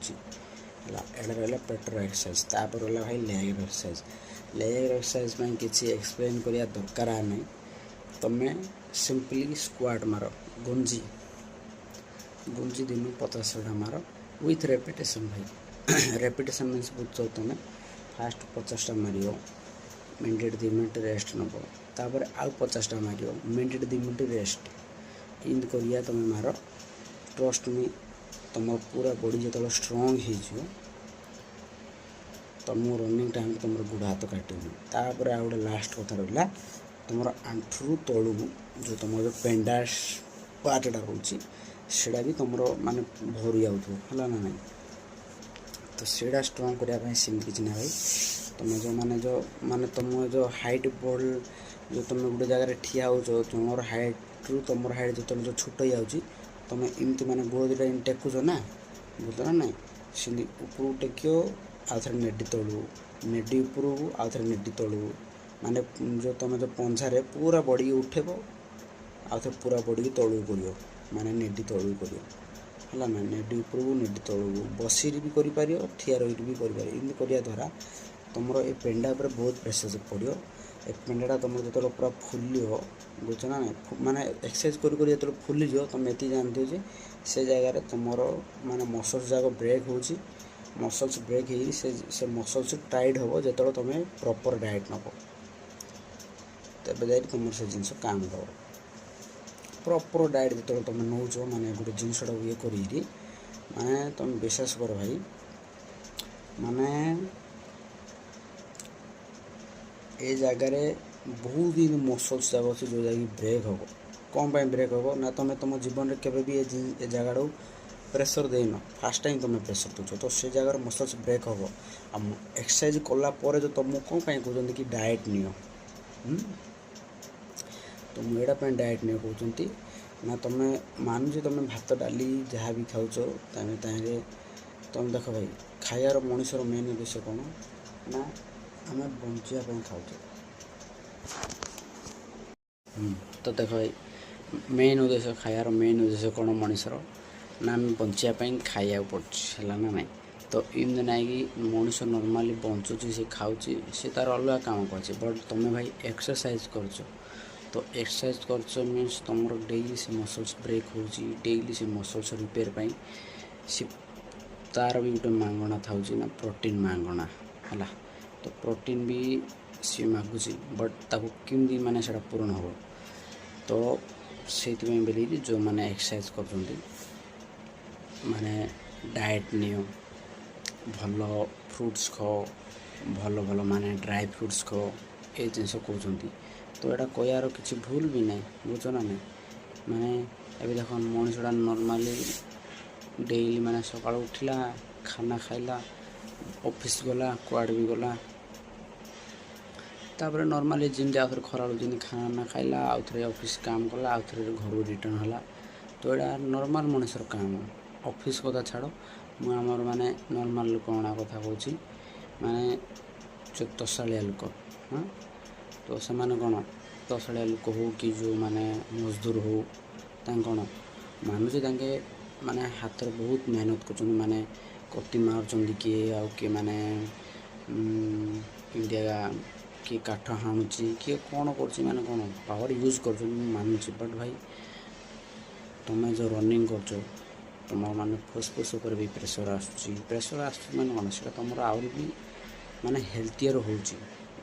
है रहा पेटर एक्सरसाइज तापर रहा भाई लेग एक्सरसाइज में किसी एक्सप्लेन करिया दरकार नहीं तुम्हें सिंपली स्क्वाट मार गुंजी दिन 50टा मार विथ रेपिटेशन भाई रेपिटेशन मीन्स बुझ तुम्हें फास्ट 50टा मार मिनट 2 मिनट रेस्ट नब तापर आउ 50टा मार मिनट 2 मिनट रेस्ट इन करिया तुम मार ट्रस्ट मी तुम पूरा बॉडी जो स्ट्रॉन्ग हो तुम रनिंग टाइम तुम गोड़ हाथ काटनी तापर आ गए लास्ट कथा रहा तुम आंठू तलू जो तुम जो पेंडास पार्टा रोचा भी तुम माने भरी जाऊ है ना नहीं तो सीटा स्ट्रॉन्ग करने सेमती किसी ना भाई तुम जो तुम जो हाइट बॉल जो तुम गोटे जगह ठिया हो तुम हाइट रु तुम हाइट जो तुम जो छोट हो तुम इमती माने गोड़ दुटा टेकुच ना बुझ ना ना से ऊपर टेकियो आउ थे नेडी तलू नेडी ऊपर आउ थे नेडी तलू माने जो तुम जो पंझारे पूरा बॉडी उठेब आउ थे पूरा बॉडी तलू कर माने नेडी तलू कर है ना नेडी ऊपर नेडी तलू बसी भी कर ठिया रही भी कर द्वारा तुम ये पेंडा पर बहुत प्रेसर पड़ो ए पेंडाटा तुम जो पूरा फुल बुझ ना माने एक्सरसाइज कर फुल तुम ये जानते हो से जगार तुम माने मसल्स जाक ब्रेक हो मसल्स ब्रेक हो से मसल्स टाइट हम जो तुम प्रॉपर डाइट नब तब जा तुम से जिन काम दब प्रॉपर डाइट जो तुम नौ माने गोटे जिनसा ये कर माने तुम विश्वास कर भाई माने ए जगार ବହୁତ ଦିନ ମସଲ୍ସ ଯାକ ଅଛି ଯେଉଁ ଯାକି ବ୍ରେକ୍ ହେବ। କ'ଣ ପାଇଁ ବ୍ରେକ୍ ହେବ ନା ତୁମେ ତୁମ ଜୀବନରେ କେବେ ବି ଏ ଜାଗାଟାକୁ ପ୍ରେସର୍ ଦେଇନ, ଫାର୍ଷ୍ଟ ଟାଇମ୍ ତୁମେ ପ୍ରେସର୍ ଦେଉଛ, ତ ସେ ଜାଗାର ମସଲ୍ସ ବ୍ରେକ୍ ହେବ। ଆଉ ଏକ୍ସରସାଇଜ୍ କଲା ପରେ ତ ତୁମକୁ କ'ଣ ପାଇଁ କହୁଛନ୍ତି କି ଡାଏଟ୍ ନିଅ, ତ ମୁଁ ଏଇଟା ପାଇଁ ଡାଏଟ୍ ନିଅ କହୁଛନ୍ତି ନା ତୁମେ ମାନୁଛି ତୁମେ ଭାତ ଡାଲି ଯାହା ବି ଖାଉଛ ତାହେଲେ ତୁମେ ଦେଖ ଭାଇ, ଖାଇବାର ମଣିଷର ମେନ୍ ଉଦ୍ଦେଶ୍ୟ କ'ଣ ନା ଆମେ ବଞ୍ଚିବା ପାଇଁ ଖାଉଛେ। ତ ଦେଖ ଭାଇ, ମେନ୍ ଉଦ୍ଦେଶ୍ୟ ଖାଇବାର ମେନ୍ ଉଦ୍ଦେଶ୍ୟ କ'ଣ ମଣିଷର ନା ଆମେ ବଞ୍ଚିବା ପାଇଁ ଖାଇବାକୁ ପଡ଼ୁଛି, ହେଲା ନା ନାଇଁ। ତ ଏମିତି ନାଇଁ କି ମଣିଷ ନର୍ମାଲି ବଞ୍ଚୁଛି, ସେ ଖାଉଛି, ସେ ତା'ର ଅଲଗା କାମ କରୁଛି, ବଟ୍ ତୁମେ ଭାଇ ଏକ୍ସରସାଇଜ୍ କରୁଛ। ତ ଏକ୍ସରସାଇଜ୍ କରୁଛ ମିନ୍ସ ତୁମର ଡେଇଲି ସେ ମସଲ୍ସ ବ୍ରେକ୍ ହେଉଛି, ଡେଇଲି ସେ ମସଲ୍ସ ରିପେୟାର ପାଇଁ ସେ ତା'ର ବି ଗୋଟେ ମାଗଣା ଥାଉଛି ନା ପ୍ରୋଟିନ୍ ମାଗଣା, ହେଲା। ତ ପ୍ରୋଟିନ୍ ବି ସିଏ ମାଗୁଛି, ବଟ୍ ତାକୁ କେମିତି ମାନେ ସେଇଟା ପୂରଣ ହେବ। ତ ସେଇଥିପାଇଁ ବୋଲିକି ଯେଉଁମାନେ ଏକ୍ସରସାଇଜ୍ କରୁଛନ୍ତି ମାନେ ଡାଏଟ୍ ନିଅ, ଭଲ ଫ୍ରୁଟ୍ସ ଖାଅ, ଭଲ ଭଲ ମାନେ ଡ୍ରାଏ ଫ୍ରୁଟ୍ସ ଖାଅ, ଏ ଜିନିଷ କହୁଛନ୍ତି। ତ ଏଇଟା କହିବାର କିଛି ଭୁଲ ବି ନାହିଁ, ବୁଝୁଛ ନା ନାହିଁ। ମାନେ ଏବେ ଦେଖ ମଣିଷଟା ନର୍ମାଲି ଡେଇଲି ମାନେ ସକାଳୁ ଉଠିଲା, ଖାନା ଖାଇଲା, ଅଫିସ୍ ଗଲା, କୁଆଡ଼େ ବି ଗଲା, ତାପରେ ନର୍ମାଲି ଯେମିତି ଆଉଥରେ ଖରାବେଳୁ ଯେମିତି ଖାନା ଖାଇଲା, ଆଉଥରେ ଅଫିସ୍ କାମ କଲା, ଆଉଥରେ ଘରକୁ ରିଟର୍ନ ହେଲା। ତ ଏଇଟା ନର୍ମାଲ୍ ମଣିଷର କାମ। ଅଫିସ୍ କଥା ଛାଡ଼, ମୁଁ ଆମର ମାନେ ନର୍ମାଲ୍ ଲୋକମାନଙ୍କ କଥା କହୁଛି, ମାନେ ଯେଉଁ ତଶାଳିଆ ଲୋକ, ତ ସେମାନେ କ'ଣ ତଶାଳିଆ ଲୋକ ହଉ କି ଯେଉଁମାନେ ମଜଦୁର ହଉ, ତାଙ୍କ କ'ଣ ମାନୁଛି ତାଙ୍କେ ମାନେ ହାତରେ ବହୁତ ମେହନତ କରୁଛନ୍ତି, ମାନେ କତି ମାରୁଛନ୍ତି କିଏ, ଆଉ କିଏ ମାନେ ଇଣ୍ଡିଆ କିଏ କାଠ ହାଣୁଛି, କିଏ କ'ଣ କରୁଛି, ମାନେ କ'ଣ ପାୱାର ୟୁଜ୍ କରୁଛନ୍ତି, ମୁଁ ମାନୁଛି। ବଟ୍ ଭାଇ ତୁମେ ଯେଉଁ ରନିଂ କରୁଛ, ତୁମର ମାନେ ଫୁସ୍ଫୁସ୍ ଉପରେ ବି ପ୍ରେସର୍ ଆସୁଛି ମାନେ କ'ଣ ସେଇଟା ତୁମର ଆହୁରି ବି ମାନେ ହେଲ୍ଥିୟର୍ ହେଉଛି।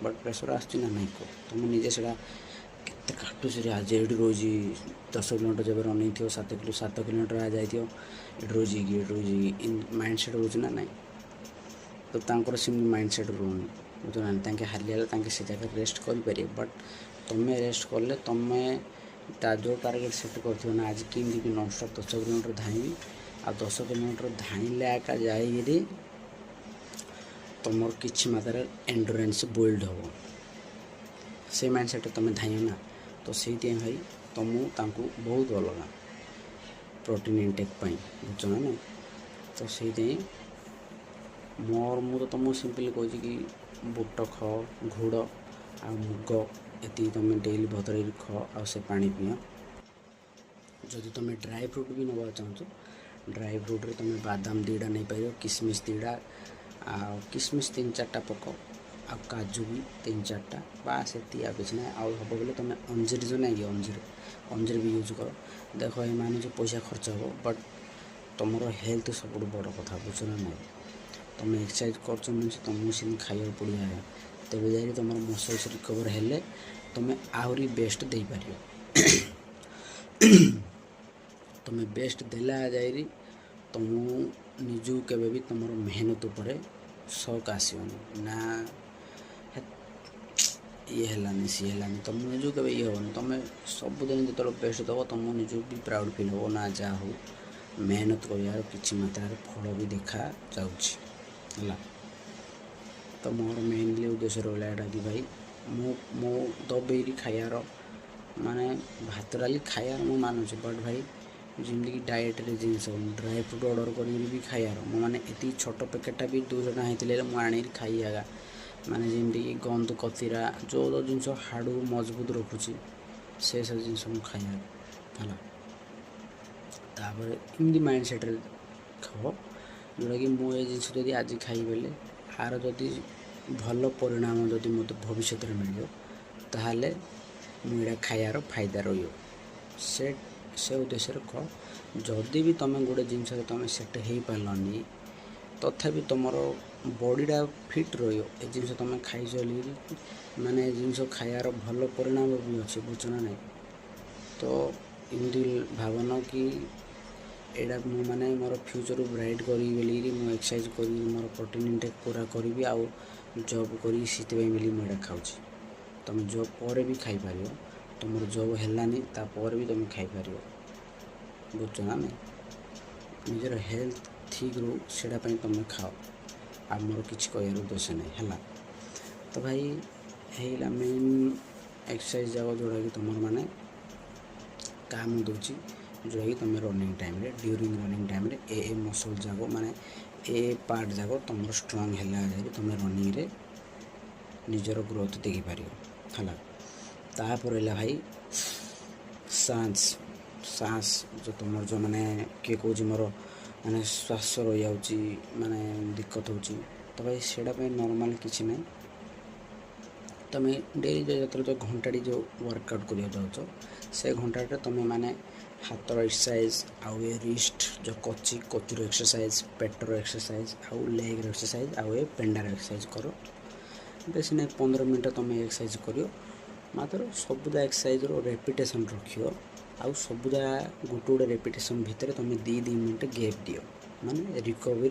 ବଟ୍ ପ୍ରେସର୍ ଆସୁଛି ନା ନାହିଁ କୁହ, ତୁମେ ନିଜେ ସେଇଟା କେତେ କାଟୁଛି ରେ, ଆଜି ଏଇଠି ରହୁଛି 10 କିଲୋମିଟର ଯେବେ ରନିଂ ଥିବ, 7 କିଲୋମିଟର ଯାଇଥିବ, ଏଠି ରହୁଛି କି ମାଇଣ୍ଡ ସେଟ୍ ରହୁଛି ନା ନାହିଁ। ତ ତାଙ୍କର ସେମିତି ମାଇଣ୍ଡ ସେଟ୍ ରହୁନି, ବୁଝୁନାହାନ୍ତି। ତାଙ୍କେ ହାରିଲେ ହେଲେ ତାଙ୍କେ ସେ ଜାଗାରେ ରେଷ୍ଟ କରିପାରିବେ, ବଟ୍ ତୁମେ ରେଷ୍ଟ କଲେ ତୁମେ ତା ଯେଉଁ ଟାର୍ଗେଟ୍ ସେଟ୍ କରିଥିବ ନା ଆଜି କେମିତି ବି ନନ୍ଷ୍ଟପ୍ 10 କିଲୋମିଟର ଧାଇଁବି, ଆଉ 10 କିଲୋମିଟର ଧାଇଁଲେ ଏକା ଯାଇକିରି ତୁମର କିଛି ମାତ୍ରାରେ ଏଣ୍ଡୁରାନ୍ସ ବିଲ୍ଡ ହେବ, ସେ ମାଇଣ୍ଡ ସେଟ୍ରେ ତୁମେ ଧାଇଁବ ନା। ତ ସେଇଥିପାଇଁ ଭାଇ ତାଙ୍କୁ ବହୁତ ଅଲଗା ପ୍ରୋଟିନ୍ ଇନଟେକ୍ ପାଇଁ, ବୁଝୁଛ ନା ନାହିଁ। ତ ସେଇଥିପାଇଁ ମୁଁ ତ ତୁମକୁ ସିମ୍ପଲି କହୁଛି କି ବୁଟ ଖାଅ, ଘୋଡ଼ ଆଉ ମୁଗ, ଏତିକି ତୁମେ ଡେଲି ବତୁରେଇକି ଖାଅ, ଆଉ ସେ ପାଣି ପିଅ। ଯଦି ତୁମେ ଡ୍ରାଏ ଫ୍ରୁଟ୍ ବି ନେବାକୁ ଚାହୁଁଛ, ଡ୍ରାଏ ଫ୍ରୁଟ୍ରେ ତୁମେ ବାଦାମ 2ଟା ନେଇପାରିବ, କିସମିସ୍ 2ଟା, ଆଉ କିସମିସ୍ 3-4ଟା ପକାଅ, ଆଉ କାଜୁ ବି 3-4ଟା, ବାସ୍ ଏତିକି, ଆଉ କିଛି ନାହିଁ। ଆଉ ହେବ ବୋଲେ ତୁମେ ଅଞ୍ଜିର ଯେଉଁ ନାହିଁ କି ଅଞ୍ଜିର ବି ୟୁଜ୍ କର। ଦେଖ ଏମାନେ ଯେଉଁ ପଇସା ଖର୍ଚ୍ଚ ହେବ, ବଟ୍ ତୁମର ହେଲ୍ଥ ସବୁଠୁ ବଡ଼ କଥା, ବୁଝୁଛ ନା ନାହିଁ। ତୁମେ ଏକ୍ସରସାଇଜ୍ କରୁଛ ମିନ୍ସ ତୁମକୁ ସେମିତି ଖାଇବାକୁ ପଡ଼ିବ, ତେବେ ଯାଇକି ତୁମର ମସଲ୍ସ ରିକଭର୍ ହେଲେ ତୁମେ ଆହୁରି ବେଷ୍ଟ ଦେଇପାରିବ। ତୁମେ ବେଷ୍ଟ ଦେଲା ଯାଇକି ତୁମକୁ ନିଜକୁ କେବେ ବି ତୁମର ମେହନତ ଉପରେ ସକ୍ ଆସିବନି ନା ଇଏ ହେଲାନି ସିଏ ହେଲାନି, ତୁମ ନିଜକୁ କେବେ ଇଏ ହେବନି। ତୁମେ ସବୁଦିନ ଯେତେବେଳେ ବେଷ୍ଟ ଦେବ, ତୁମ ନିଜକୁ ବି ପ୍ରାଉଡ଼୍ ଫିଲ୍ ହେବ ନା ଯାହା ହଉ ମେହନତ କରିବାର କିଛି ମାତ୍ରାରେ ଫଳ ବି ଦେଖାଯାଉଛି, ହେଲା। ତ ମୋର ମେନଲି ଉଦ୍ଦେଶ୍ୟ ରହିଲା ଏଇଟା କି ଭାଇ ମୁଁ ଦବେଇରି ଖାଇବାର ମାନେ ଭାତ ଡାଲି ଖାଇବାର ମୁଁ ମାନୁଛି, ବଟ୍ ଭାଇ ଯେମିତିକି ଡାଏଟ୍ରେ ଜିନିଷ ଡ୍ରାଏ ଫ୍ରୁଟ୍ ଅର୍ଡ଼ର୍ କରିକି ବି ଖାଇବାର, ମୁଁ ମାନେ ଏତିକି ଛୋଟ ପ୍ୟାକେଟ୍ଟା ବି 200 ଟଙ୍କା ହେଇଥିଲେ ମୁଁ ଆଣିକି ଖାଇ ଆଗା, ମାନେ ଯେମିତିକି ଗନ୍ଧ କତିରା ଯେଉଁ ଜିନିଷ ହାଡ଼ୁ ମଜବୁତ ରଖୁଛି ସେସବୁ ଜିନିଷ ମୁଁ ଖାଇବା, ହେଲା। ତାପରେ ଏମିତି ମାଇଣ୍ଡ ସେଟ୍ରେ ଖାଅ ଯେଉଁଟାକି ମୁଁ ଏ ଜିନିଷ ଯଦି ଆଜି ଖାଇବେଲେ ଆର ଯଦି ଭଲ ପରିଣାମ ଯଦି ମୋତେ ଭବିଷ୍ୟତରେ ମିଳିବ, ତାହେଲେ ମୁଁ ଏଇଟା ଖାଇବାର ଫାଇଦା ରହିବ। ସେ ଉଦ୍ଦେଶ୍ୟରେ କହ। ଯଦି ବି ତୁମେ ଗୋଟେ ଜିନିଷରେ ତୁମେ ସେଟ୍ ହେଇପାରିଲନି, ତଥାପି ତୁମର ବଡ଼ିଟା ଫିଟ୍ ରହିବ, ଏ ଜିନିଷ ତୁମେ ଖାଇଛ ବୋଲି ମାନେ ଏ ଜିନିଷ ଖାଇବାର ଭଲ ପରିଣାମ ବି ଅଛି, ବୁଝୁଛ ନା ନାହିଁ। ତ ଏମିତି ଭାବନା କି ଏଇଟା ମୁଁ ମାନେ ମୋର ଫ୍ୟୁଚର୍କୁ ବ୍ରାଇଟ୍ କରିବି ବୋଲିକି ମୁଁ ଏକ୍ସରସାଇଜ୍ କରିବି, ମୋର ପ୍ରୋଟିନ୍ ଇନଟେକ୍ ପୁରା କରିବି, ଆଉ ଜବ୍ କରିବି, ସେଥିପାଇଁ ବୋଲି ମୁଁ ଏଇଟା ଖାଉଛି। तुम जॉब पर भी खाई पार तुम जॉब हेलानी तापर भी तुम खाई पार बुझ ना निजर हेल्थ ठीक रू से तुम खाओ आ मोर किसी कह उद्देश्य नहीं है। तो भाई है मेन एक्सरसाइज जाक जोड़ा कि तुम माने काम दूची जोटा कि तुम रनिंग टाइम रे ड्यूरिंग रनिंग टाइम रे ए मसल जाक माने ए पार्ट जाक तुम स्ट्रंग है तुम रनिंग रे निजर ग्रोथ देखिपार है। तापर रहा भाई सांस सांस जो तुम जो मैंने किए कौच मोर माने श्वास रही जाऊँगी माने दिक्कत हो तो भाई से नॉर्मल किसी ना तुम डेली जो घंटाटी जो वर्कआउट कर जाऊँ से घंटाटे तुम माने हाथर एक्सरसाइज आउ ए रिस्ट जो कचूर एक्सरसाइज पेटर एक्सरसाइज आउ लेग एक्सरसाइज आउ ए पेंडार एक्सरसाइज कर बेस नहीं 15 मिनट तुम एक्सरसाइज कर मात्र सबुदा एक्सरसाइज रेपिटेसन रखियो आउ सबुदा गोटे गोटे रेपिटेसन भितर तुम 2 मिनट गैप दियो माने रिकवरी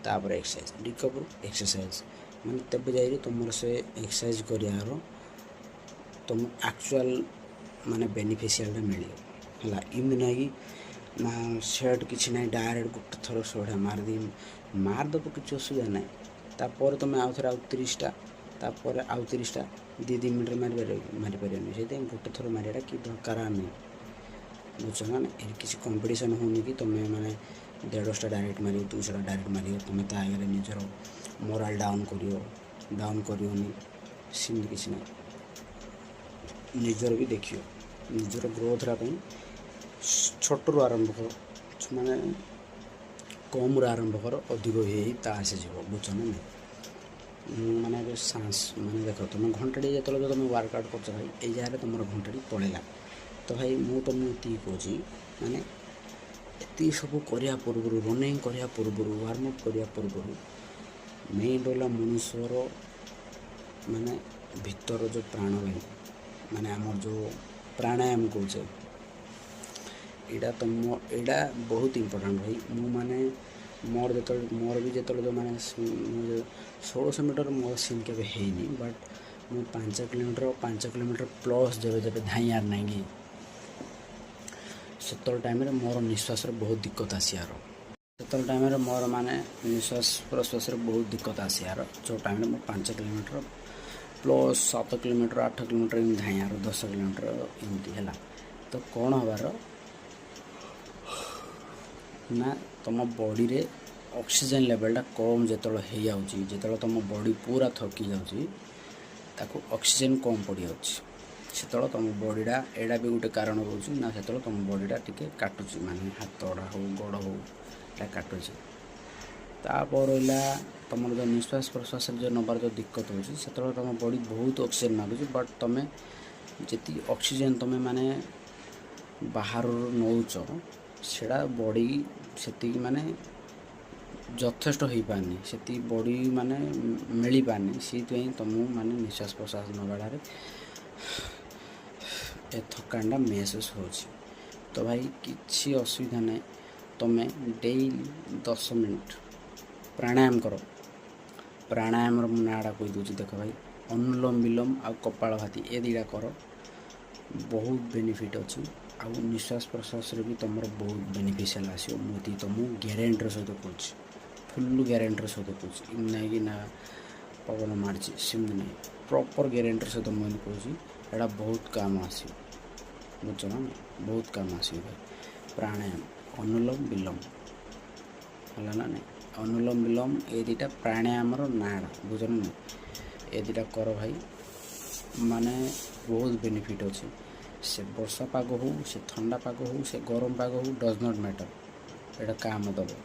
तापर एक्सरसाइज रिकवर एक्सरसाइज माने तब जाइए तुम से एक्सरसाइज कर तुम एक्चुअल माने बेनिफिशियल मिल है इमती ना कि ना सेट किसी ना डायरेक्ट गोटे थर शोड़ा मारदेव किसी असुविधा ना तापर तुम आउ थे आउ 30टा तापर आउ 30टा 2 मिनट मारिपार से गोटे थर मारिया कि दरकार नहीं बुझ ना किसी कंपटीशन होनी कि तुम मैंने 150टा डायरेक्ट मार 200टा डायरेक्ट मार तुम आगे निजर मोराल डाउन करनी सेमती किसी ना निजर भी देखियो निजर ग्रोथ रही छोटू आरंभ कर माने कम आरंभ कर अधिक हो से जीव बुझ ना माने सांस माने देख तुम घंटाटी जो तुम वर्कआउट कर भाई ये जगह तुम घंटाटी पड़ेगा तो भाई मुझे तुमको ये कौची माने ये सब करने पूर्व रनिंग करने पूर्व वार्मअप करने पूर्व मेन रहा मनुष्यर माने भीतर जो प्राणवायु माने आम जो प्राणायाम कौचे यहाँ तुम यहाँ बहुत इम्पोर्टाट भाई मु माने मोर भी जो माने 1600 मीटर मोर सीन के हैनी बट मु 5 किलोमीटर प्लस जब धाइयार नहीं से टाइम मोर निश्वास बहुत दिक्कत आसार से टाइम मोर माने निश्वास प्रश्वास बहुत दिक्कत आसार जो टाइम मैं 5 किलोमीटर प्लस 7 किलोमीटर 8 किलोमीटर धाइयार 10 किलोमीटर एमती है। तो कौन हबार ना तुम बॉडी रे ऑक्सीजन लेवलटा कम जो तुम बॉडी पूरा थकी जाऊँगी ताको ऑक्सीजन कम पड़ जाऊँ तुम बॉडीटा एड़ा भी गोटे कारण रोचे ना से तुम बॉडीटा टिके काटुची माने हाथड़ा हो गोड़ हो काटुची तापर रहा तुम जो निश्वास प्रश्वास जो नबार जो दिक्कत हो तुम बॉडी बहुत ऑक्सीजन मागुच बट तुम जी ऑक्सीजन तुम माने बाहर नौच सेड़ा बॉडी से माने यथेष्ट हो पारनी से बॉडी माने मिल पारनी से तुम माने निश्वास प्रश्वास नबाड़े थकानटा महसूस हो। तो भाई किसी असुविधा ना तुम डेली 10 मिनट प्राणायाम कर प्राणायाम नाड़ा कही दूसरी देख भाई अनुलोम विलोम आ कपाल भाती ए दुटा कर बहुत बेनिफिट अच्छी आ निश्वास प्रश्वास भी तुम बहुत बेनिफिशियल आसो मुझे तुमको ग्यारंटर सहित कौन फुल ग्यारंटर सहित कौन ना कि ना पवन मार्ची सेमती ना प्रॉपर ग्यारंटर सहित मुझे कौन एटा बहुत काम आस बुझ ना बहुत काम आस भाई प्राणायाम अनुलोम विलोम है ना नहीं अनुलोम विलोम ये दुटा प्राणायाम नाड़ा बुझ ना ये दुटा कर भाई माने बहुत बेनिफिट अच्छे से वर्षा पाग हो से ठंडा पाग हो से गरम पाग हो डज नॉट मैटर एटा काम दब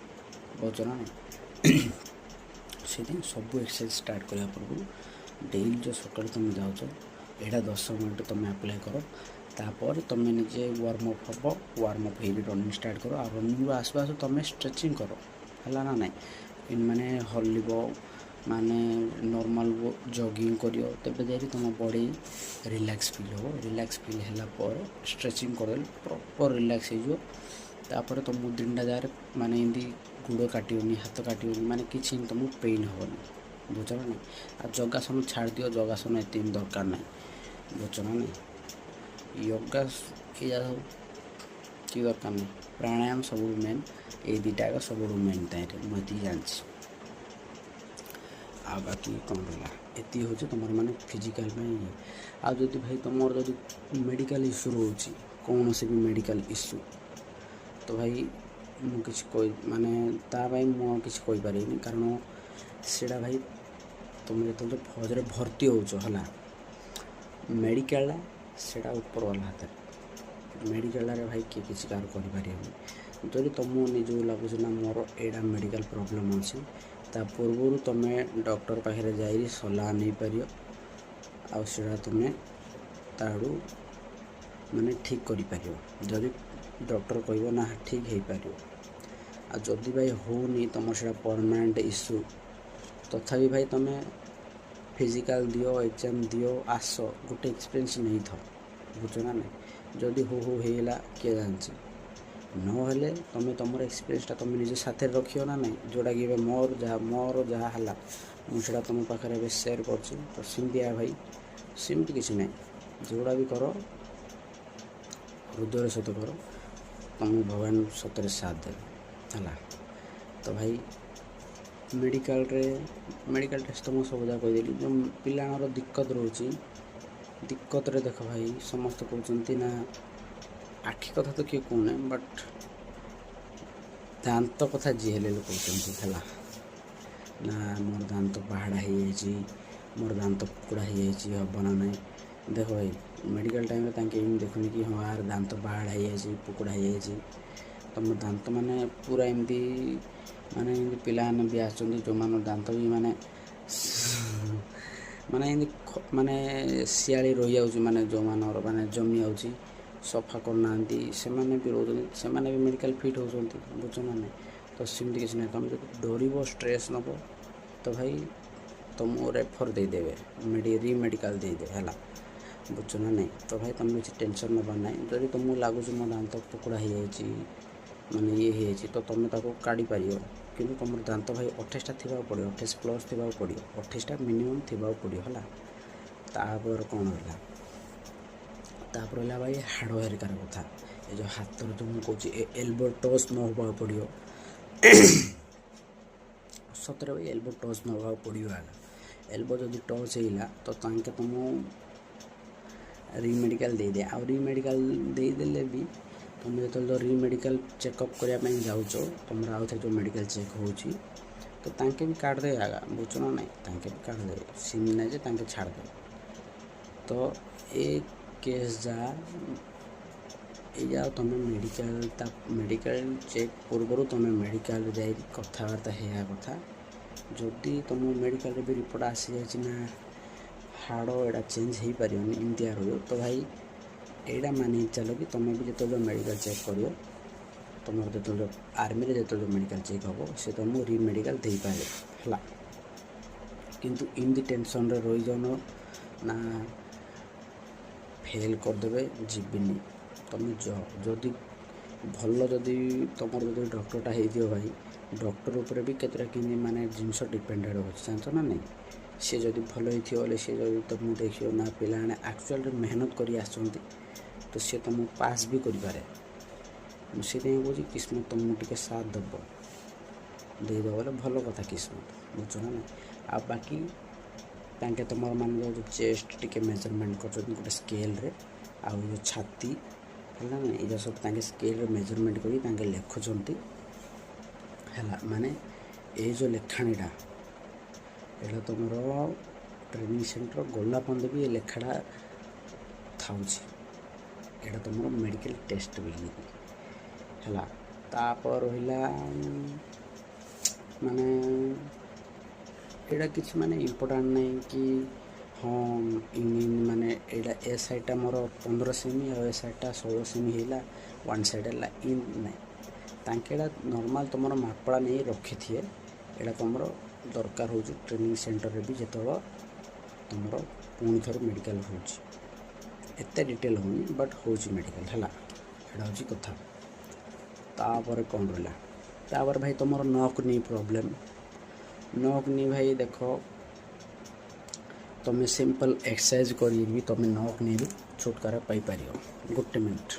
बुझ ना से सब एक्सरसाइज स्टार्ट करने पूर्व डेली जो सकाल तुम जाऊच यहाँ 10 मिनट तुम अप्लाई कर तापर तुम निजे वार्मअप हम वार्मअप हो रनिंग स्टार्ट कर और रनिंग आसू आसू तुम स्ट्रेचिंग कर है ना नाई माने हल्ब माने नॉर्मल जॉगिंग करियो तबे जाई तुम बॉडी रिलैक्स फील हो रिलैक्स फील हैला पर स्ट्रेचिंग कर प्रॉपर रिलैक्स हो तापर तुम दिन जार माने एमती गुड़ काटोनी हाथ काटोनी माने किसी तुमको पेन हेनी बुझल ना आ जगासन छाड़ दियो जगासन एत दरकार ना ବୁଝୁଛ ନା ନାହିଁ। ୟୋଗା ଏଇଆ ସବୁ କି ଦରକାର ନାହିଁ। ପ୍ରାଣାୟାମ ସବୁଠୁ ମେନ୍, ଏଇ ଦୁଇଟା ଆଗ ସବୁଠୁ ମେନ୍ ତାଇରେ ମୁଁ ଏତିକି ଜାଣିଛି। ଆଉ ବାକି କ'ଣ ରହିଲା, ଏତିକି ହେଉଛି ତୁମର ମାନେ ଫିଜିକାଲ୍ ପାଇଁ ଇଏ। ଆଉ ଯଦି ଭାଇ ତୁମର ଯଦି ମେଡ଼ିକାଲ୍ ଇସ୍ୟୁ ରହୁଛି, କୌଣସି ବି ମେଡ଼ିକାଲ୍ ଇସ୍ୟୁ, ତ ଭାଇ ମୁଁ କିଛି ମାନେ ତା ପାଇଁ ମୁଁ ଆଉ କିଛି କହିପାରିବିନି। କାରଣ ସେଇଟା ଭାଇ ତୁମେ ଯେତେବେଳେ ଫୌଜରେ ଭର୍ତ୍ତି ହେଉଛ ହେଲା, ମେଡ଼ିକାଲଟା ସେଇଟା ଉପରବାଲା ହାତରେ। ମେଡ଼ିକାଲରେ ଭାଇ କିଏ କିଛି କାହାର କରିପାରିବେନି। ଯଦି ତୁମକୁ ନିଜକୁ ଲାଗୁଛି ନା ମୋର ଏଇଟା ମେଡ଼ିକାଲ ପ୍ରୋବ୍ଲେମ୍ ଅଛି, ତା ପୂର୍ବରୁ ତୁମେ ଡକ୍ଟର ପାଖରେ ଯାଇ ସଲାହ ନେଇପାରିବ। ଆଉ ସେଇଟା ତୁମେ ତାଠୁ ମାନେ ଠିକ୍ କରିପାରିବ। ଯଦି ଡକ୍ଟର କହିବ ନା ଠିକ୍ ହେଇପାରିବ। ଆଉ ଯଦି ଭାଇ ହେଉନି, ତୁମର ସେଇଟା ପରମାନେଣ୍ଟ ଇସ୍ୟୁ, ତଥାପି ଭାଇ ତୁମେ ଫିଜିକାଲ୍ ଦିଅ, ଏକ୍ଜାମ୍ ଦିଅ, ଆସ, ଗୋଟେ ଏକ୍ସପିରିଏନ୍ସ ନେଇଥାଅ। ବୁଝୁଛ ନା ନାହିଁ। ଯଦି ହେଇଗଲା କିଏ ଜାଣିଛି, ନହେଲେ ତୁମେ ତୁମର ଏକ୍ସପିରିଏନ୍ସଟା ତୁମେ ନିଜ ସାଥିରେ ରଖିବ ନା ନାହିଁ। ଯେଉଁଟାକି ଏବେ ମୋର ଯାହା ହେଲା ମୁଁ ସେଇଟା ତୁମ ପାଖରେ ଏବେ ସେୟାର କରୁଛି। ତ ସେମିତିଆ ଭାଇ ସେମିତି କିଛି ନାହିଁ। ଯେଉଁଟା ବି କର ହୃଦୟର ସହିତ କର, ତୁମକୁ ଭଗବାନ ସତରେ ସାଥ ଦେବେ ହେଲା। ତ ଭାଇ ମେଡ଼ିକାଲ ଟେଷ୍ଟ ତ ମୁଁ ସବୁ ଯାକ କହିଦେଲି। ଯେଉଁ ପିଲାଙ୍କର ଦିକ୍କତ ରହୁଛି, ଦିକ୍କତରେ ଦେଖ ଭାଇ ସମସ୍ତେ କହୁଛନ୍ତି ନା, ଆଖି କଥା ତ କିଏ କହୁନାହିଁ, ବଟ୍ ଦାନ୍ତ କଥା ଯିଏ ହେଲେ କହୁଛନ୍ତି ହେଲା। ନା ମୋର ଦାନ୍ତ ପାହାଡ଼ା ହେଇଯାଇଛି, ମୋର ଦାନ୍ତ କୁକୁଡ଼ା ହେଇଯାଇଛି, ହେବ ନା ନାହିଁ। ଦେଖ ଭାଇ ମେଡ଼ିକାଲ ଟାଇମ୍ରେ ତାଙ୍କେ ଏମିତି ଦେଖୁନି କି ହଁ ଆର ଦାନ୍ତ ପାହାଡ଼ା ହେଇଯାଇଛି, କୁକୁଡ଼ା ହେଇଯାଇଛି। ତୁମ ଦାନ୍ତ ମାନେ ପୁରା ଏମିତି ପିଲାମାନେ ବି ଆସୁଛନ୍ତି ଯେଉଁମାନଙ୍କ ଦାନ୍ତ ବି ମାନେ ଏମିତି ଶିଆଳି ରହିଯାଉଛି, ମାନେ ଯେଉଁମାନଙ୍କର ମାନେ ଜମି ଯାଉଛି, ସଫା କରୁନାହାନ୍ତି, ସେମାନେ ବି ରହୁଛନ୍ତି, ସେମାନେ ବି ମେଡ଼ିକାଲ ଫିଟ୍ ହେଉଛନ୍ତି। ବୁଝୁଛ ନା ନାହିଁ। ତ ସେମିତି କିଛି ନାହିଁ। ତୁମେ ଯଦି ଡରିବ, ଷ୍ଟ୍ରେସ୍ ନେବ, ତ ଭାଇ ତୁମକୁ ରେଫର୍ ଦେଇଦେବେ, ମେଡ଼ିକାଲ ଦେଇଦେବେ ହେଲା। ବୁଝୁଛ ନା ନାହିଁ। ତ ଭାଇ ତୁମେ କିଛି ଟେନସନ୍ ନେବାର ନାହିଁ। ଯଦି ତୁମକୁ ଲାଗୁଛି ମୋ ଦାନ୍ତ ପୋକୁଡ଼ା ହେଇଯାଇଛି, ମାନେ ଇଏ ହେଇଯାଇଛି, ତ ତୁମେ ତାକୁ କାଢ଼ିପାରିବ। କିନ୍ତୁ ତୁମର ଦାନ୍ତ ଭାଇ 28ଟା ଥିବାକୁ ପଡ଼ିବ, 28+ ଥିବାକୁ ପଡ଼ିବ, 28ଟା ମିନିମମ୍ ଥିବାକୁ ପଡ଼ିବ ହେଲା। ତାପରେ କ'ଣ ରହିଲା, ତାପରେ ହେଲା ଭାଇ ହାଡ଼ ହେରିକାର କଥା। ଏ ଯେଉଁ ହାତର ଯେଉଁ ମୁଁ କହୁଛି ଏଲ୍ବୋ ଟଚ୍ ନ ହେବାକୁ ପଡ଼ିବ। ସତରେ ଭାଇ ଏଲ୍ବୋ ଟଚ୍ ନ ହେବାକୁ ପଡ଼ିବ ହେଲା। ଏଲ୍ବୋ ଯଦି ଟଚ୍ ହେଇଗଲା ତ ତାଙ୍କେ ତୁମକୁ ରିମେଡ଼ିକାଲ ଦେଇଦିଏ। ଆଉ ରିମେଡ଼ିକାଲ ଦେଇଦେଲେ ବି ତୁମେ ଯେତେବେଳେ ରିମେଡ଼ିକାଲ ଚେକଅପ୍ କରିବା ପାଇଁ ଯାଉଛ, ତୁମର ଆଉ ଥରେ ଯେଉଁ ମେଡ଼ିକାଲ ଚେକ୍ ହେଉଛି, ତ ତାଙ୍କେ ବି କାଢ଼ିଦେବେ ଆଗା। ବୁଝୁଛ ନା ନାହିଁ। ତାଙ୍କେ ବି କାଢ଼ିଦେବେ, ସିମିତି ନାହିଁ ଯେ ତାଙ୍କେ ଛାଡ଼ିଦେବେ। ତ ଏ କେସ୍ ଏଇଆ ତୁମେ ମେଡ଼ିକାଲ ଚେକ୍ ପୂର୍ବରୁ ତୁମେ ମେଡ଼ିକାଲରେ ଯାଇ କଥାବାର୍ତ୍ତା ହେବା କଥା। ଯଦି ତୁମ ମେଡ଼ିକାଲରେ ବି ରିପୋର୍ଟ ଆସିଯାଇଛି ନା ହାଡ଼ ଏଇଟା ଚେଞ୍ଜ ହେଇପାରିବନି, ଏମିତିଆ ରହିବ, ତ ଭାଇ ଏଇଟା ମାନି ଚାଲ କି ତୁମେ ବି ଯେତେବେଳେ ମେଡ଼ିକାଲ ଚେକ୍ କରିବ, ତୁମର ଯେତେବେଳେ ଆର୍ମିରେ ଯେତେବେଳେ ମେଡ଼ିକାଲ ଚେକ୍ ହେବ, ସେ ତୁମକୁ ରିମେଡ଼ିକାଲ ଦେଇପାରେ ହେଲା। କିନ୍ତୁ ଏମିତି ଟେନସନ୍ରେ ରହିଯାଉନ ନା ଫେଲ୍ କରିଦେବେ, ଯିବିନି। ତୁମେ ଯଦି ତୁମର ଯଦି ଡକ୍ଟରଟା ହେଇଥିବ ଭାଇ, ଡକ୍ଟର ଉପରେ ବି କେତେଟା କେମିତି ଜିନିଷ ଡିପେଣ୍ଡେଡ଼ ଅଛି, ଜାଣିଛ ନା ନାହିଁ। ସେ ଯଦି ଭଲ ହେଇଥିବ ବୋଲେ, ସେ ଯଦି ତୁମକୁ ଦେଖିବ ନା ପିଲାମାନେ ଆକ୍ଚୁଆଲିରେ ମେହନତ କରି ଆସିଛନ୍ତି, ତ ସେ ତୁମକୁ ପାସ୍ ବି କରିପାରେ। ମୁଁ ସେଥିପାଇଁ କହୁଛି କିସ୍ମତ ତୁମକୁ ଟିକେ ସାଥ ଦେଇଦେବ ବୋଲେ ଭଲ କଥା, କିସ୍ମତ। ବୁଝୁଛ ନା ନାହିଁ। ଆଉ ବାକି ତାଙ୍କେ ତୁମର ଯେଉଁ ଚେଷ୍ଟ ଟିକେ ମେଜରମେଣ୍ଟ କରୁଛନ୍ତି ଗୋଟେ ସ୍କେଲ୍ରେ, ଆଉ ଯେଉଁ ଛାତି ହେଲା ନା, ଏଇଟା ସବୁ ତାଙ୍କେ ସ୍କେଲ୍ରେ ମେଜରମେଣ୍ଟ କରି ତାଙ୍କେ ଲେଖୁଛନ୍ତି ହେଲା। ମାନେ ଏଇ ଯେଉଁ ଲେଖାଣିଟା, ଏଇଟା ତୁମର ଟ୍ରେନିଂ ସେଣ୍ଟର ଗଲା ପର୍ଯ୍ୟନ୍ତ ବି ଏ ଲେଖାଟା ଥାଉଛି। ଏଇଟା ତୁମର ମେଡ଼ିକାଲ ଟେଷ୍ଟ ବୋଲି ହେଲା। ତାପରେ ରହିଲା ଏଇଟା କିଛି ଇମ୍ପୋର୍ଟାଣ୍ଟ ନାହିଁ କି ହଁ ଏଇଟା ଏ ସାଇଡ଼୍ଟା ମୋର 15 ସେମି ଆଉ ଏ ସାଇଡ଼୍ଟା 16 ସେମି ହେଇଲା, ୱାନ୍ ସାଇଡ଼୍ ହେଲା, ନାହିଁ। ତାଙ୍କେ ଏଇଟା ନର୍ମାଲ୍ ତୁମର ମାପଡ଼ା ନେଇ ରଖିଥିବେ। ଏଇଟା ତୁମର ଦରକାର ହେଉଛି ଟ୍ରେନିଂ ସେଣ୍ଟରରେ ବି ଯେତେବେଳେ ତୁମର ପୁଣି ଥରେ ମେଡ଼ିକାଲ ହେଉଛି। ଏତେ ଡିଟେଲ୍ ହେଉନି, ବଟ୍ ହେଉଛି ମେଡ଼ିକାଲ ହେଲା। ଏଇଟା ହେଉଛି କଥା। ତାପରେ କ'ଣ ରହିଲା, ତାପରେ ଭାଇ ତୁମର ନକ୍ ନି ପ୍ରୋବ୍ଲେମ୍। ନକ୍ ନି ଭାଇ ଦେଖ, तुम सिंपल एक्सरसाइज कर तुम नॉक नहीं छुटकारा पाई पार। 1 मिनिट।